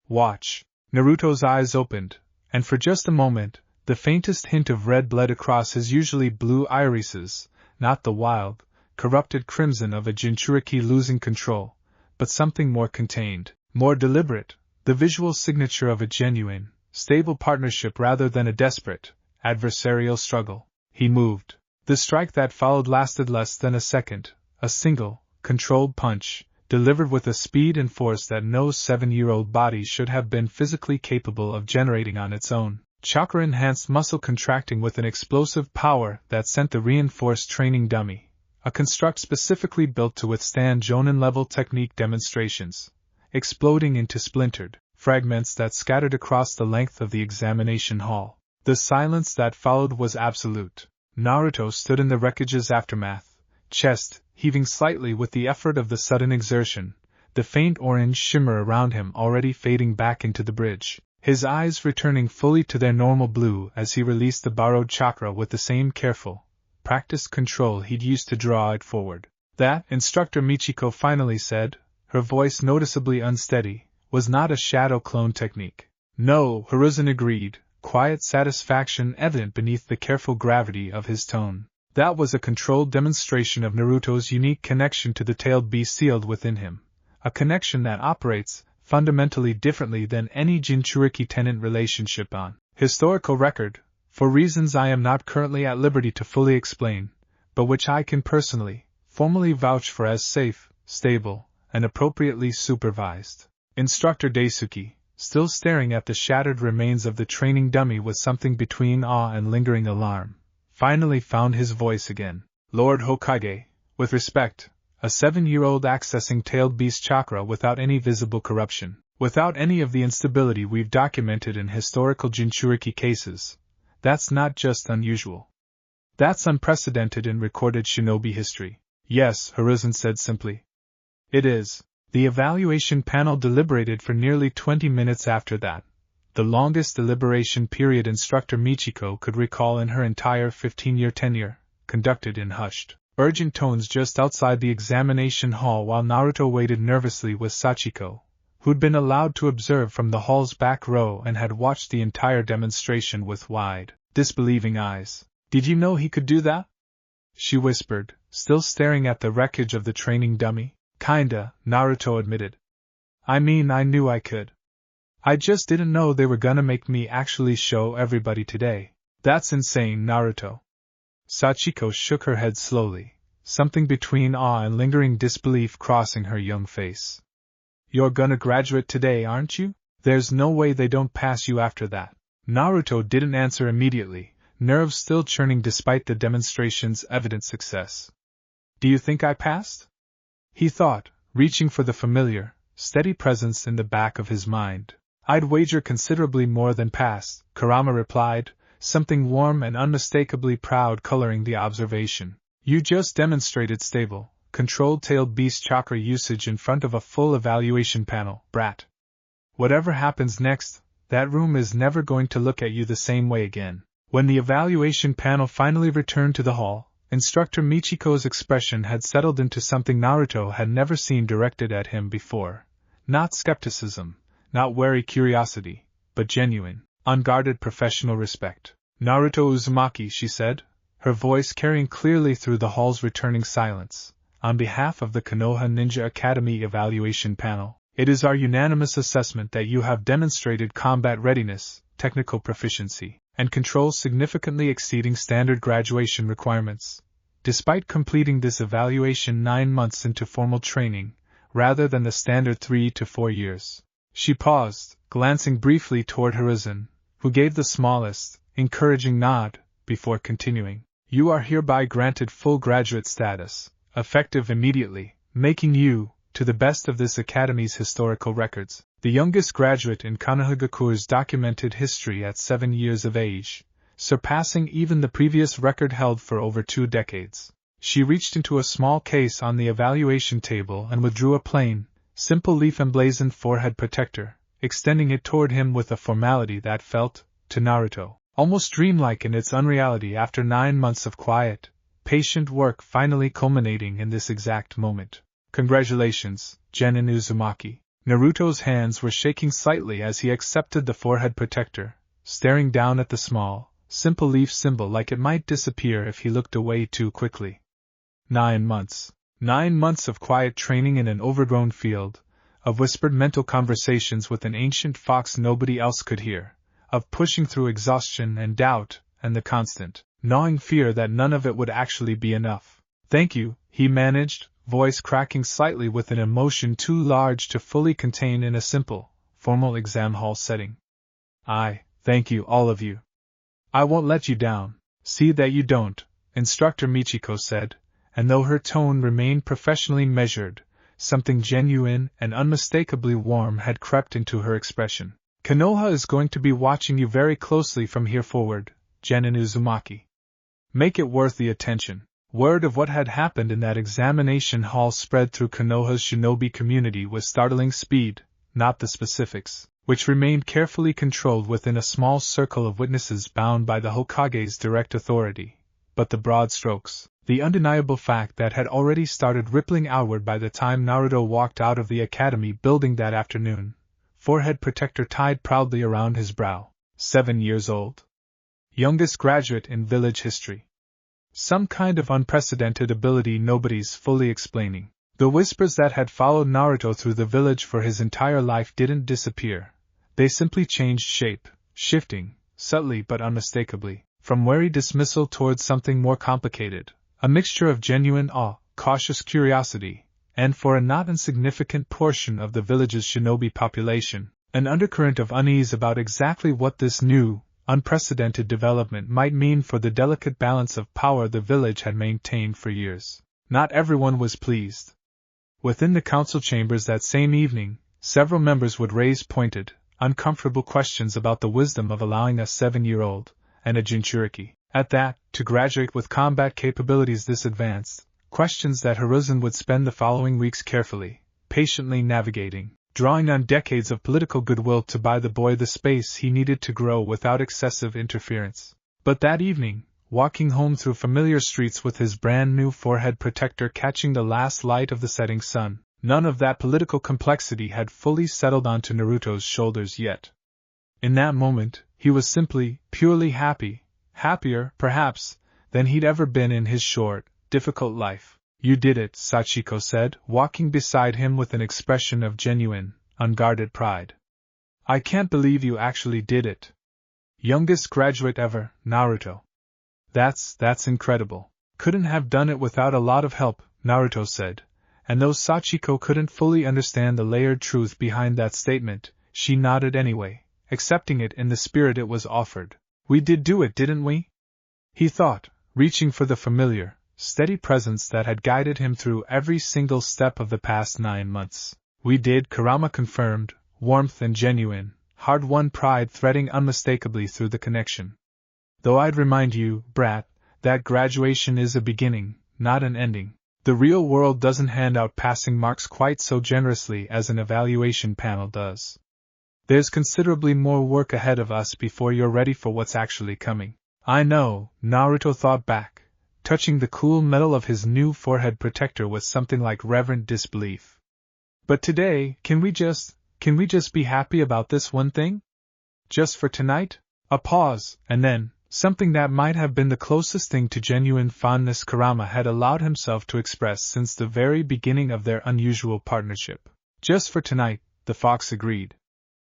Watch. Naruto's eyes opened, and for just a moment, the faintest hint of red bled across his usually blue irises, not the wild, corrupted crimson of a Jinchuriki losing control, but something more contained, more deliberate, the visual signature of a genuine, stable partnership rather than a desperate, adversarial struggle. He moved. The strike that followed lasted less than a second, a single, controlled punch, delivered with a speed and force that no 7-year-old body should have been physically capable of generating on its own. Chakra-enhanced muscle contracting with an explosive power that sent the reinforced training dummy, a construct specifically built to withstand Jonin-level technique demonstrations, exploding into splintered fragments that scattered across the length of the examination hall. The silence that followed was absolute. Naruto stood in the wreckage's aftermath, chest heaving slightly with the effort of the sudden exertion, the faint orange shimmer around him already fading back into the bridge, his eyes returning fully to their normal blue as he released the borrowed chakra with the same careful, practiced control he'd used to draw it forward. That, Instructor Michiko finally said, her voice noticeably unsteady, was not a shadow clone technique. No, Hiruzen agreed, quiet satisfaction evident beneath the careful gravity of his tone. That was a controlled demonstration of Naruto's unique connection to the tailed beast sealed within him, a connection that operates fundamentally differently than any Jinchuriki-tenant relationship on historical record, for reasons I am not currently at liberty to fully explain, but which I can personally, formally vouch for as safe, stable, and appropriately supervised. Instructor Daisuke, still staring at the shattered remains of the training dummy with something between awe and lingering alarm, finally found his voice again. Lord Hokage, with respect, a 7-year-old accessing tailed beast chakra without any visible corruption, without any of the instability we've documented in historical Jinchuriki cases, that's not just unusual. That's unprecedented in recorded shinobi history. Yes, Hiruzen said simply. It is. The evaluation panel deliberated for nearly 20 minutes after that, the longest deliberation period Instructor Michiko could recall in her entire 15-year tenure, conducted in hushed, urgent tones just outside the examination hall while Naruto waited nervously with Sachiko, who'd been allowed to observe from the hall's back row and had watched the entire demonstration with wide, disbelieving eyes. Did you know he could do that? She whispered, still staring at the wreckage of the training dummy. Kinda, Naruto admitted. I mean, I knew I could. I just didn't know they were gonna make me actually show everybody today. That's insane, Naruto. Sachiko shook her head slowly, something between awe and lingering disbelief crossing her young face. You're gonna graduate today, aren't you? There's no way they don't pass you after that. Naruto didn't answer immediately, nerves still churning despite the demonstration's evident success. Do you think I passed? He thought, reaching for the familiar, steady presence in the back of his mind. I'd wager considerably more than passed, Kurama replied, something warm and unmistakably proud coloring the observation. You just demonstrated stable, controlled-tailed beast chakra usage in front of a full evaluation panel, brat. Whatever happens next, that room is never going to look at you the same way again. When the evaluation panel finally returned to the hall, Instructor Michiko's expression had settled into something Naruto had never seen directed at him before. Not skepticism, not wary curiosity, but genuine, unguarded professional respect. Naruto Uzumaki, she said, her voice carrying clearly through the hall's returning silence. On behalf of the Konoha Ninja Academy evaluation panel, it is our unanimous assessment that you have demonstrated combat readiness, technical proficiency, and control significantly exceeding standard graduation requirements. Despite completing this evaluation 9 months into formal training, rather than the standard 3 to 4 years. She paused, glancing briefly toward Hiruzen, who gave the smallest, encouraging nod, before continuing. You are hereby granted full graduate status, effective immediately, making you, to the best of this Academy's historical records, the youngest graduate in Konohagakure's documented history at 7 years of age, surpassing even the previous record held for over 2 decades. She reached into a small case on the evaluation table and withdrew a plain, simple leaf-emblazoned forehead protector, extending it toward him with a formality that felt, to Naruto, almost dreamlike in its unreality after 9 months of quiet, patient work finally culminating in this exact moment. Congratulations, genin Uzumaki. Naruto's hands were shaking slightly as he accepted the forehead protector, staring down at the small, simple leaf symbol like it might disappear if he looked away too quickly. 9 months. 9 months of quiet training in an overgrown field, of whispered mental conversations with an ancient fox nobody else could hear, of pushing through exhaustion and doubt, and the constant, gnawing fear that none of it would actually be enough. Thank you, he managed, voice cracking slightly with an emotion too large to fully contain in a simple, formal exam hall setting. Thank you, all of you. I won't let you down. See that you don't, Instructor Michiko said, and though her tone remained professionally measured, something genuine and unmistakably warm had crept into her expression. Konoha is going to be watching you very closely from here forward, genin Uzumaki. Make it worth the attention. Word of what had happened in that examination hall spread through Konoha's shinobi community with startling speed, not the specifics, which remained carefully controlled within a small circle of witnesses bound by the Hokage's direct authority, but the broad strokes, the undeniable fact that had already started rippling outward by the time Naruto walked out of the academy building that afternoon, forehead protector tied proudly around his brow, 7 years old. Youngest graduate in village history. Some kind of unprecedented ability nobody's fully explaining. The whispers that had followed Naruto through the village for his entire life didn't disappear. They simply changed shape, shifting, subtly but unmistakably, from wary dismissal towards something more complicated, a mixture of genuine awe, cautious curiosity, and for a not insignificant portion of the village's shinobi population, an undercurrent of unease about exactly what this new, unprecedented development might mean for the delicate balance of power the village had maintained for years. Not everyone was pleased. Within the council chambers that same evening, several members would raise pointed, uncomfortable questions about the wisdom of allowing a 7-year-old, and a Jinchuriki, at that, to graduate with combat capabilities this advanced, questions that Hiruzen would spend the following weeks carefully, patiently navigating, drawing on decades of political goodwill to buy the boy the space he needed to grow without excessive interference. But that evening, walking home through familiar streets with his brand new forehead protector catching the last light of the setting sun, none of that political complexity had fully settled onto Naruto's shoulders yet. In that moment, he was simply, purely happy, happier, perhaps, than he'd ever been in his short, difficult life. You did it, Sachiko said, walking beside him with an expression of genuine, unguarded pride. I can't believe you actually did it. Youngest graduate ever, Naruto. That's incredible. Couldn't have done it without a lot of help, Naruto said, and though Sachiko couldn't fully understand the layered truth behind that statement, she nodded anyway, accepting it in the spirit it was offered. We did do it, didn't we? He thought, reaching for the familiar, steady presence that had guided him through every single step of the past 9 months. We did, Kurama confirmed, warmth and genuine, hard-won pride threading unmistakably through the connection. Though I'd remind you, brat, that graduation is a beginning, not an ending. The real world doesn't hand out passing marks quite so generously as an evaluation panel does. There's considerably more work ahead of us before you're ready for what's actually coming. I know, Naruto thought back, touching the cool metal of his new forehead protector with something like reverent disbelief. But today, can we just be happy about this one thing? Just for tonight? A pause, and then, something that might have been the closest thing to genuine fondness Kurama had allowed himself to express since the very beginning of their unusual partnership. Just for tonight, the fox agreed.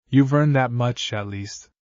You've earned that much, at least.